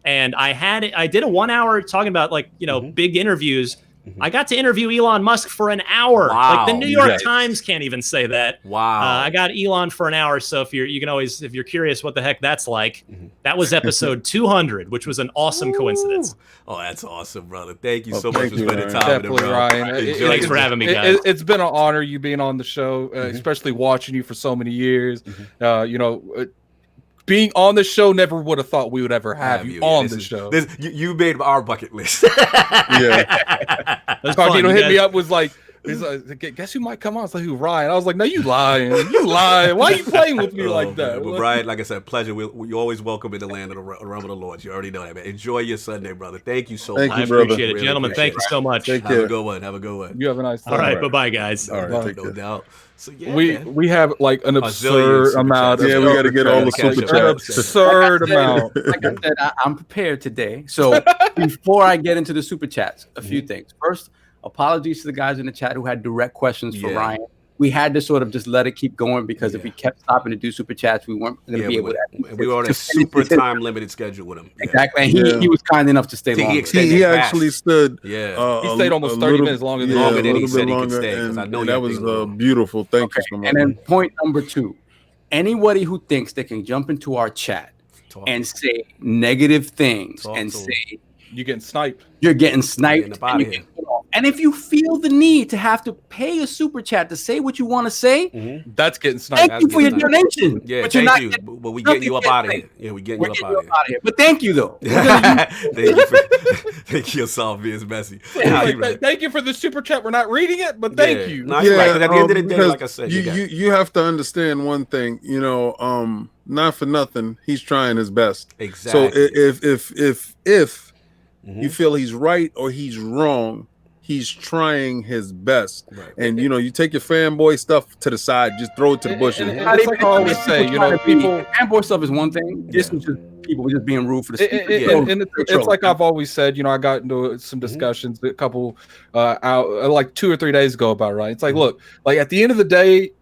And I did a 1 hour talking about big interviews. I got to interview Elon Musk for an hour. Wow. Like the New York Times can't even say that. Wow. I got Elon for an hour. So if you're curious what the heck that's like, that was episode 200, which was an awesome coincidence. Oh, that's awesome, brother. Thank you so much for spending time Definitely, with it, bro. Ryan. Thanks for having me, guys. It's been an honor you being on the show, especially watching you for so many years. Being on the show, never would have thought we would ever have you on the show. You made our bucket list. Cognito hit me up, was like, he's like, guess who might come on? It's like, who, Ryan? I was like, no, you lying. You lying. Why are you playing with me like that? But Brian, like I said, pleasure. You're always welcome in the land of the realm of the Lords. You already know that, man. Enjoy your Sunday, brother. Thank you so much. I appreciate it. Really Gentlemen, thank you so much. Have a good one. Have a good one. You have a nice day. All right, bye-bye, guys. All right, no doubt. So, yeah, we have like an absurd amount. Yeah, we got to get all the super chats. Absurd amount. Like I said, I'm prepared today. So before I get into the super chats, a few things. First, apologies to the guys in the chat who had direct questions for Ryan. We had to sort of just let it keep going because if we kept stopping to do super chats, we weren't going to be able to. We were on a super time limited schedule with him. Exactly. And he was kind enough to stay longer. He actually stood. Yeah. He stayed almost 30 minutes longer than he said he could stay. And that was beautiful. Thank you so much. And then point number 2. Anybody who thinks they can jump into our chat and say negative things and say you're getting sniped. You're getting sniped. And if you feel the need to have to pay a super chat to say what you want to say, that's getting sniped. Thank you for your donation. Yeah, but thank you. But we getting you up out of here. Yeah, we getting you up out of here. But thank you though. Thank you, Solve being messy. Thank you for the super chat. We're not reading it, but thank you. No, you're right. At the end of the day, like I said, you have to understand one thing. Not for nothing, he's trying his best. Exactly. So if you feel he's right or he's wrong, he's trying his best. Right. And you take your fanboy stuff to the side, just throw it to the bushes. It's like I always say, people fanboy stuff is one thing. This is just people just being rude for the it's like I've always said, I got into some discussions a couple like 2 or 3 days ago about Ryan. It's like, look, like at the end of the day,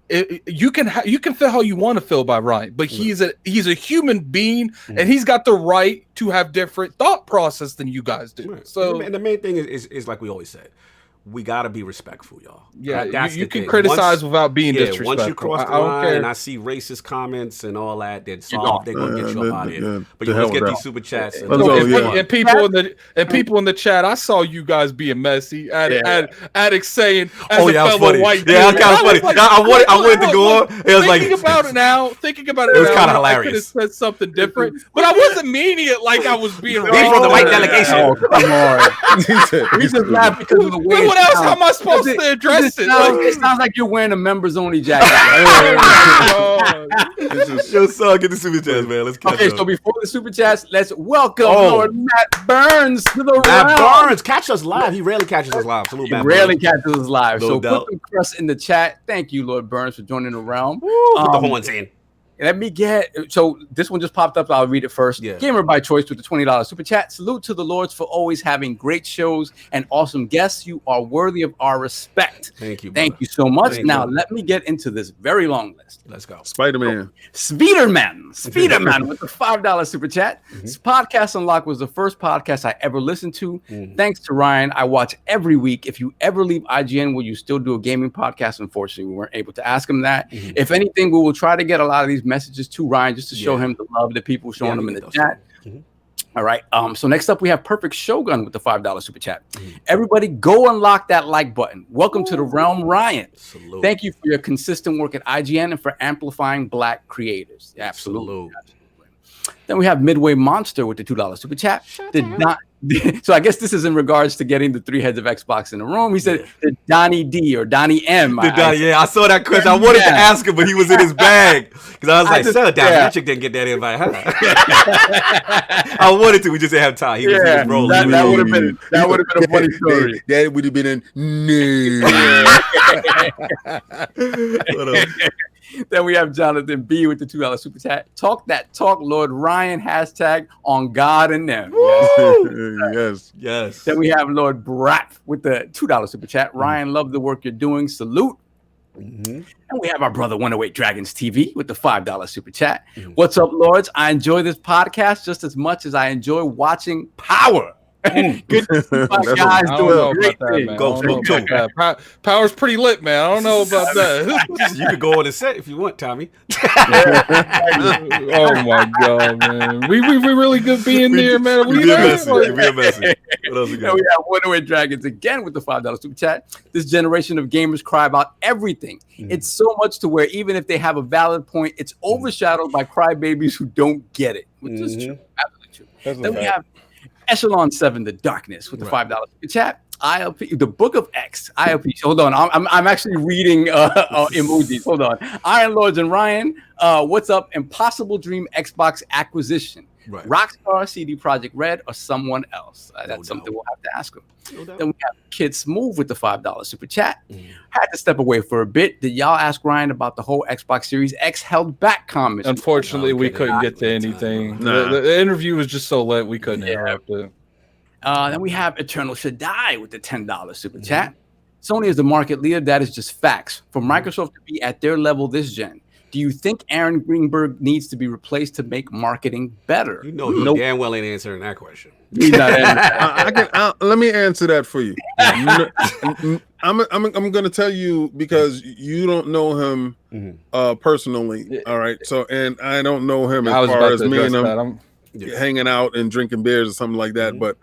you can feel how you want to feel by Ryan, but he's a human being, and he's got the right to have different thought process than you guys do. Right. So, and the main thing is like we always said, we got to be respectful, y'all. Yeah, you can criticize without being disrespectful. Once you cross the line and I see racist comments and all that, then they're gonna get you up out of here. But you just get these super chats and people in the chat. I saw you guys being messy. Addict saying, as a fellow white dude. Yeah, kind of funny. I wanted to go on. It was like thinking about it now. It was kind of hilarious. I could have said something different, but I wasn't meaning it like I was being racist. From the white delegation. Oh, come on. We just laughed because of the way. What else? How am I supposed to address it? It sounds like you're wearing a members only jacket. Yo, son, get the super chats, man. Let's catch up. So before the super chats, let's welcome Lord Matt Burns to the Matt Burns, catch us live. He rarely catches us live. He rarely catches us live. So put the crust in the chat. Thank you, Lord Burns, for joining the realm. Put the horns in. Let me so this one just popped up. I'll read it first. Yeah. Gamer by Choice with the $20 super chat. Salute to the Lords for always having great shows and awesome guests. You are worthy of our respect. Thank you. Thank you so much. Now let me get into this very long list. Let's go. Spider-Man. Speederman with the $5 super chat. Podcast Unlocked was the first podcast I ever listened to. Thanks to Ryan, I watch every week. If you ever leave IGN, will you still do a gaming podcast? Unfortunately, we weren't able to ask him that. If anything, we will try to get a lot of these messages to Ryan just to show him the love that people showing him in the chat. All right. So next up we have Perfect Shogun with the $5 super chat. Everybody go unlock that like button. Welcome to the realm, Ryan. Salute. Thank you for your consistent work at IGN and for amplifying Black creators. Absolutely. Then we have Midway Monster with the $2 super chat. So I guess this is in regards to getting the 3 heads of Xbox in the room. He said Donnie D or Donnie M. I saw that question. I wanted to ask him, but he was in his bag. Because I was like, Donnie, that chick didn't get that invite. I wanted to. We just didn't have time. He was rolling. That would have been a funny story. That would have been Then we have Jonathan B with the $2 super chat. Talk that talk, Lord Ryan. # on God and them. Yes. Then we have Lord Brat with the $2 super chat. Ryan, love the work you're doing. Salute. And we have our brother 108 Dragons TV with the $5 super chat. What's up, Lords? I enjoy this podcast just as much as I enjoy watching Power. Good to see my That's guys I don't doing know a great about that, thing. man. Go I don't know smoke about that. Power's pretty lit, man. I don't know about that. You could go on the set if you want, Tommy. Oh my god, man. We really good being there, man. We be a message. We be a message. What else we And got? we have Wonder Dragons again with the $5 super chat. This generation of gamers cry about everything. It's so much to where even if they have a valid point, it's overshadowed by crybabies who don't get it, which is true. Absolutely true. Then we have Echelon 7, The Darkness, with the $5 super chat. ILP, the Book of X, ILP. Hold on, I'm actually reading emojis. Hold on. Iron Lords and Ryan, what's up? Impossible Dream Xbox acquisition. Right. Rockstar, CD Projekt Red, or someone else? That's something we'll have to ask them. Then we have Kid Smooth with the $5 super chat. Had to step away for a bit. Did y'all ask Ryan about the whole Xbox Series X held back comments? Unfortunately, we couldn't get to anything. The interview was just so lit, we couldn't interrupt it. Then we have Eternal Should Die with the $10 super chat. Sony is the market leader. That is just facts. For Microsoft to be at their level this gen, do you think Aaron Greenberg needs to be replaced to make marketing better? You know, he damn well ain't answering that question. He's not answering. Let me answer that for you. I'm going to tell you because you don't know him personally. All right. So, and I don't know him as far as me and him hanging out and drinking beers or something like that. But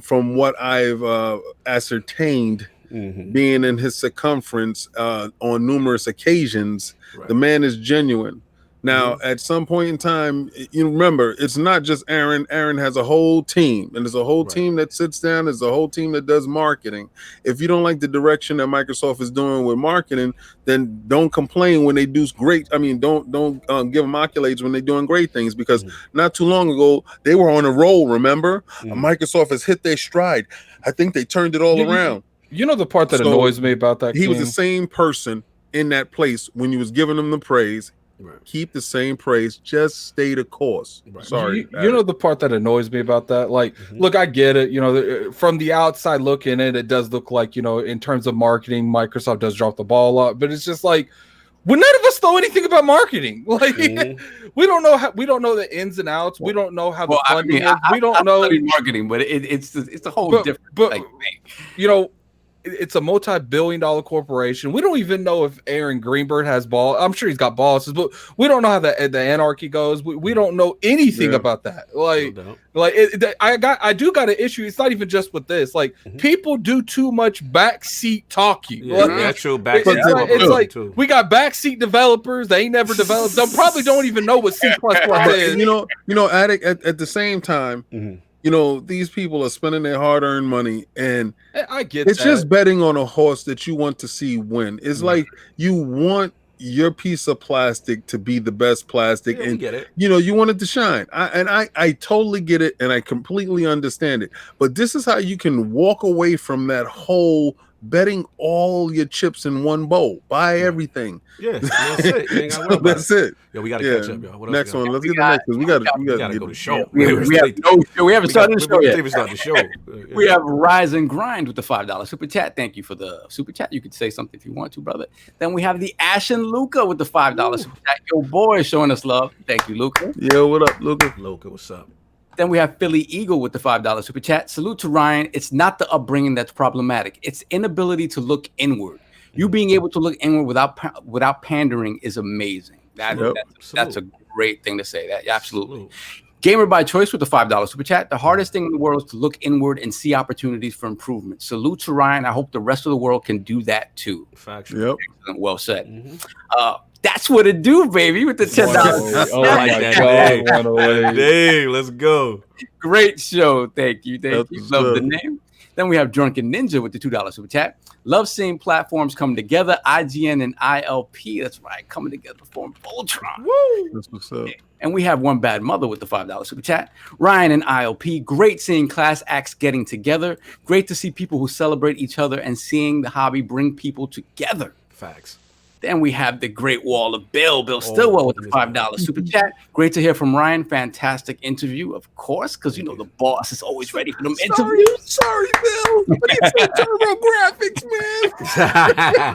from what I've ascertained, being in his circumference on numerous occasions, the man is genuine. Now, at some point in time, you remember, it's not just Aaron. Aaron has a whole team, and there's a whole team that sits down. There's a whole team that does marketing. If you don't like the direction that Microsoft is doing with marketing, then don't complain when they do great. I mean, don't give them accolades when they're doing great things, because not too long ago, they were on a roll, remember? Microsoft has hit their stride. I think they turned it all around. You know the part that annoys me about that? He was the same person in that place when you was giving him the praise. Keep the same praise. Just stay the course. Sorry. You know the part that annoys me about that? Like, look, I get it. You know, from the outside looking in, it does look like, you know, in terms of marketing, Microsoft does drop the ball a lot. But it's just like, well, none of us know anything about marketing. Like, we don't know the ins and outs. We don't know how the funding is. We don't know marketing, but it's a whole different thing. You know, it's a multi-billion-dollar corporation. We don't even know if Aaron Greenberg has balls. I'm sure he's got bosses, but we don't know how the anarchy goes. We don't know anything about that. I do got an issue. It's not even just with this. Like, people do too much backseat talking. Actual backseat. It's like we got backseat developers. They ain't never developed. They probably don't even know what C++ is. You know, Attic, at the same time, you know, these people are spending their hard-earned money, and I get it's just betting on a horse that you want to see win. It's like you want your piece of plastic to be the best plastic, and get it. You know, you want it to shine. I totally get it, and I completely understand it. But this is how you can walk away from that whole betting all your chips in one bowl. Buy everything. Yeah, that's it. You ain't gotta worry about That's it. Yo, we gotta catch up, yo. What next else one. Let's get the next one. We gotta go to the show. We haven't started the show yet. We start the show. We have Rise and Grind with the $5 super chat. Thank you for the super chat. You could say something if you want to, brother. Then we have the Ashen Luca with the $5 super chat. Yo, boy, is showing us love. Thank you, Luca. Yo, what up, Luca? Luca, what's up? Then we have Philly Eagle with the $5 super chat. Salute to Ryan. It's not the upbringing that's problematic. It's inability to look inward. You being able to look inward without pandering is amazing. That's a great thing to say. That absolutely. Gamer by choice with the $5 super chat. The hardest thing in the world is to look inward and see opportunities for improvement. Salute to Ryan. I hope the rest of the world can do that too. Factual. Excellent. Well said. That's what it do, baby, with the $10. Oh my God. Dang, let's go. Great show. Thank you. Love the name. Then we have Drunken Ninja with the $2 super chat. Love seeing platforms come together. IGN and ILP. That's right. Coming together to form Voltron. Woo! That's what's up. And we have One Bad Mother with the $5 super chat. Ryan and ILP. Great seeing class acts getting together. Great to see people who celebrate each other and seeing the hobby bring people together. Facts. Then we have the Great Wall of Bill Stillwell with the $5 super chat. Great to hear from Ryan. Fantastic interview, of course, because you know the boss is always ready for them interviews. Sorry, Bill. But he said Turbo Graphics,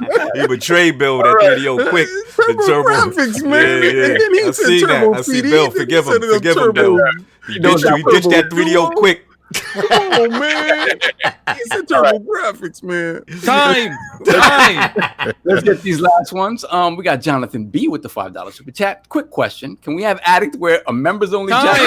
man. You betrayed Bill with that video quick. Turbo Graphics, man. Yeah. And then he said Turbo I see CD, Bill. Forgive him, Bill. He ditched that 3DO quick. Oh man, he's in graphics, man. Time. Let's get these last ones. We got Jonathan B with the $5 super chat. Quick question: can we have Addict wear a members only jacket?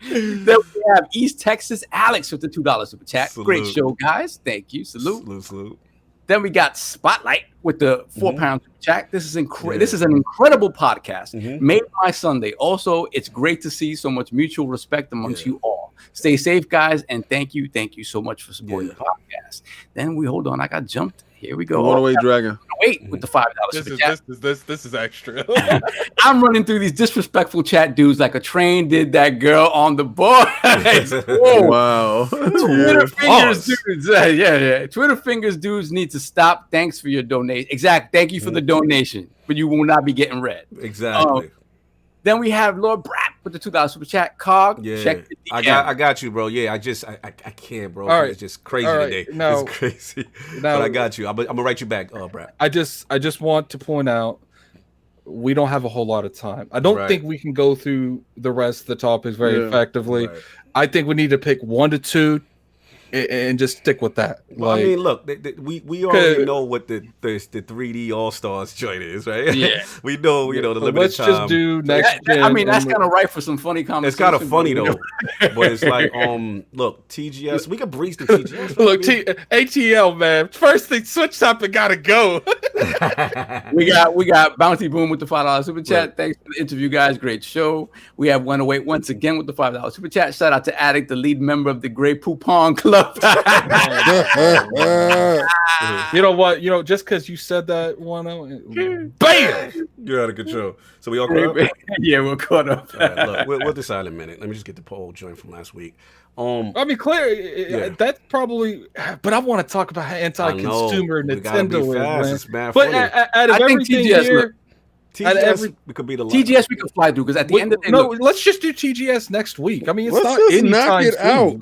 Then we have East Texas Alex with the $2 super chat. Salute. Great show, guys. Thank you. Salute. Salute. Then we got Spotlight with the £4 super chat. This is This is an incredible podcast. Made my Sunday. Also, it's great to see so much mutual respect amongst you all. Stay safe, guys, and thank you so much for supporting the podcast. Then hold on, I got jumped. Here we go. Runaway Dragon. Wait with the $5 super chat. This is extra. I'm running through these disrespectful chat dudes like a train did that girl on the board. Oh, wow. Twitter fingers dudes. Yeah. Twitter fingers dudes need to stop. Thanks for your donation. Exactly. Thank you for the donation, but you will not be getting read. Exactly. Then we have Lord Brat with the $2 super chat. Cog, check the DM. I got you, bro. Yeah, I can't, bro. All right. It's just crazy All right. today. Now- It's crazy. now- but I got you. I'm gonna write you back, Brad. I just want to point out we don't have a whole lot of time. I don't think we can go through the rest of the topics very effectively. Right. I think we need to pick 1 to 2 and just stick with that. Well, I mean, look, we already know what the 3D All-Stars joint is, right? Yeah. we know, the limited let's time. just do next gen. I mean, that's kind of right for some funny conversation. It's kind of funny though, but it's like, look, TGS. We could breeze the TGS. Look, ATL, man. First thing, switch topic gotta go. we got Bounty Boom with the $5 super chat. Thanks for the interview, guys. Great show. We have 108 once again with the $5 super chat. Shout out to Addict, the lead member of the Grey Poupon Club. You know what? Just because you said that, bam! You're out of control. So we all caught up? Yeah, we're caught up. All right, look, we'll decide in a minute. Let me just get the poll joint from last week. I mean, clear. That's probably. But I want to talk about how anti-consumer Nintendo is, man. But out of everything here, TGS, we could be the TGS we could fly through because at the end of the day, let's just do TGS next week. I mean, it's let's not just knock it out.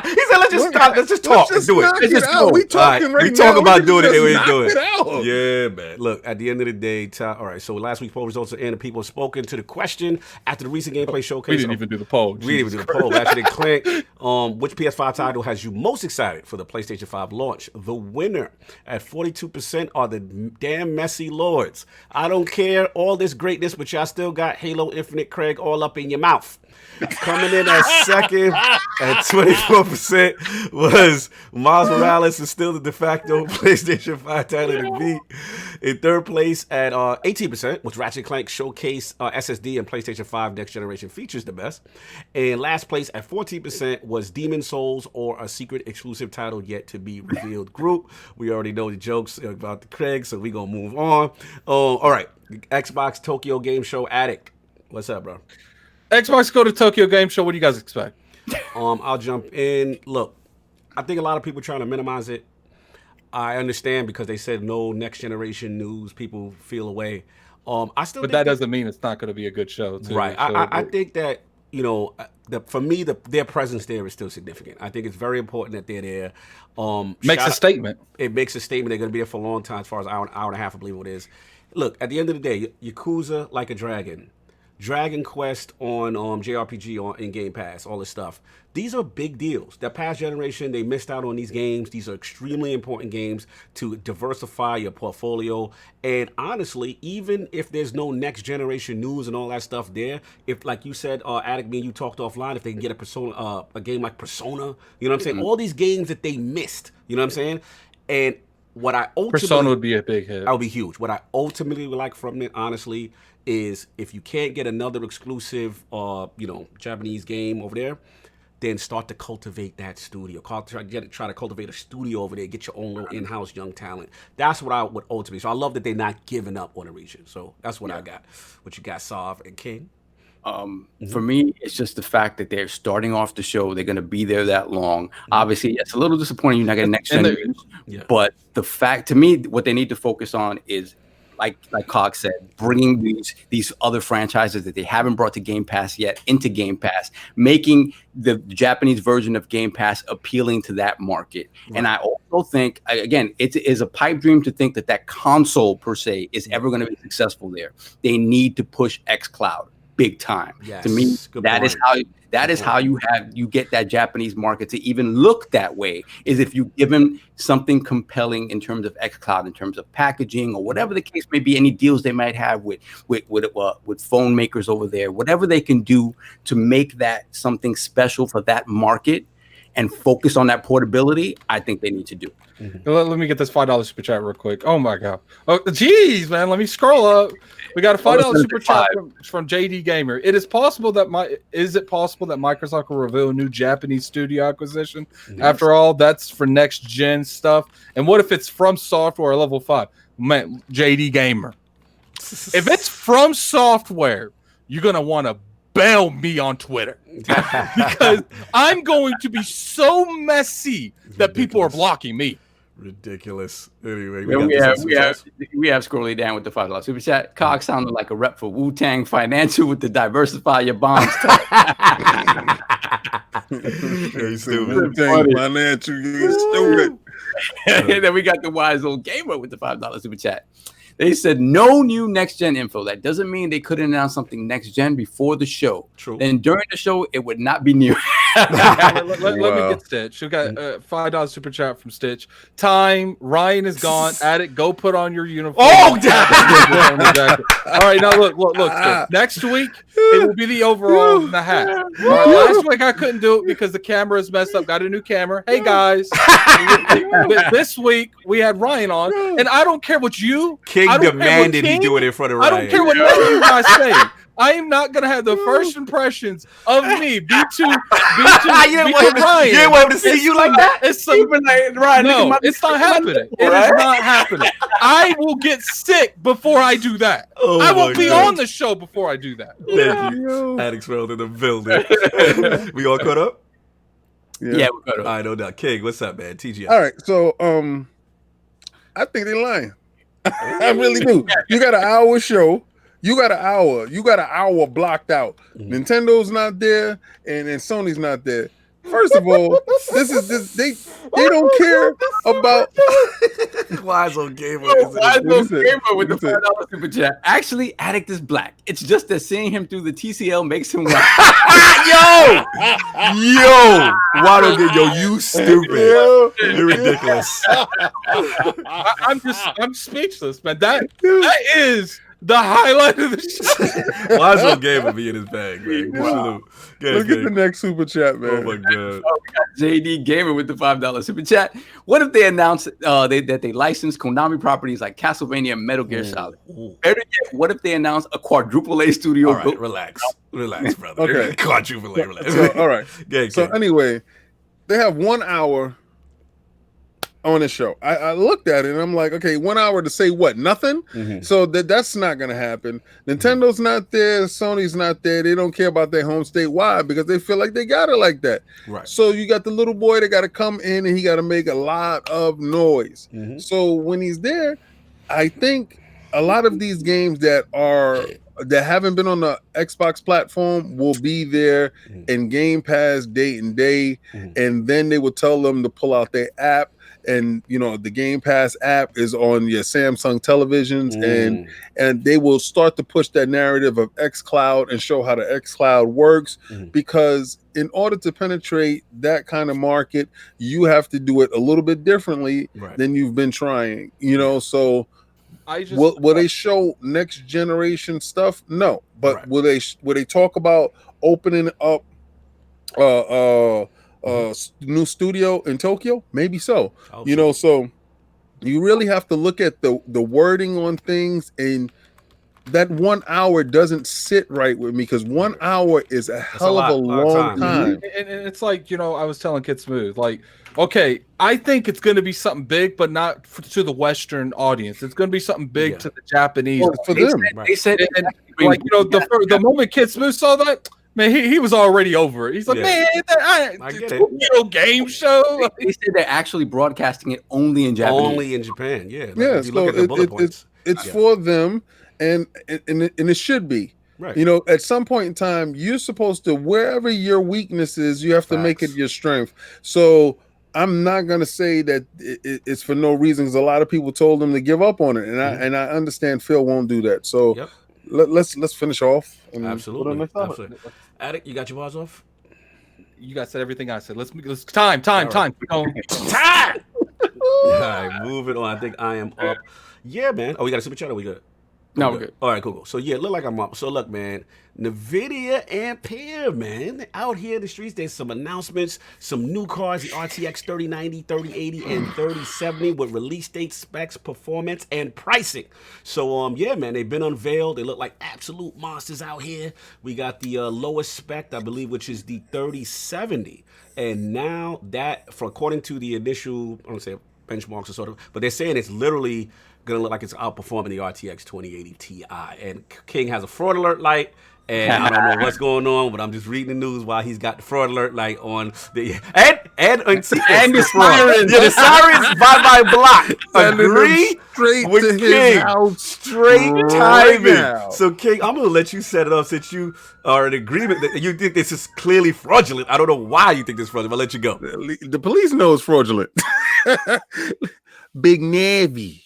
He said, "Let's just stop. Let's just talk and do it. Let's just go. We talking right now. We talk about doing it the way we do it. Out. Yeah, man. Look, at the end of the day, all right. So last week's poll results are in, and people have spoken to the question after the recent gameplay showcase. We didn't even do the poll. We didn't even do the poll. Actually, Clint, which PS5 title has you most excited for the PlayStation 5 launch? The winner at 42% are the damn messy lords. I don't care all this greatness, but y'all still got Halo Infinite Craig all up in your mouth. Coming in at second at 24% was Miles Morales, is still the de facto PlayStation 5 title to beat. In third place at 18% was Ratchet & Clank Showcase SSD and PlayStation 5 Next Generation features the best. And last place at 14% was Demon Souls or a secret exclusive title yet to be revealed group. We already know the jokes about the Craig, so we're going to move on. All right, Xbox Tokyo Game Show Addict. What's up, bro? Xbox go to Tokyo Game Show. What do you guys expect? I'll jump in. Look, I think a lot of people trying to minimize it. I understand because they said no next generation news. People feel away. But that doesn't mean it's not going to be a good show, too. Right. So I think that for me, their presence there is still significant. I think it's very important that they're there. Makes a statement. It makes a statement. They're going to be there for a long time, as far as hour and a half, I believe it is. Look, at the end of the day, Yakuza Like a Dragon, Dragon Quest on JRPG in Game Pass, all this stuff. These are big deals. The past generation, they missed out on these games. These are extremely important games to diversify your portfolio. And honestly, even if there's no next generation news and all that stuff there, if, like you said, Addict, me and you talked offline, if they can get a game like Persona, you know what I'm saying? All these games that they missed, you know what I'm saying? And what I ultimately... Persona would be a big hit. That would be huge. What I ultimately would like from it, honestly, is if you can't get another exclusive, Japanese game over there, then start to cultivate that studio. Try to cultivate a studio over there. Get your own little in-house young talent. That's what I would ultimately. So I love that they're not giving up on the region. So that's what I got. What you got, Sav and King? For me, it's just the fact that they're starting off the show. They're going to be there that long. Obviously, it's a little disappointing you're not getting next generation. But the fact, to me, what they need to focus on is, like Cog said, bringing these other franchises that they haven't brought to Game Pass yet into Game Pass, making the Japanese version of Game Pass appealing to that market. Right. And I also think, again, it is a pipe dream to think that console per se is ever going to be successful there. They need to push xCloud. big time. Yes, to me, good that point. is how you get that Japanese market to even look that way, is if you give them something compelling in terms of xCloud, in terms of packaging or whatever the case may be, any deals they might have with phone makers over there, whatever they can do to make that something special for that market and focus on that portability, I think they need to do. Let me get this $5 super chat real quick. Oh my god! Oh, geez, man, let me scroll up. We got a $5 super chat from JD Gamer. Is it possible that Microsoft will reveal a new Japanese studio acquisition? After all, that's for next gen stuff. And what if it's From Software level 5? Man, JD Gamer. If it's From Software, you're gonna want to bail me on Twitter because I'm going to be so messy that people are blocking me. Ridiculous. Anyway, we have scrolling down with the $5 super chat. Cox sounded like a rep for Wu-Tang Financial with the diversify your bonds. Wu-Tang Financial, you stupid. And then we got the wise old gamer with the $5 super chat. They said no new next gen info. That doesn't mean they couldn't announce something next gen before the show. True. Then during the show, it would not be new. let me get Stitch. We got $5 super chat from Stitch. Time. Ryan is gone. Addict, go put on your uniform. Oh, all right, now look. Next week it will be the overall and the hat. All right, last week I couldn't do it because the camera is messed up. Got a new camera. Hey guys, this week we had Ryan on, and I don't care what you. King demanded he do it in front of Ryan. I don't care what none of you guys say. I am not gonna have the first impressions of me. B2 You didn't want him to see you like that. It's Ryan. No, it's not happening. It is not happening. I will get sick before I do that. Oh, I will be on the show before I do that. Thank you. Addicts World in the building. We all caught up? Yeah, we caught up. All right, no doubt. King, what's up, man? TGS. All right, so I think they're lying. I really do. You got an hour show. You got an hour blocked out. Nintendo's not there, and Sony's not there. First of all, they don't care about Wise old gamer. With the $5 super chat. Actually, Addict is black. It's just that seeing him through the TCL makes him white. Why don't get you stupid? You're ridiculous. I'm speechless, man. That is the highlight of the show. Wise old gamer be in his bag, man. Salute. Look at the next super chat, man. Oh my god. JD Gamer with the $5 super chat. What if they announce that they license Konami properties like Castlevania and Metal Gear Solid? Better yet, what if they announce a quadruple A studio? All right, relax, brother. Okay. Quadruple A, relax. So, all right. So anyway, they have 1 hour on the show. I looked at it and I'm like, okay, 1 hour to say what? Nothing. So that's not gonna happen. Nintendo's not there. Sony's not there. They don't care about their home state. Why? Because they feel like they got it like that. Right. So you got the little boy that got to come in and he got to make a lot of noise. So when he's there, I think a lot of these games that haven't been on the Xbox platform will be there in Game Pass day and day, and then they will tell them to pull out their app. And the Game Pass app is on your Samsung televisions, and they will start to push that narrative of xCloud and show how the xCloud works. Because in order to penetrate that kind of market, you have to do it a little bit differently than you've been trying. So will they show next generation stuff? No, but will they talk about opening up new studio in Tokyo? Maybe so. So you really have to look at the wording on things, and that 1 hour doesn't sit right with me because 1 hour is a hell of a long time. And it's like, I was telling Kid Smooth, like, okay, I think it's going to be something big, but not to the Western audience. It's going to be something big to the Japanese. Well, for them. They said, the moment Kid Smooth saw that, man, he was already over it. He's like, man, I get it. Game show. They said they're actually broadcasting it only in Japan. Only in Japan, yeah. Yeah, if you look at the bullet points. It's for them, and it should be. Right. At some point in time, you're supposed to, wherever your weakness is, you have to make it your strength. So I'm not gonna say that it's for no reason, because a lot of people told them to give up on it, and I understand Phil won't do that. So let's finish off. And Absolutely. next topic. Absolutely. Addict, you got your bars off? You guys said everything I said. Let's time. Time. Time. All right, moving on. I think I am up. Yeah, man. Oh, we got a super chat or we good? No, we're good. All right, cool. So yeah, look like I'm up. So look, man, NVIDIA Ampere, man, out here in the streets. There's some announcements, some new cars, the RTX 3090, 3080, and 3070 with release date, specs, performance, and pricing. So yeah, man, they've been unveiled. They look like absolute monsters out here. We got the lowest spec, I believe, which is the 3070, and now that, for according to the initial, I don't say benchmarks or sort of, but they're saying it's literally gonna look like it's outperforming the RTX 2080 Ti. And King has a fraud alert light, and I don't know what's going on, but I'm just reading the news while he's got the fraud alert light on. And the sirens. Yeah, the sirens by block. Agree straight with to King. his house Straight right timing. now. So King, I'm gonna let you set it up since you are in agreement that you think this is clearly fraudulent. I don't know why you think this is fraudulent. I'll let you go. The police know it's fraudulent. Big Navy.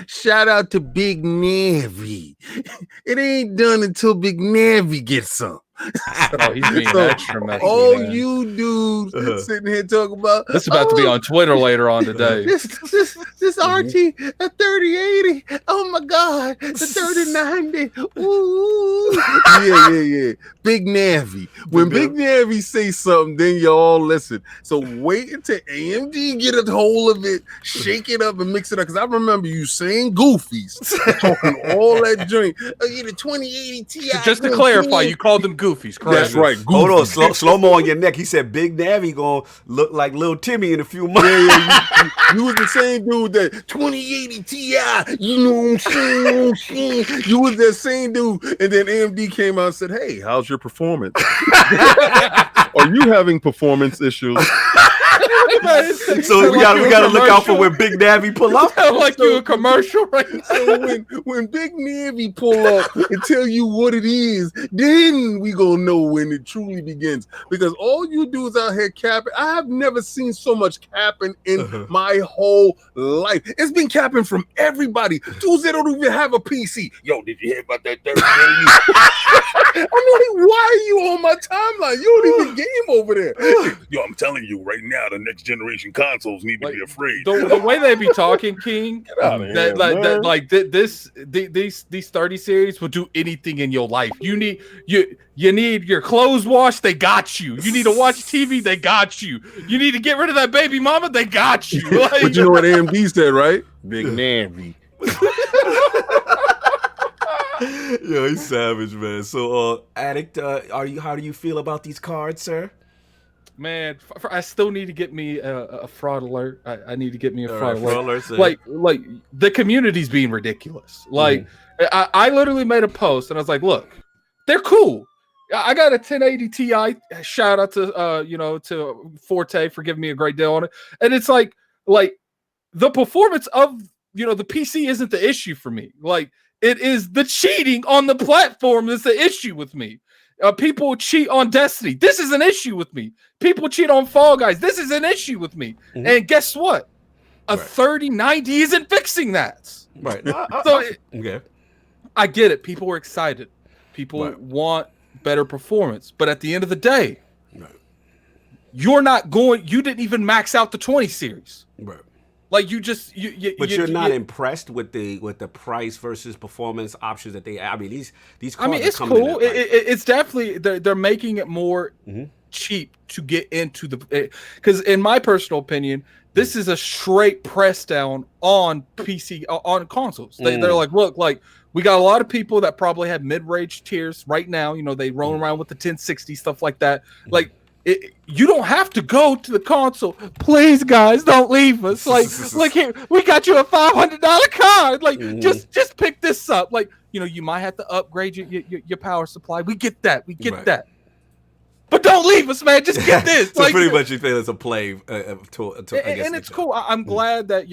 Shout out to Big Navy. It ain't done until Big Navy gets some. Oh, he's being extra messy. All man. you dudes sitting here talking about This is about to be on Twitter later on today. This RT a 3080. Oh my god, the 3090. Ooh. Yeah. Big Navy. When Big Navy say something, then y'all listen. So wait until AMD get a hold of it, shake it up and mix it up. Because I remember you saying goofies, talking all that drink. Oh, yeah, the 2080 Ti. Just to clarify, you called them goofies, correct? That's right. Hold on, slow-mo on your neck. He said Big Navy gonna look like Lil Timmy in a few months. You was the same dude that 2080 Ti. You know what I'm saying? You was that same dude, and then AMD came out and said, "Hey, how's your performance? Are you having performance issues?" So we gotta look out for when Big Navy pull up. Like you a commercial, right? So when Big Navy pull up and tell you what it is, then we gonna know when it truly begins. Because all you dudes out here capping, I have never seen so much capping in my whole life. It's been capping from everybody. Dudes that don't even have a PC. Yo, did you hear about that 3080? I'm like, why are you on my timeline? You don't even game over there. Yo, I'm telling you right now, the next generation consoles need to be afraid. The way they be talking, King, these 30 series will do anything in your life. You need your clothes washed, they got you. You need to watch TV, they got you. You need to get rid of that baby mama, they got you. Like, but you know what AMD said, right? Big Navy. Yo, he's savage, man. So, Addict, how do you feel about these cards, sir? Man, I still need to get me a fraud alert. I need to get me a fraud alert. Like the community's being ridiculous. Like I literally made a post and I was like, look, they're cool. I got a 1080 Ti. Shout out to to Forte for giving me a great deal on it. And it's like the performance of the PC isn't the issue for me. Like it is the cheating on the platform that's the issue with me. People cheat on Destiny. This is an issue with me. People cheat on Fall Guys. This is an issue with me. And guess what? A 3090 isn't fixing that. Right. I get it. People are excited. People want better performance. But at the end of the day, you didn't even max out the 20 series. Right. Like you just you're not impressed with the price versus performance options that they. I mean these cards. I mean it's cool. It's definitely they're making it more cheap to get into the. Because in my personal opinion, this is a straight press down on PC on consoles. They're like, look, like we got a lot of people that probably have mid-range tiers right now. They roll around with the 1060 stuff like that. Like. You don't have to go to the console. Please, guys, don't leave us. Like here, we got you a $500 card. Like, just pick this up. Like, you might have to upgrade your power supply. We get that. that. But don't leave us, man. Just get this. So pretty much you feel it's a play. And it's cool. I'm glad that,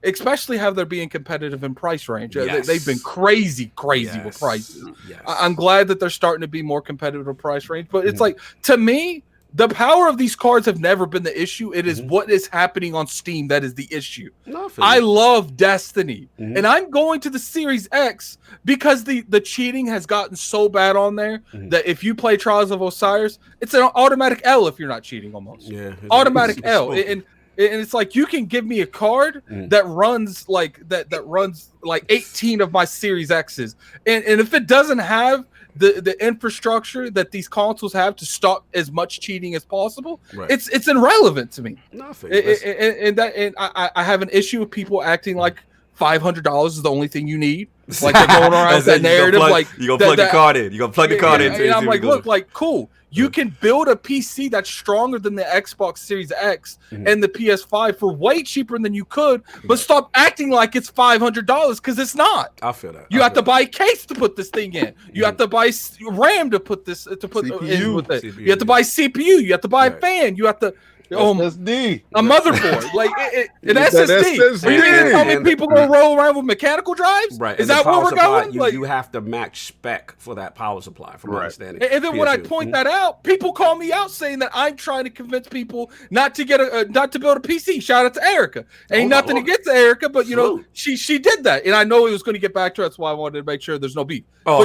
especially how they're being competitive in price range. Yes. They've been crazy with prices. Yes. I'm glad that they're starting to be more competitive in price range. But it's like, to me, the power of these cards have never been the issue. It is what is happening on Steam that is the issue. I love Destiny, and I'm going to the Series X because the cheating has gotten so bad on there that if you play Trials of Osiris, it's an automatic L if you're not cheating almost. Yeah, automatic L. And it's like you can give me a card that runs like that runs like 18 of my Series X's, and if it doesn't have the infrastructure that these consoles have to stop as much cheating as possible, it's irrelevant to me. And I have an issue with people acting like $500 is the only thing you need. Like they're going around that narrative, like you're gonna plug the card in. You're gonna plug the card in. And I'm like, look, like cool. You can build a PC that's stronger than the Xbox Series X and the PS5 for way cheaper than you could, but stop acting like it's $500 because it's not. I feel that. You have to buy a case to put this thing in. You have to buy RAM to put this CPU. In with it. You have to buy CPU. You have to buy a fan. You have to. SSD, a motherboard, like an SSD. Are you gonna tell me people gonna roll around with mechanical drives? Right. Is that where we're going? You have to match spec for that power supply, from my understanding. And then when I point that out, people call me out saying that I'm trying to convince people not to get not to build a PC. Shout out to Erica. Ain't nothing against Erica, but you know she did that, and I know it was going to get back to her. That's why I wanted to make sure there's no beef. Oh,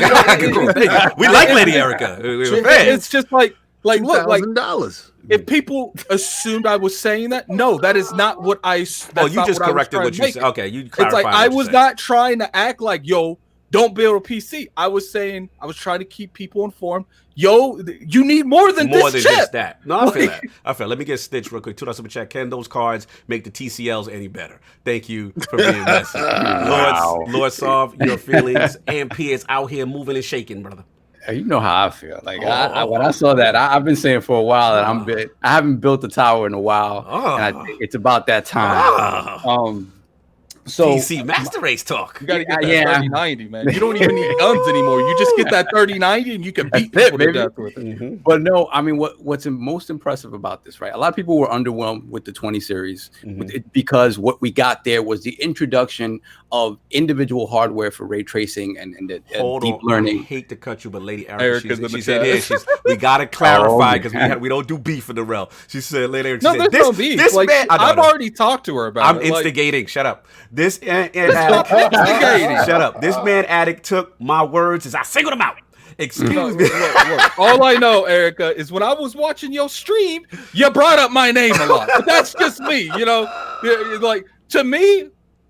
we like Lady Erica. It's just like look, like $2,000. If people assumed I was saying that, no, that is not what I. You just corrected what you said. Okay, you clarified. It's like I was not trying to act like, yo, don't build a PC. I was saying I was trying to keep people informed. Yo, you need more than just that. No, I feel that. I feel. Let me get stitched real quick. $2 super chat. Can those cards make the TCLs any better? Thank you for being messy. Lord Solve your feelings. AMP is out here moving and shaking, brother. You know how I feel. Like when I saw that, I've been saying for a while that I haven't built a tower in a while, and I think it's about that time. So PC Master Race talk. You gotta get that 3090, man. You don't even need guns anymore. You just get that 3090 and you can beat people to death with it. But no, I mean, what's most impressive about this, right? A lot of people were underwhelmed with the 20 series because what we got there was the introduction of individual hardware for ray tracing and the deep learning. I hate to cut you, but Lady Erica, she said here, we gotta clarify because we don't do beef in the realm. She said, Lady Erica, no, there's no beef. This like, man, I've already talked to her about it. I'm instigating. Shut up. This addict, shut up. This man addict took my words as I singled them out. Excuse me. Look. All I know, Erica, is when I was watching your stream, you brought up my name a lot. But that's just me, you know. Like to me,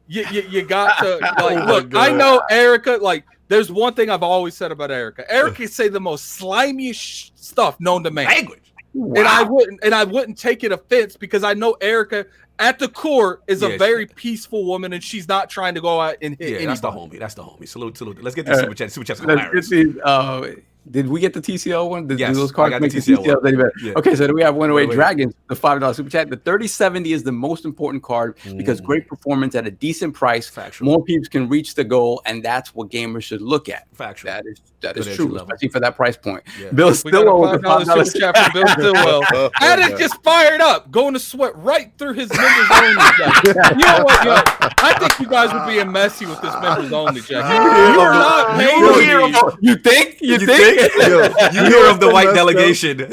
you got to like look. I know Erica. Like, there's one thing I've always said about Erica. Erica say the most slimiest stuff known to man. Language. Wow. And I wouldn't take it offense because I know Erica at the core is a very peaceful woman, and she's not trying to go out and hit anybody. That's the homie. Salute. Let's get these super chats. Super chats are hilarious. Did we get the TCL one? Did yes, those cards make the TCL any better? Yeah. Okay, so do we have One Away Dragons, the $5 super chat. The 3070 is the most important card because great performance at a decent price. Factual. More people can reach the goal, and that's what gamers should look at. Factual. That is true, especially for that price point. Yeah. Bill Stillwell with the $5 super chat for Bill Stillwell. Addict just fired up, going to sweat right through his members only jacket. You know what, yo? I think you guys were being messy with this members only jacket. You're not paying. You think? You think? You hear of the white delegation. You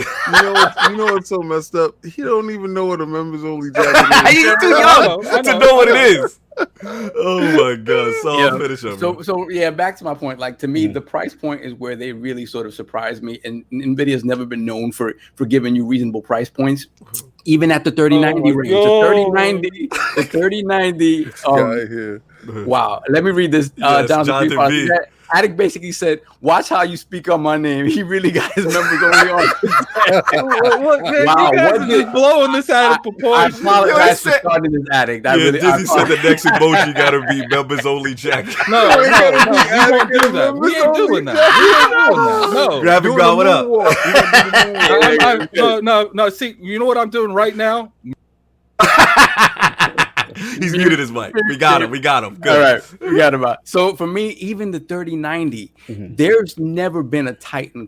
know what's so messed up? He don't even know what a members only jacket is. He's too young to know what it is. Oh my god! So finish up. So yeah, back to my point. Like to me, the price point is where they really sort of surprised me. And NVIDIA's never been known for giving you reasonable price points, even at the 3090 range. The 3090. Wow. Let me read this. Jonathan B. Addict basically said, "Watch how you speak on my name." He really got his members only on. Wow, you guys are blowing this out of proportion. I apologize for starting this Addict. Dizzy said the next emoji gotta be members only jacket. No, we won't do that. We ain't doing that. No. Graphic God, what up? No. See, you know what I'm doing right now? He's muted his mic. We got him. Good. All right, we got him out. So for me, even the 3090, there's never been a Titan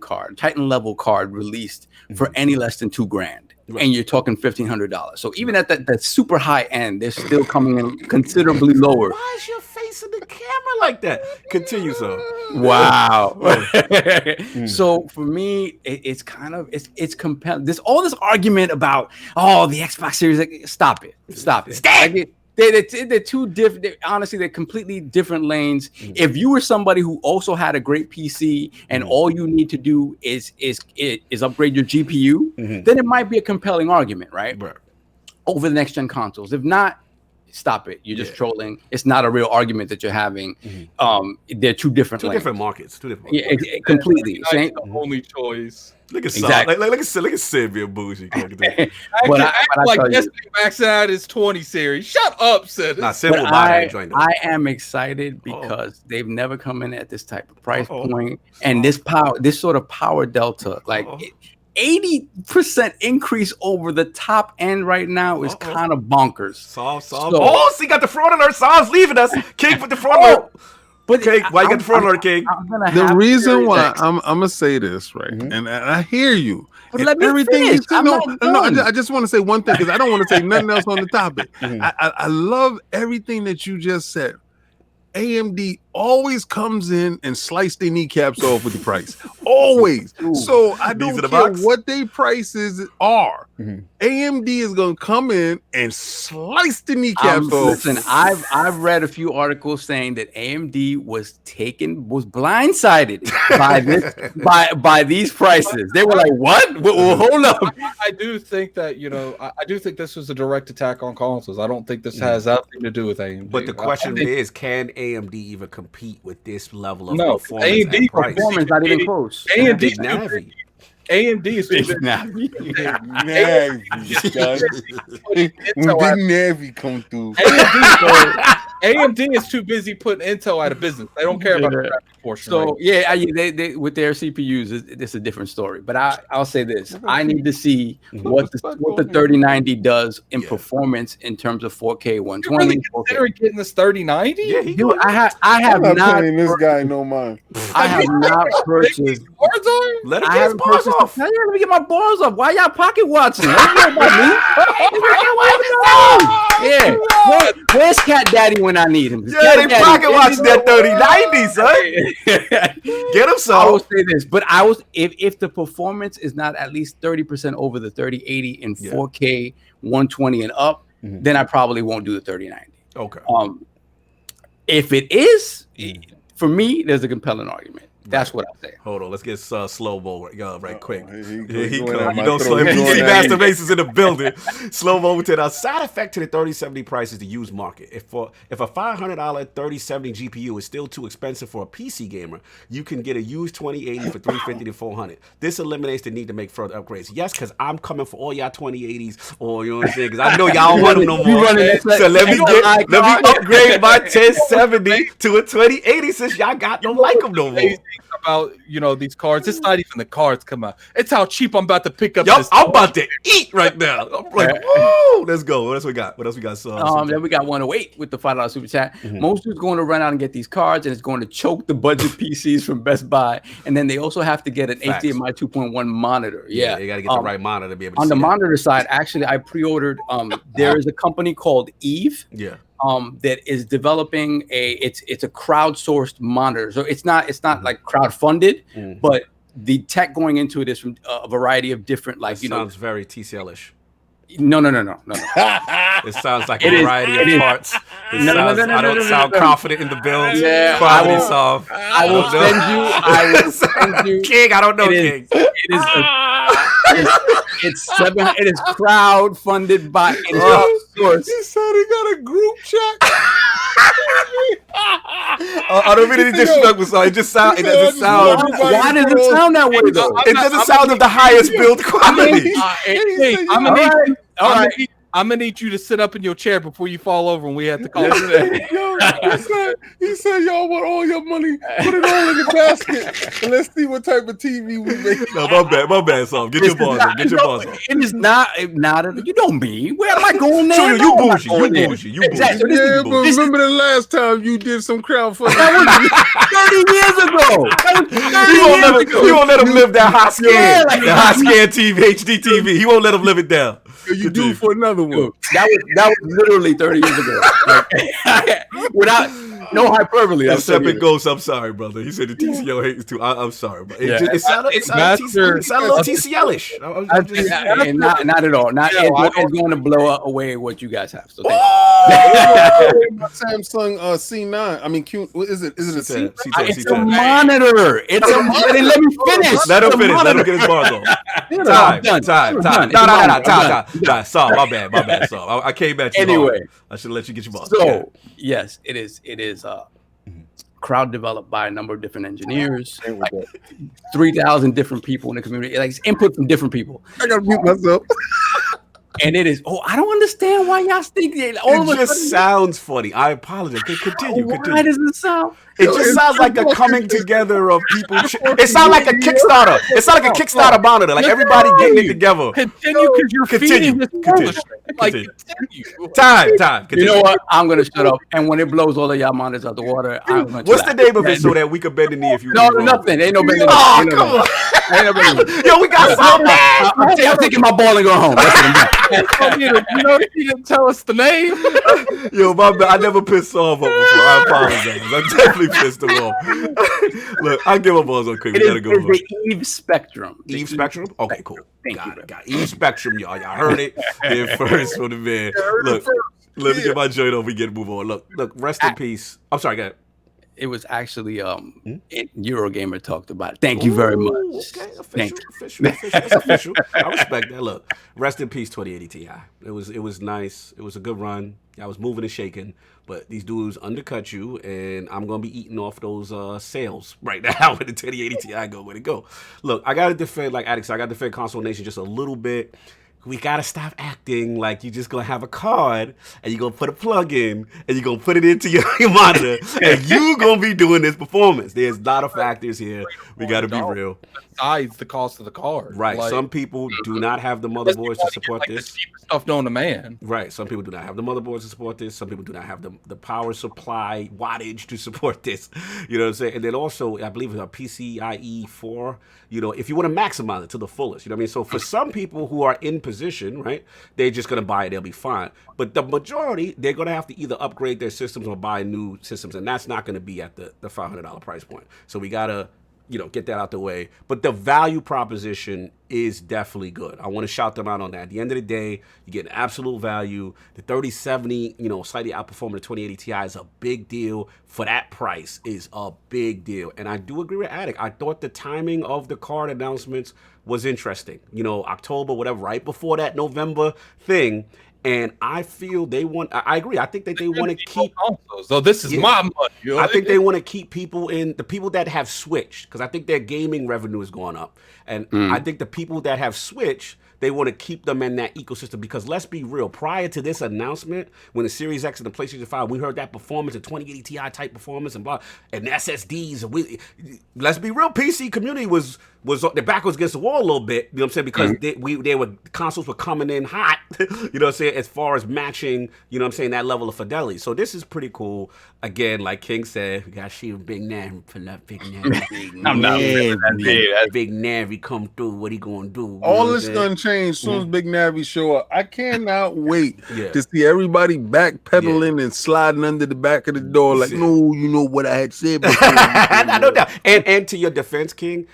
level card released for any less than $2,000. Right. And you're talking $1,500. So even at that super high end, they're still coming in considerably lower. Why is your face in the camera like that. Continue, sir. Wow. So for me, it's kind of it's compelling. There's all this argument about the Xbox Series. Like, stop it. Like, they're two different. Honestly, they're completely different lanes. If you were somebody who also had a great PC and all you need to do is upgrade your GPU, then it might be a compelling argument, right? Over the next gen consoles. If not, stop it. You're just trolling. It's not a real argument that you're having. They're two different markets. Yeah, completely. The only choice. Look at Sid. Look at Sid being bougie. But Destiny Max out is 20 series. Shut up, Sid. I am excited because they've never come in at this type of price point, and this sort of power delta, like 80% increase over the top end right now is kind of bonkers. So he got the fraud alert. Saul's leaving us. King put the fraud alert. But King, why you got the fraud alert, King? The reason why I'm gonna say this, right? And I hear you. But let me finish. I just want to say one thing because I don't want to say nothing else on the topic. I love everything that you just said. AMD always comes in and slice their kneecaps off with the price. Always. So I don't care what their prices are. AMD is going to come in and slice the kneecaps off. Listen, I've read a few articles saying that AMD was blindsided by these prices. They were like, "What? Well, hold up." I do think that I do think this was a direct attack on consoles. I don't think this has nothing to do with AMD. But the question is, can AMD even compete with this level of performance? AMD performance not even close. AMD is Big Navy come through. AMD is too busy putting Intel out of business. They don't care about the graphics portion. So they with their CPUs, it's a different story. But I'll say this: I need to see what the 3090 does in performance in terms of 4K 120. You really considering getting this 3090? Yeah, I have not paying this guy no mind. I have not purchased. Let him get his bars off. Let me get my bars off. Why y'all pocket watching? Don't know about me. Yeah. Where's Cat Daddy when I need him? Yeah, they pocket watching that 3090, son. Get him some. I will say this, but if the performance is not at least 30% over the 3080 in 4K 120 and up, then I probably won't do the 3090. Okay. If it is, for me, there's a compelling argument. That's what I'm saying. Hold on, let's get Slow-Mo right quick. He PC Master Race is in the building. Slow-Mo with a side effect to the 3070 price is the used market. If a $500 3070 GPU is still too expensive for a PC gamer, you can get a used 2080 for $350 to $400. This eliminates the need to make further upgrades. Yes, because I'm coming for all y'all 2080s, or you know what I'm saying? Because I know y'all don't want them no more. So let me upgrade my 1070 to a 2080 since y'all don't like them no more. About these cards, it's not even the cards come out. It's how cheap I'm about to pick up. I'm about to eat right now. I'm like, whoa, let's go. What else we got? Then we got 108 with the $5 super chat. Most is going to run out and get these cards, and it's going to choke the budget PCs from Best Buy. And then they also have to get an HDMI 2.1 monitor. Yeah, you got to get the right monitor to be able to on see the monitor side. Actually, I pre-ordered. There is a company called Eve. Yeah. That is developing it's a crowdsourced monitor. So it's not like crowdfunded, but the tech going into it is from a variety of different sounds very TCL-ish. No. It sounds like a variety of parts. I don't sound confident in the build. Yeah, quality soft. I will send you. King, I don't know, King. It is crowd funded by source. He said he got a group chat. I don't mean any disrespect, so it doesn't sound. Why does it sound that way though? It doesn't sound of the highest build quality. I'm gonna need you to sit up in your chair before you fall over when we have to call. He said, y'all want all your money, put it all in the basket, and let's see what type of TV we make. No, my bad, son. Get your balls on. It is not you know me. Where am I going there? You bougie. Exactly. Yeah, but remember the last time you did some crowdfunding? That was 30 years ago. He won't let him live that high scan, TV, HD TV. He won't let him live it down. You do for another one. That was literally 30 years ago. No hyperbole. That's Epic Ghost. I'm sorry, brother. He said the TCL hates too. I'm sorry, but it sounded a little TCL-ish. And not at all. It's going to blow away what you guys have. So Samsung C9. I mean, is it a C10? It's a monitor. It's a monitor. Let me finish. Let him finish. Let him get his bars off. Time. No. Sorry, my bad. Sorry, I came at you. Anyway, I should let you get your bars. So yes, it is. Crowd developed by a number of different engineers, like 3,000 different people in the community. Like it's input from different people. I gotta mute myself. And it is. I don't understand why y'all think it just sounds funny. I apologize. Continue. Why does it sound? It just sounds like a coming together of people. It sounds like a Kickstarter. It sounds like a Kickstarter monitor. Like everybody getting it together. Continue because you're feeding this continue. Time. You know what? I'm gonna shut up. And when it blows all of y'all monitors out the water, I'm gonna. What's the name of it so that we could bend the knee if you? No, nothing. Ain't no bending the knee. Oh, come on. Yo, we got so bad. I'm taking my ball and go home. That's what I'm doing. You know, he didn't tell us the name. Yo, my bad. I never pissed off before. I apologize. I definitely pissed him off. Look, I'll give a balls on quick. We gotta go. It's the Eve Spectrum. Eve Spectrum? Okay, cool. Got it. Eve Spectrum, y'all. Y'all heard it there first from the man. Look, let me get my joint off. We get to move on. Look, rest in peace. I'm sorry, go ahead. It was actually Eurogamer talked about it. Thank you very much. Okay, official. I respect that. Look, rest in peace, 2080 Ti. It was nice. It was a good run. I was moving and shaking, but these dudes undercut you, and I'm gonna be eating off those sales right now with the 2080 Ti go where to go. Look, I gotta defend like addicts. I gotta defend Console Nation just a little bit. We gotta stop acting like you're just gonna have a card and you're gonna put a plug in and you're gonna put it into your monitor and you gonna be doing this performance. There's a lot of factors here. We gotta be real. Besides the cost of the card, right? Like, some people do not have the motherboards to support this. The cheapest stuff known to man. Right. Some people do not have the motherboards to support this. Some people do not have the power supply wattage to support this. You know what I'm saying? And then also, I believe it's a PCIe 4. You know, if you want to maximize it to the fullest, you know what I mean? So for some people who are in position, right, they're just going to buy it. They'll be fine. But the majority, they're going to have to either upgrade their systems or buy new systems. And that's not going to be at the $500 price point. So we got to, get that out the way. But the value proposition is definitely good. I want to shout them out on that. At the end of the day, you get an absolute value. The 3070, slightly outperforming the 2080 Ti is a big deal. For that price is a big deal. And I do agree with Attic. I thought the timing of the card announcements was interesting. October, whatever, right before that November thing. And I feel I agree. I think that they want to keep. So this is my money. I think they want to keep people the people that have switched, because I think their gaming revenue is going up. And I think the people that have switched, they want to keep them in that ecosystem, because let's be real. Prior to this announcement, when the Series X and the PlayStation 5, we heard that performance, a 2080 Ti type performance and blah, and SSDs. Let's be real. PC community was their back was against the wall a little bit. You know what I'm saying? Because consoles were coming in hot. You know what I'm saying? As far as matching, that level of fidelity. So this is pretty cool. Again, like King said, we got to see Big Navi pull up. Big Navi. I'm not that Big Navi come through. What he gonna do? All this gonna change as soon as Big Navi show up. I cannot wait to see everybody backpedaling and sliding under the back of the door like, no, you know what I had said before. I know that. And to your defense, King,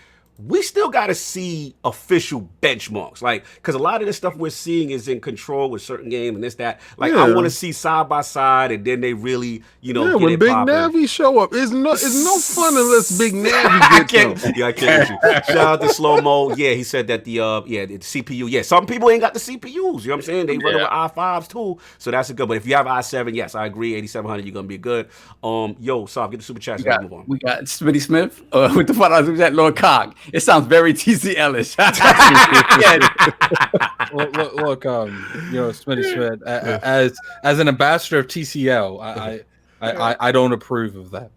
we still got to see official benchmarks, because a lot of the stuff we're seeing is in control with certain games and this, that. I want to see side by side, and then they really, get when it Big popping. Navi show up, it's no fun unless Big Navi gets I can't with you. Shout out to Slow Mo. Yeah, he said that the CPU. Yeah, some people ain't got the CPUs. You know what I'm saying? They run with i5s too, so that's a good. But if you have i7, yes, I agree. 8700, you're gonna be good. Soft, get the super chats. Move on. We got Smitty Smith with the $5 super chat. Lord Cog. It sounds very TCL-ish. Look, Smitty Smith, as an ambassador of TCL, I don't approve of that.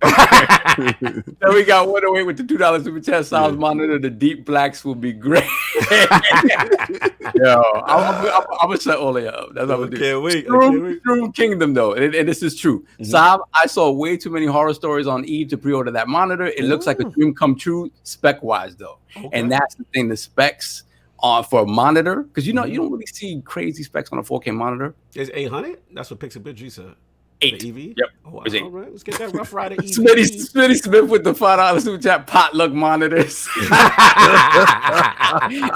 Then we got 108 with the $2 super chat. Sounds monitor. The deep blacks will be great. Yo, I'm gonna set all of you up. That's what I'm gonna do. True Kingdom though, and this is true. Saab, I saw way too many horror stories on Eve to pre-order that monitor. It looks like a dream come true spec wise though, and that's the thing. The specs for a monitor, because you don't really see crazy specs on a 4K monitor. Is 800? That's what Pixel Bitch said. 8. The EV? Yep. Oh, wow. It was 8. All right, let's get that Rough Rider EV. Smitty Smith with the $5 super chat. Potluck monitors.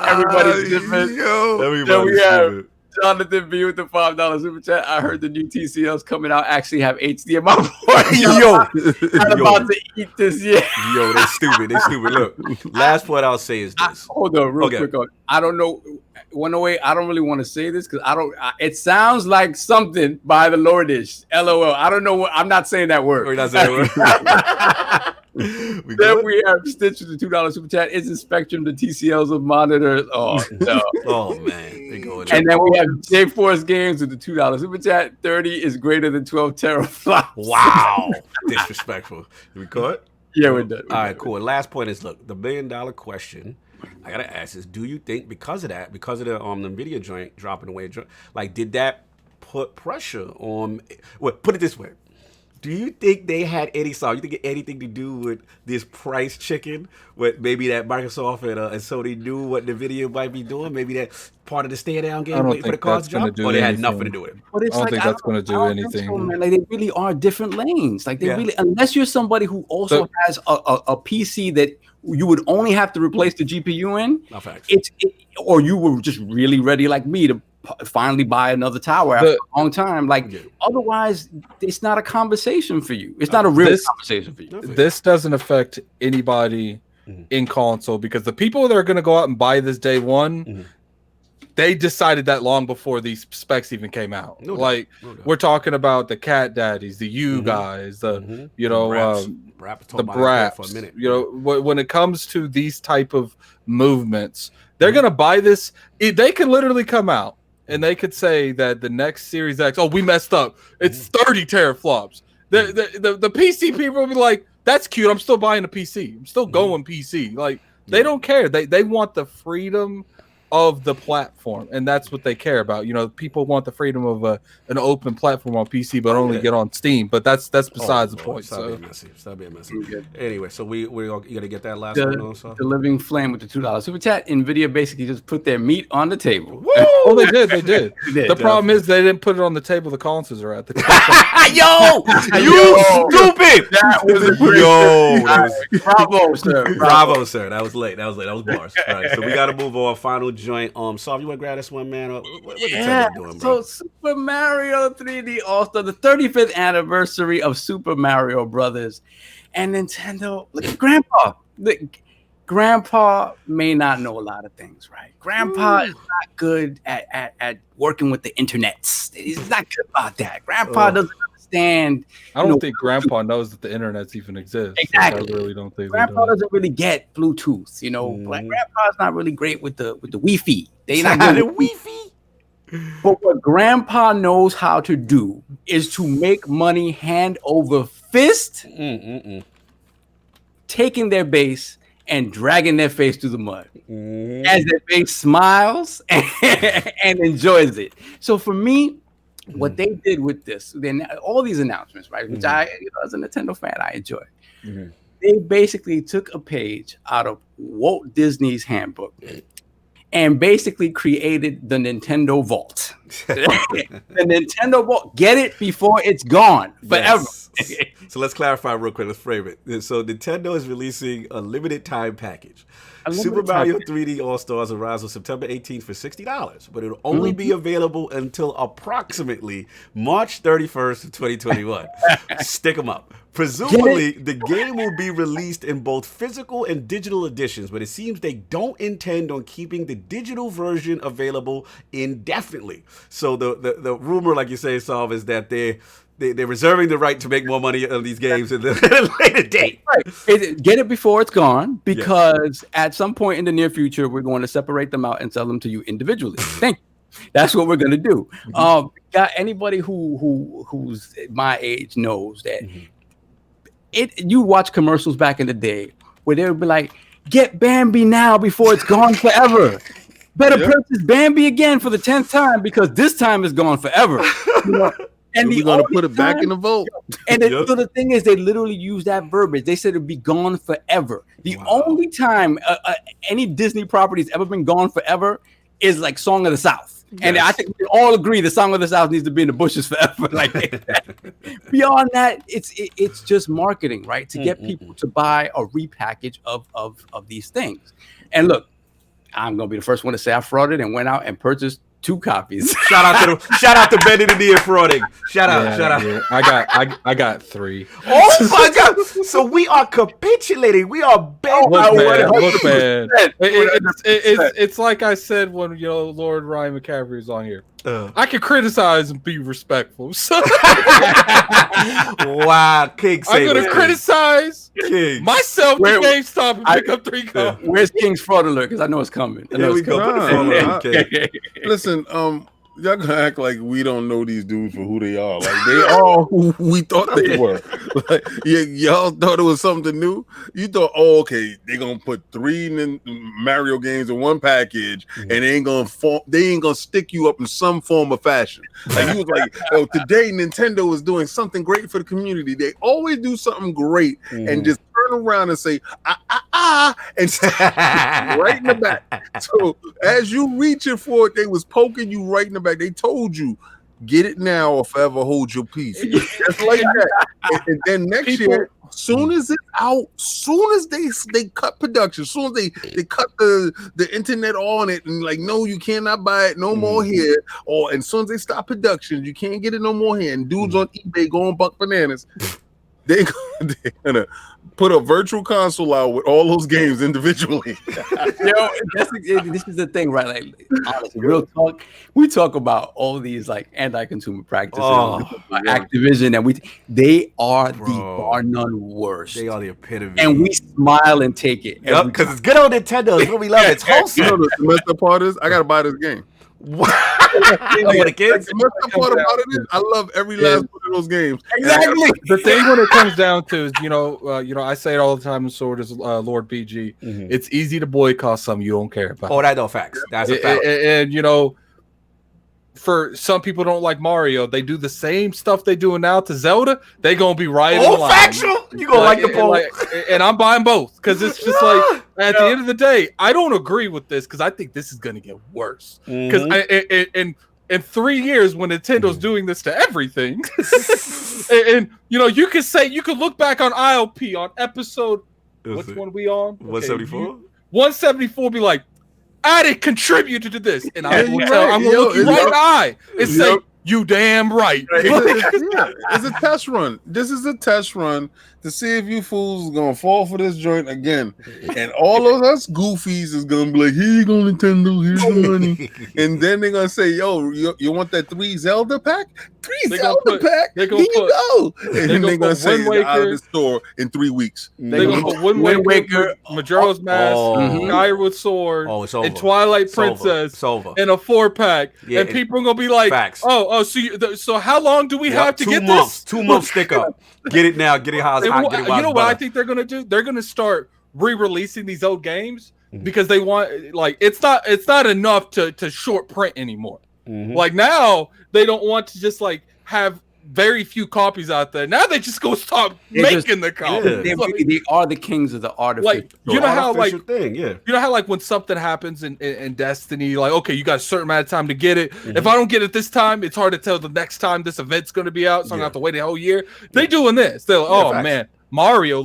Everybody's different. Then we have Jonathan B with the $5 super chat. I heard the new TCLs coming out actually have HDMI ports. I'm about to eat this. Yo, they stupid. They stupid. Look, last point I'll say is this. Hold on, real quick. I don't know. 108. I don't really want to say this because it sounds like something by the Lordish. LOL. I don't know what. I'm not saying that word. We're not saying that word. Then we have Stitch with the $2 super chat. Isn't Spectrum the TCLs of monitors? Oh no. Oh man, they going. And then we have J Force Games with the $2 super chat. 30 is greater than 12 teraflops. Wow, disrespectful. We caught? Yeah, we're done. All right, cool. And last point is, look, the $1 billion question I gotta ask is, do you think because of the NVIDIA joint dropping away, like, did that put pressure on? Well, put it this way. Do you think they had any anything to do with this price chicken? With maybe that Microsoft and Sony knew what NVIDIA might be doing? Maybe that part of the stay down game waiting for the cards to drop? Or they had nothing to do with it? I don't think that's going to do anything. So, man. Like, they really are different lanes. Like they really, unless you're somebody who also has a PC that you would only have to replace the GPU in, or you were just really ready like me to finally buy another tower after a long time. Like otherwise, it's not a conversation for you. It's not a real conversation for you. This doesn't affect anybody in console because the people that are going to go out and buy this day one, they decided that long before these specs even came out. We're talking about the cat daddies, the guys, the braps. When it comes to these type of movements, they're going to buy this. They can literally come out and they could say that the next Series X, we messed up. It's 30 teraflops. The PC people will be like, that's cute. I'm still buying a PC. I'm still going PC. Like, they don't care. They want the freedom of the platform, and that's what they care about. People want the freedom of an open platform on PC, but only get on Steam. But that's besides the point. Stop being messy. Anyway, so you gonna get that last one on. The Living Flame with the $2 super chat. NVIDIA basically just put their meat on the table. Oh, they did. The problem is they didn't put it on the table. The consoles are at the table. Yo, you stupid! Bravo, sir. Bravo, sir. That was late. That was bars. All right, so we got to move on. Final joint. Saul, you want to grab this one, man? What doing, bro? So Super Mario 3D All-Star, the 35th anniversary of Super Mario Brothers, and Nintendo. Look at Grandpa. Grandpa may not know a lot of things, right? Grandpa is not good at working with the internets. He's not good about that. Grandpa doesn't understand. I don't think Grandpa knows that the internets even exist. Exactly. I really don't think Grandpa doesn't really get Bluetooth. Like Grandpa's not really great with the Wi-Fi. They not good with Wi-Fi. But what Grandpa knows how to do is to make money hand over fist, taking their base and dragging their face through the mud as their face smiles and enjoys it. So for me, what they did with this, then all these announcements, right, which I, as a Nintendo fan, I enjoy. They basically took a page out of Walt Disney's handbook and basically created the Nintendo Vault. The Nintendo Vault. Get it before it's gone forever. Yes. So let's clarify real quick. Let's frame it. So Nintendo is releasing a limited time package. Super Mario 3D All-Stars arrives on September 18th for $60, but it'll only be available until approximately March 31st of 2021. Stick them up. Presumably, the game will be released in both physical and digital editions, but it seems they don't intend on keeping the digital version available indefinitely. So the rumor, like you say, Saul, is that they're reserving the right to make more money on these games at a later date. Right. Get it before it's gone, because at some point in the near future, we're going to separate them out and sell them to you individually. Thank you. That's what we're going to do. Anybody who's my age knows that you watch commercials back in the day where they would be like, get Bambi now before it's gone forever. Better purchase Bambi again for the 10th time because this time it's gone forever. And we're going to put it back in the vote. And so the thing is, they literally use that verbiage. They said it'd be gone forever. The only time any Disney property's ever been gone forever is like Song of the South. And I think we all agree the Song of the South needs to be in the bushes forever. Like beyond that, it's just marketing, right? To get people to buy a repackage of these things. And look, I'm gonna be the first one to say I frauded and went out and purchased 2 copies. Shout out to Ben and the frauding. Shout out. Yeah. I got 3. Oh my God! So we are capitulating. We are bent. Look, man. It's like I said when Lord Ryan McCaffrey was on here. I can criticize and be respectful. So wow, King. I'm gonna criticize King myself at GameStop and pick up 3 copies. Where's King's fraud alert? Because I know it's coming. There we go. Listen, y'all gonna act like we don't know these dudes for who they are. Like they are who we thought they were. Like, y'all thought it was something new. You thought, oh, okay, they're gonna put 3 Mario games in one package, and they ain't gonna stick you up in some form of fashion. Like you was like, oh, today Nintendo is doing something great for the community. They always do something great and just turn around and say and right in the back. So as you reaching for it, they was poking you right in the back. They told you, get it now or forever hold your peace. Just like that. And then next year, soon as it's out, soon as they cut production, soon as they cut the internet on it and like, no, you cannot buy it no more here. And soon as they stop production, you can't get it no more here. And dudes on eBay going buck bananas. They're gonna put a virtual console out with all those games individually. This is the thing, right? Like, honestly, real talk. We talk about all these like anti-consumer practices, Activision, and they are the bar none worst. They are the epitome, and we smile and take it. Yep, because it's good on Nintendo. It's what we love. It's wholesome. You know the semester part is I gotta buy this game. What? The best part about it is I love every last one of those games. Exactly. The thing when it comes down to is, I say it all the time, and so does Lord BG. It's easy to boycott something you don't care about. Oh, that's no facts. That's a fact. And for some people don't like Mario, they do the same stuff they doing now to Zelda. They gonna be right in line. Factual. You gonna like the both. And I'm buying both because it's just like at the end of the day, I don't agree with this because I think this is gonna get worse. Because in 3 years, when Nintendo's doing this to everything, and you could look back on ILP on episode. Which one we on? 174. 174. Be like, I didn't contribute to this, and I'm gonna look you right in the eye and say, "You damn right." It's a test run. This is a test run to see if you fools gonna fall for this joint again. And all of us goofies is gonna be like, "Here you go, Nintendo. Here's the money." And then they're gonna say, "Yo, you want that 3 Zelda pack? 3 Zelda pack? Here you go." And then they're gonna say it's out of the store in 3 weeks. They're gonna put Wind Waker, Majora's Mask, Skyward Sword, and Twilight Princess in a 4-pack, and people are gonna be like, facts. So how long do we have to get this? this? 2 months stick up. Get it now. Get it hot. You know what I think they're gonna do? They're gonna start re-releasing these old games because they want it's not enough to short print anymore. Like now they don't want to just have very few copies out there. Now they just go stop making the copies. They are the kings of the artificial. You know how thing, you know how when something happens in Destiny, okay, you got a certain amount of time to get it. If I don't get it this time, it's hard to tell the next time this event's going to be out, so I'm gonna have to wait a whole year. They doing this. They're like, man, Mario,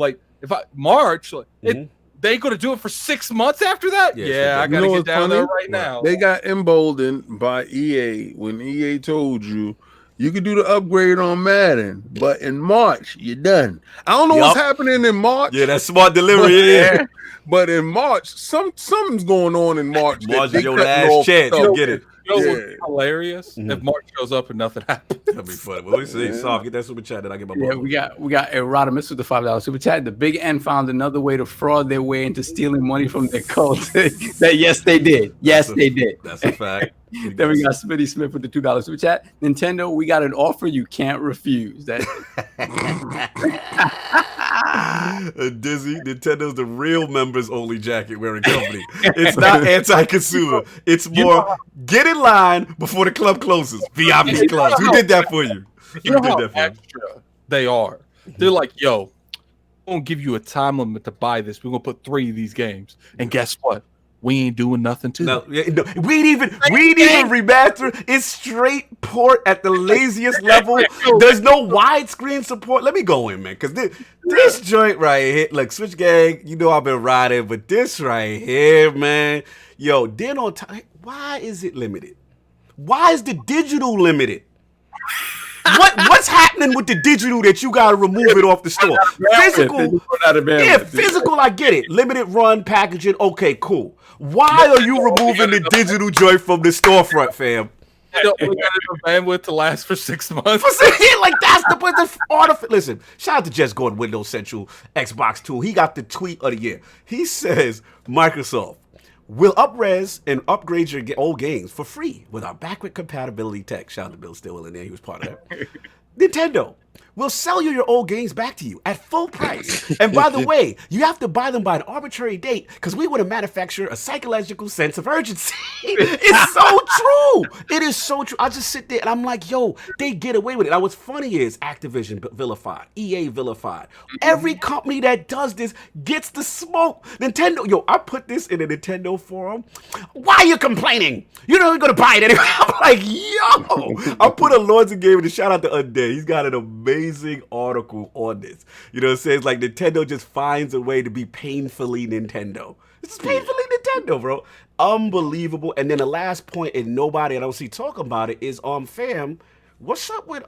March, they gonna do it for 6 months after that? I gotta get down there right now. They got emboldened by EA when EA told you could do the upgrade on Madden, but in March, you're done. I don't know what's happening in March. Yeah, that's smart delivery. But in March, something's going on in March. March is your last chance. You'll get it. What's hilarious? If March shows up and nothing happens. That'd be funny. Well, we see. Soft, get that super chat that I get my money. We got Erodimus with the $5 super chat. The Big N found another way to fraud their way into stealing money from their cult. Yes, they did. They did. That's a fact. Then we got Smitty Smith with the $2 super chat. Nintendo, we got an offer you can't refuse. That Dizzy, Nintendo's the real members only jacket wearing company. It's not anti-consumer. It's more get in line before the club closes. VIP clubs. Who did that for you? You know how extra they are. They're like, yo, we're gonna give you a time limit to buy this. We're gonna put 3 of these games. And guess what? we ain't doing nothing to it. No, we ain't even remaster. It's straight port at the laziest level. There's no widescreen support. Let me go in, man, because this joint right here, look, Switch Gang, you know I've been riding, but this right here, man, yo, then on time, why is it limited? Why is the digital limited? What's happening with the digital that you gotta remove it off the store? Physical, I get it. Limited run packaging, okay, cool. Why are you removing the digital joint from the storefront, fam? We got enough bandwidth to last for 6 months. Like that's the listen. Shout out to Jess Gordon, Windows Central, Xbox Tool. He got the tweet of the year. He says Microsoft will up-res and upgrade your old games for free with our backward compatibility tech. Shout out to Bill Stillwell in there. He was part of that. Nintendo will sell your old games back to you at full price. And by the way, you have to buy them by an arbitrary date because we want to manufacture a psychological sense of urgency. It's so true. It is so true. I just sit there and I'm like, yo, they get away with it. Now, what's funny is Activision vilified, EA vilified. Every company that does this gets the smoke. Nintendo, yo, I put this in a Nintendo forum. Why are you complaining? You know you're going to buy it anyway. I'm like, yo. I put a Lords of Gaming, shout out to Undead. He's got an amazing article on this. You know what I'm saying? It's like Nintendo just finds a way to be painfully Nintendo. It's painfully Nintendo, bro. Unbelievable. And then the last point, and nobody I don't see talking about it, is fam, what's up with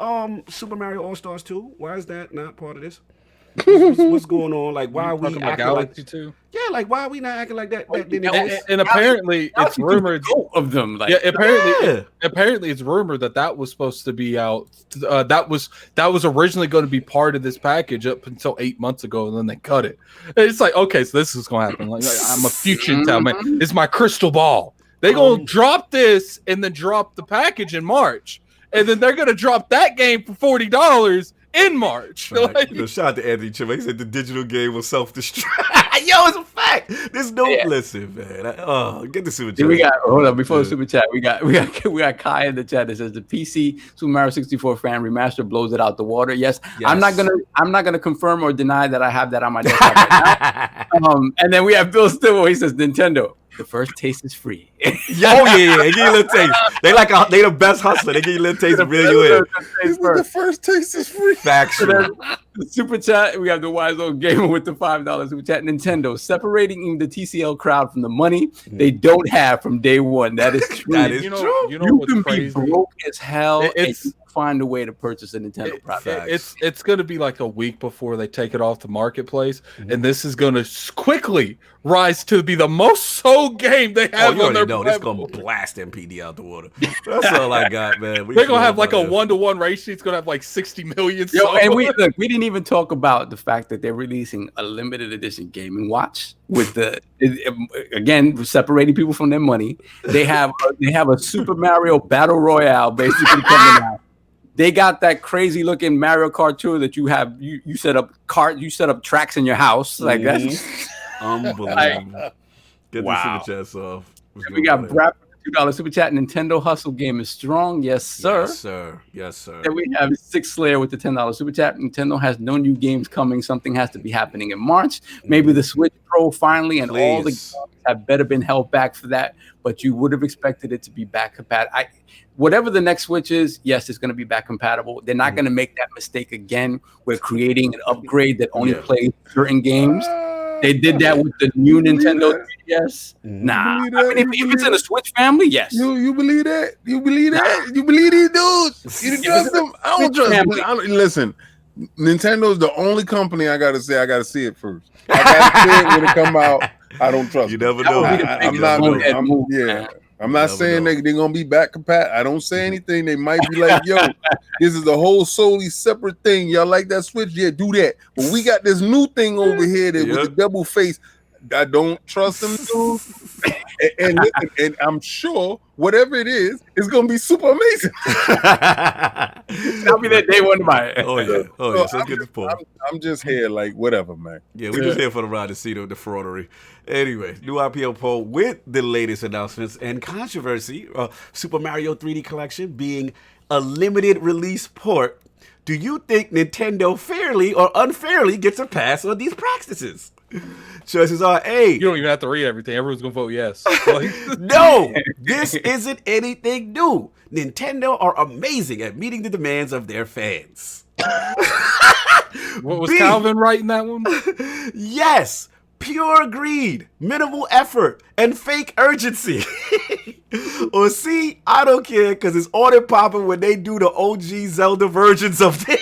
Super Mario All-Stars 2? Why is that not part of this? What's going on? Like, why are we acting like 2? Yeah, like why are we not acting like that? And apparently, it's rumored of them. Like, apparently, it's rumored that was supposed to be out. That was originally going to be part of this package up until 8 months ago, and then they cut it. And it's like, okay, so this is going to happen. Like, I'm a future tell man. It's my crystal ball. They're going to drop this and then drop the package in March, and then they're going to drop that game for $40. In March. Right. Like, shout out to Anthony Chima. He said the digital game will self-destruct. Yo, it's a fact. There's no listen, man. Get the super chat. We got before the super chat. We got Kai in the chat that says the PC Super Mario 64 fan remaster blows it out the water. Yes. I'm not gonna confirm or deny that I have that on my desktop right now. And then we have Bill Stillwell. He says Nintendo. The first taste is free. They give you a little taste. They the best hustler. They give you a little taste to reel you in. The first taste is free. Factual. The super chat. We have the wise old gamer with the $5 super chat. Nintendo separating the TCL crowd from the money they don't have from day one. That is true. That is true. You can be broke as hell and find a way to purchase a Nintendo product. It's going to be like a week before they take it off the marketplace, and this is going to quickly rise to be the most sold game they have on their platform. This going to blast MPD out the water. That's all I got, man. They're going to have like a 1-to-1 ratio. It's going to have like 60 million sold. And we didn't even talk about the fact that they're releasing a limited edition Game & Watch with again, separating people from their money. They have a Super Mario Battle Royale basically coming out. They got that crazy looking Mario Kart tour that you have. You set up tracks in your house. Like that's unbelievable. Get the super chats off. We got Brad with $2 super chat. Nintendo hustle game is strong. Yes, sir. Yes, sir. Yes, sir. Then we have Six Slayer with the $10 super chat. Nintendo has no new games coming. Something has to be happening in March. Maybe the Switch Pro finally, and all the games have better been held back for that. But you would have expected it to be back compatible. Whatever the next Switch is, yes, it's going to be back compatible. They're not going to make that mistake again. We're creating an upgrade that only plays certain games. They did that with the new Nintendo 3DS. Nah, I mean, if it's in a Switch family, yes. You believe that? You believe that? You believe these dudes? You trust them? I don't trust them. Listen, Nintendo's the only company I gotta see it first. I gotta see it when it come out. I don't trust. You never know. I'm not saying they're gonna be back compatible. I don't say anything. They might be like, yo, this is a whole solely separate thing. Y'all like that Switch? Yeah, do that. But we got this new thing over here that with the double face. I don't trust them dudes. and I'm sure whatever it is, it's gonna be super amazing. I'll be that day one to buy it. Oh yeah. So get this point. I'm just here like whatever, man. Yeah, we're just here for the ride to see the fraudery. Anyway, new IPO poll with the latest announcements and controversy. Super Mario 3D Collection being a limited release port. Do you think Nintendo fairly or unfairly gets a pass on these practices? Choices are A. You don't even have to read everything. Everyone's gonna vote yes. No, this isn't anything new. Nintendo are amazing at meeting the demands of their fans. What was B. Calvin right in that one? Yes, pure greed, minimal effort, and fake urgency. Or C, I don't care because it's on and popping when they do the OG Zelda versions of this.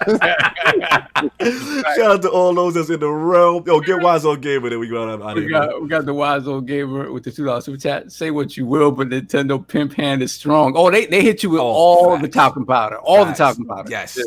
Shout out to all those that's in the realm. Yo, get Wise Old Gamer that we got out of We here. got the Wise Old Gamer with the $2 super chat. Say what you will, but Nintendo pimp hand is strong. Oh, they hit you with all the talcum powder. All the talcum powder. Yes.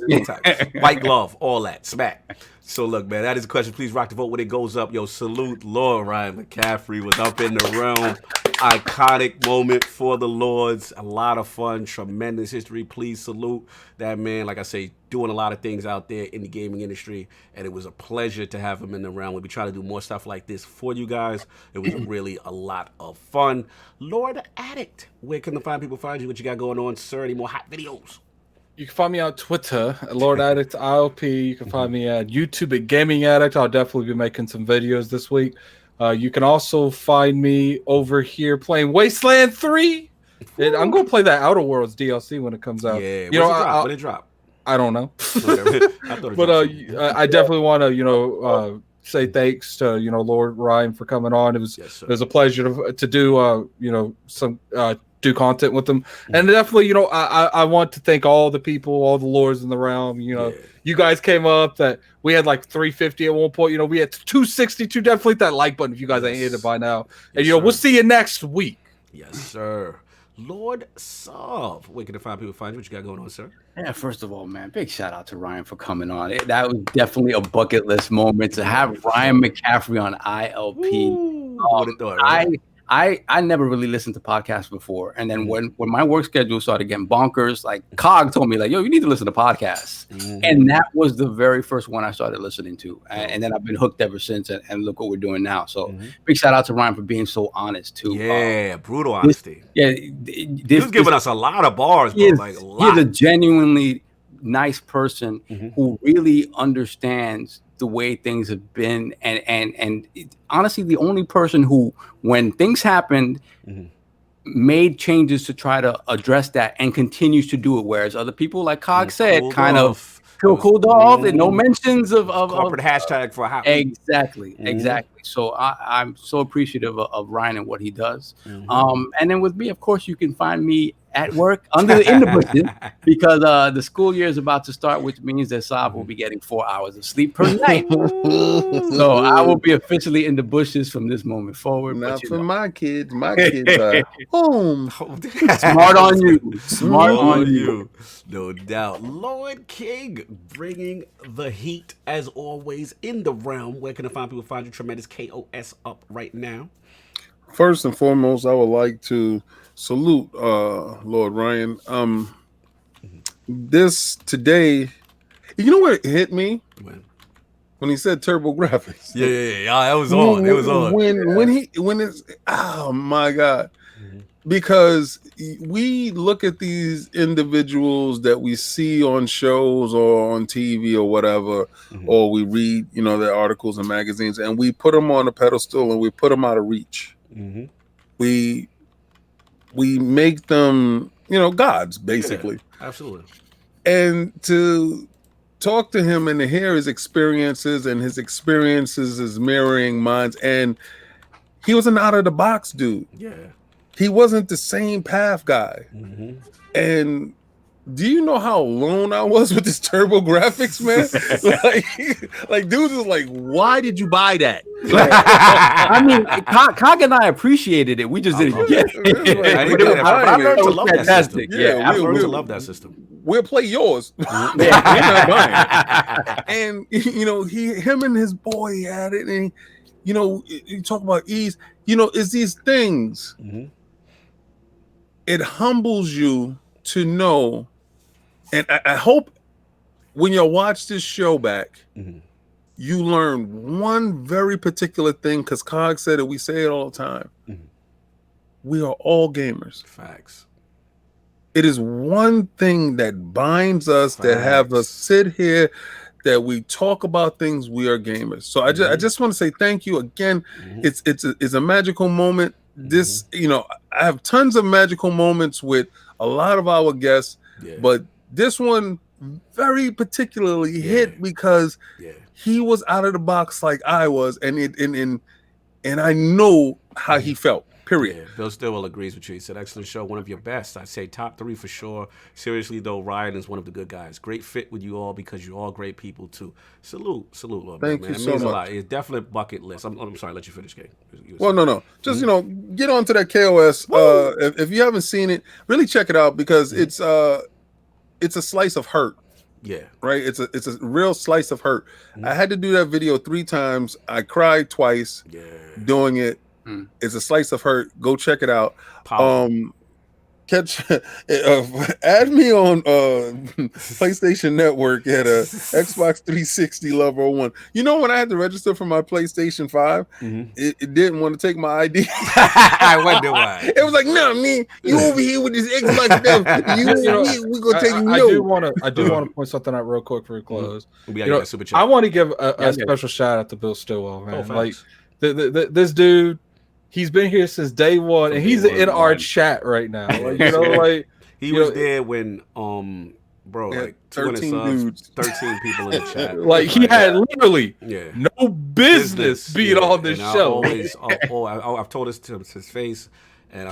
White glove, all that. Smack. So look, man, that is a question. Please rock the vote when it goes up. Yo, salute Lord Ryan McCaffrey was up in the realm. Iconic moment for the Lords. A lot of fun, tremendous history. Please salute that man. Like I say, doing a lot of things out there in the gaming industry, and it was a pleasure to have him in the realm. We'll be trying to do more stuff like this for you guys. It was really a lot of fun. Lord Addict, where can the fine people find you? What you got going on, sir? Any more hot videos? You can find me on Twitter at Lord Addict ILP. You can find me at YouTube at Gaming Addict. I'll definitely be making some videos this week. You can also find me over here playing Wasteland 3. And I'm going to play that Outer Worlds DLC when it comes out. Yeah, when it drop? I don't know. But I definitely want to, say thanks to, Lord Ryan for coming on. It was a pleasure to do, do content with them. And definitely, I want to thank all the people, all the lords in the realm. You guys came up that we had like 350 at one point. We had 262. Definitely hit that like button if you guys ain't hit it by now. And we'll see you next week. Yes, sir. Lord Sov, where can the fine people find you? What you got going on, sir? Yeah, first of all, man, big shout out to Ryan for coming on. That was definitely a bucket list moment to have Ryan McCaffrey on ILP. I never really listened to podcasts before, and then when my work schedule started getting bonkers, like Cog told me, like, yo, you need to listen to podcasts, and that was the very first one I started listening to, and then I've been hooked ever since, and look what we're doing now. So big shout out to Ryan for being so honest too. Yeah, brutal honesty. He's giving us a lot of bars, bro. He's a genuinely nice person who really understands the way things have been, and honestly, the only person who, when things happened, made changes to try to address that and continues to do it, whereas other people, like Cog said, kind of cooled off, and no mentions of corporate hashtag for how exactly. So I'm so appreciative of Ryan and what he does. And then with me, of course, you can find me at work in the bushes, because the school year is about to start, which means that Saab will be getting 4 hours of sleep per night. So I will be officially in the bushes from this moment forward. Not for my kids. My kids are home. Smart on you. Smart on you. No doubt. Lord King bringing the heat as always in the realm. Where can the fine people find you? Tremendous KOS up right now. First and foremost, I would like to salute Lord Ryan. This today, you know what hit me? When he said turbo graphics. Yeah, that was on. It was on. When it's, oh my God. Because we look at these individuals that we see on shows or on TV or whatever, or we read, their articles and magazines, and we put them on a pedestal and we put them out of reach. We make them, gods, basically. Yeah, absolutely. And to talk to him and to hear his experiences, and his experiences is mirroring mine. And he was an out of the box dude. Yeah. He wasn't the same path guy. And do you know how alone I was with this turbo graphics, man? like dudes was like, why did you buy that? I mean, Cog and I appreciated it. We just didn't get it. I learned to love that system. Yeah, I learned to love that system. We'll play yours. And him and his boy had it, and you talk about ease. It's these things. It humbles you to know, and I hope when you watch this show back, you learn one very particular thing, because Cog said it, we say it all the time. We are all gamers. Facts. It is one thing that binds us, that have us sit here, that we talk about things. We are gamers. So I just want to say thank you again. It's a magical moment. This, I have tons of magical moments with a lot of our guests, but this one very particularly hit because he was out of the box like I was, and I know how he felt. Period. Yeah, Bill Stillwell agrees with you. He said, excellent show, one of your best. I'd say top 3 for sure. Seriously, though, Ryan is one of the good guys. Great fit with you all because you're all great people, too. Salute, Lord. Thank man. you It so means much. a lot. It's definitely bucket list. I'm sorry, let you finish, Kate. Well, no. Just, get on to that KOS. If you haven't seen it, really check it out because it's a slice of hurt. Yeah. Right? It's a real slice of hurt. I had to do that video 3 times. I cried twice doing it. It's a slice of hurt. Go check it out. Add me on PlayStation Network at a Xbox 360 level 1. When I had to register for my PlayStation 5, it didn't want to take my ID. I wonder why. It was like, no, man, you over here with this Xbox stuff. We gonna take you. I do want to point something out real quick before we close. Super chat. I want to give a special shout out to Bill Stillwell, man. Like this dude. He's been here since day one, and he's in our chat right now. Like, he was there when, like 13 subs, dudes. 13 people in the chat. Like he had literally no business being on this show. I've told this to his face. And,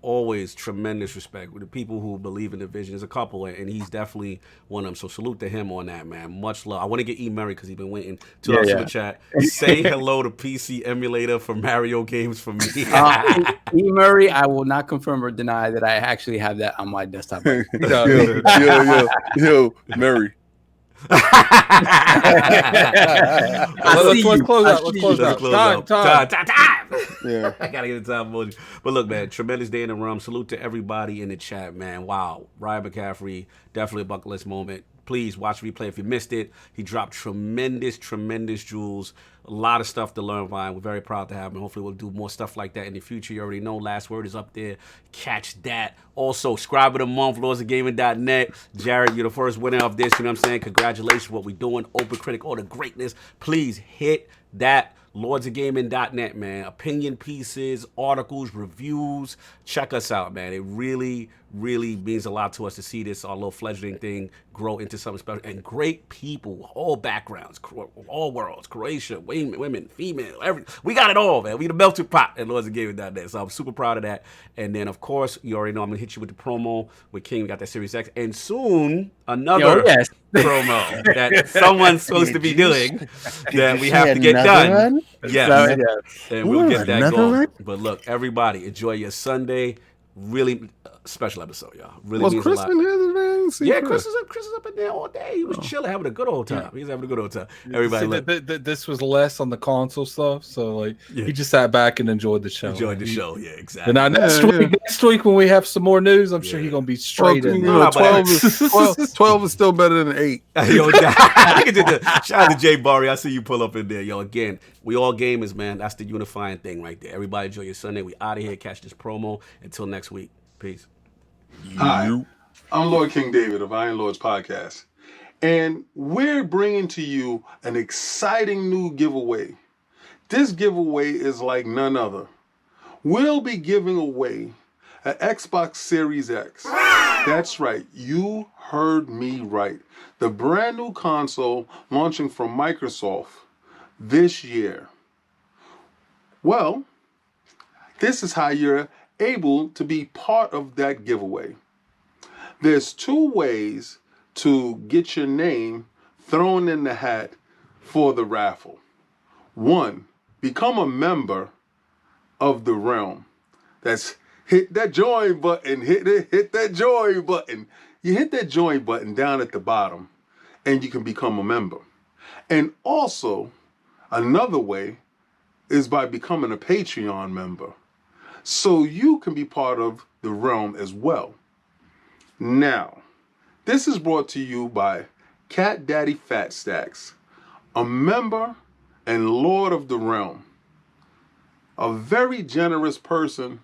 always tremendous respect with the people who believe in the vision. There's a couple, and he's definitely one of them. So salute to him on that, man. Much love. I want to get E. Murray because he's been waiting. Super chat. Say hello to PC Emulator for Mario games for me. E. Murray, I will not confirm or deny that I actually have that on my desktop. Yo, Murray. Let's close out. Time. Yeah, I gotta get the time emoji. But look, man, tremendous day in the room. Salute to everybody in the chat, man. Wow, Ryan McCaffrey, definitely a bucket list moment. Please watch replay if you missed it. He dropped tremendous jewels. A lot of stuff to learn, Ryan. We're very proud to have him. Hopefully, we'll do more stuff like that in the future. You already know. Last word is up there. Catch that. Also, subscribe of the month, LordsOfGaming.net. Jared, you're the first winner of this. You know what I'm saying? Congratulations for what we're doing. Open Critic, all the greatness. Please hit that. LordsOfGaming.net, man. Opinion pieces, articles, reviews. Check us out, man. It really means a lot to us to see this, our little fledgling thing, grow into something special. And great people, all backgrounds, all worlds, Croatia, women, female, everything. We got it all, man. We the melting pot at LordsOfGaming.net. So I'm super proud of that. And then, of course, you already know I'm going to hit you with the promo with King. We got that Series X. And soon, another promo that someone's supposed to be doing that we have to get done. Yes. And we'll get that going. But look, everybody, enjoy your Sunday. Really special episode, y'all. Really means Chris a lot. Yeah, Chris is up in there all day. He was chilling, having a good old time. He was having a good old time. Everybody, this was less on the console stuff, so he just sat back and enjoyed the show. Yeah, exactly. And now next week when we have some more news, I'm sure he's gonna be straight in. 12 is still better than 8. Yo, shout out to Jay Barry. I see you pull up in there. Yo, again, we all gamers, man. That's the unifying thing right there. Everybody enjoy your Sunday. We out of here. Catch this promo. Until next week. Peace. Hi, I'm Lord King David of Iron Lords Podcast. And we're bringing to you an exciting new giveaway. This giveaway is like none other. We'll be giving away an Xbox Series X. That's right, you heard me right. The brand new console launching from Microsoft this year. Well, this is how you're able to be part of that giveaway. There's 2 ways to get your name thrown in the hat for the raffle. 1, become a member of the realm. That's hit that join button, hit that join button. You hit that join button down at the bottom and you can become a member. And also, another way is by becoming a Patreon member, so you can be part of the realm as well. Now, this is brought to you by Cat Daddy Fat Stacks, a member and Lord of the Realm, a very generous person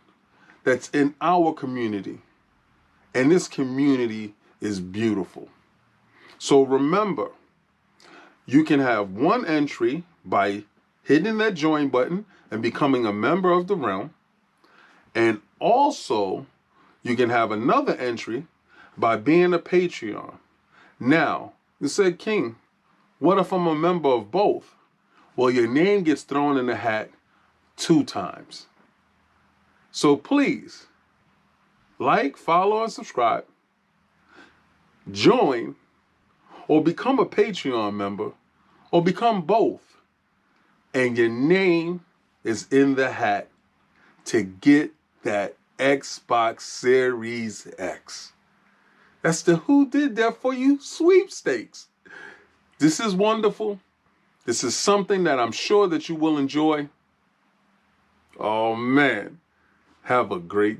that's in our community, and this community is beautiful. So remember, You can have one entry by hitting that join button and becoming a member of the realm. And also, you can have another entry by being a Patreon. Now, you said, King, what if I'm a member of both? Well, your name gets thrown in the hat 2 times. So please, like, follow, and subscribe. Join or become a Patreon member or become both. And your name is in the hat to get that Xbox Series X. That's the Who Did That For You sweepstakes. This is wonderful. This is something that I'm sure that you will enjoy. Oh man, have a great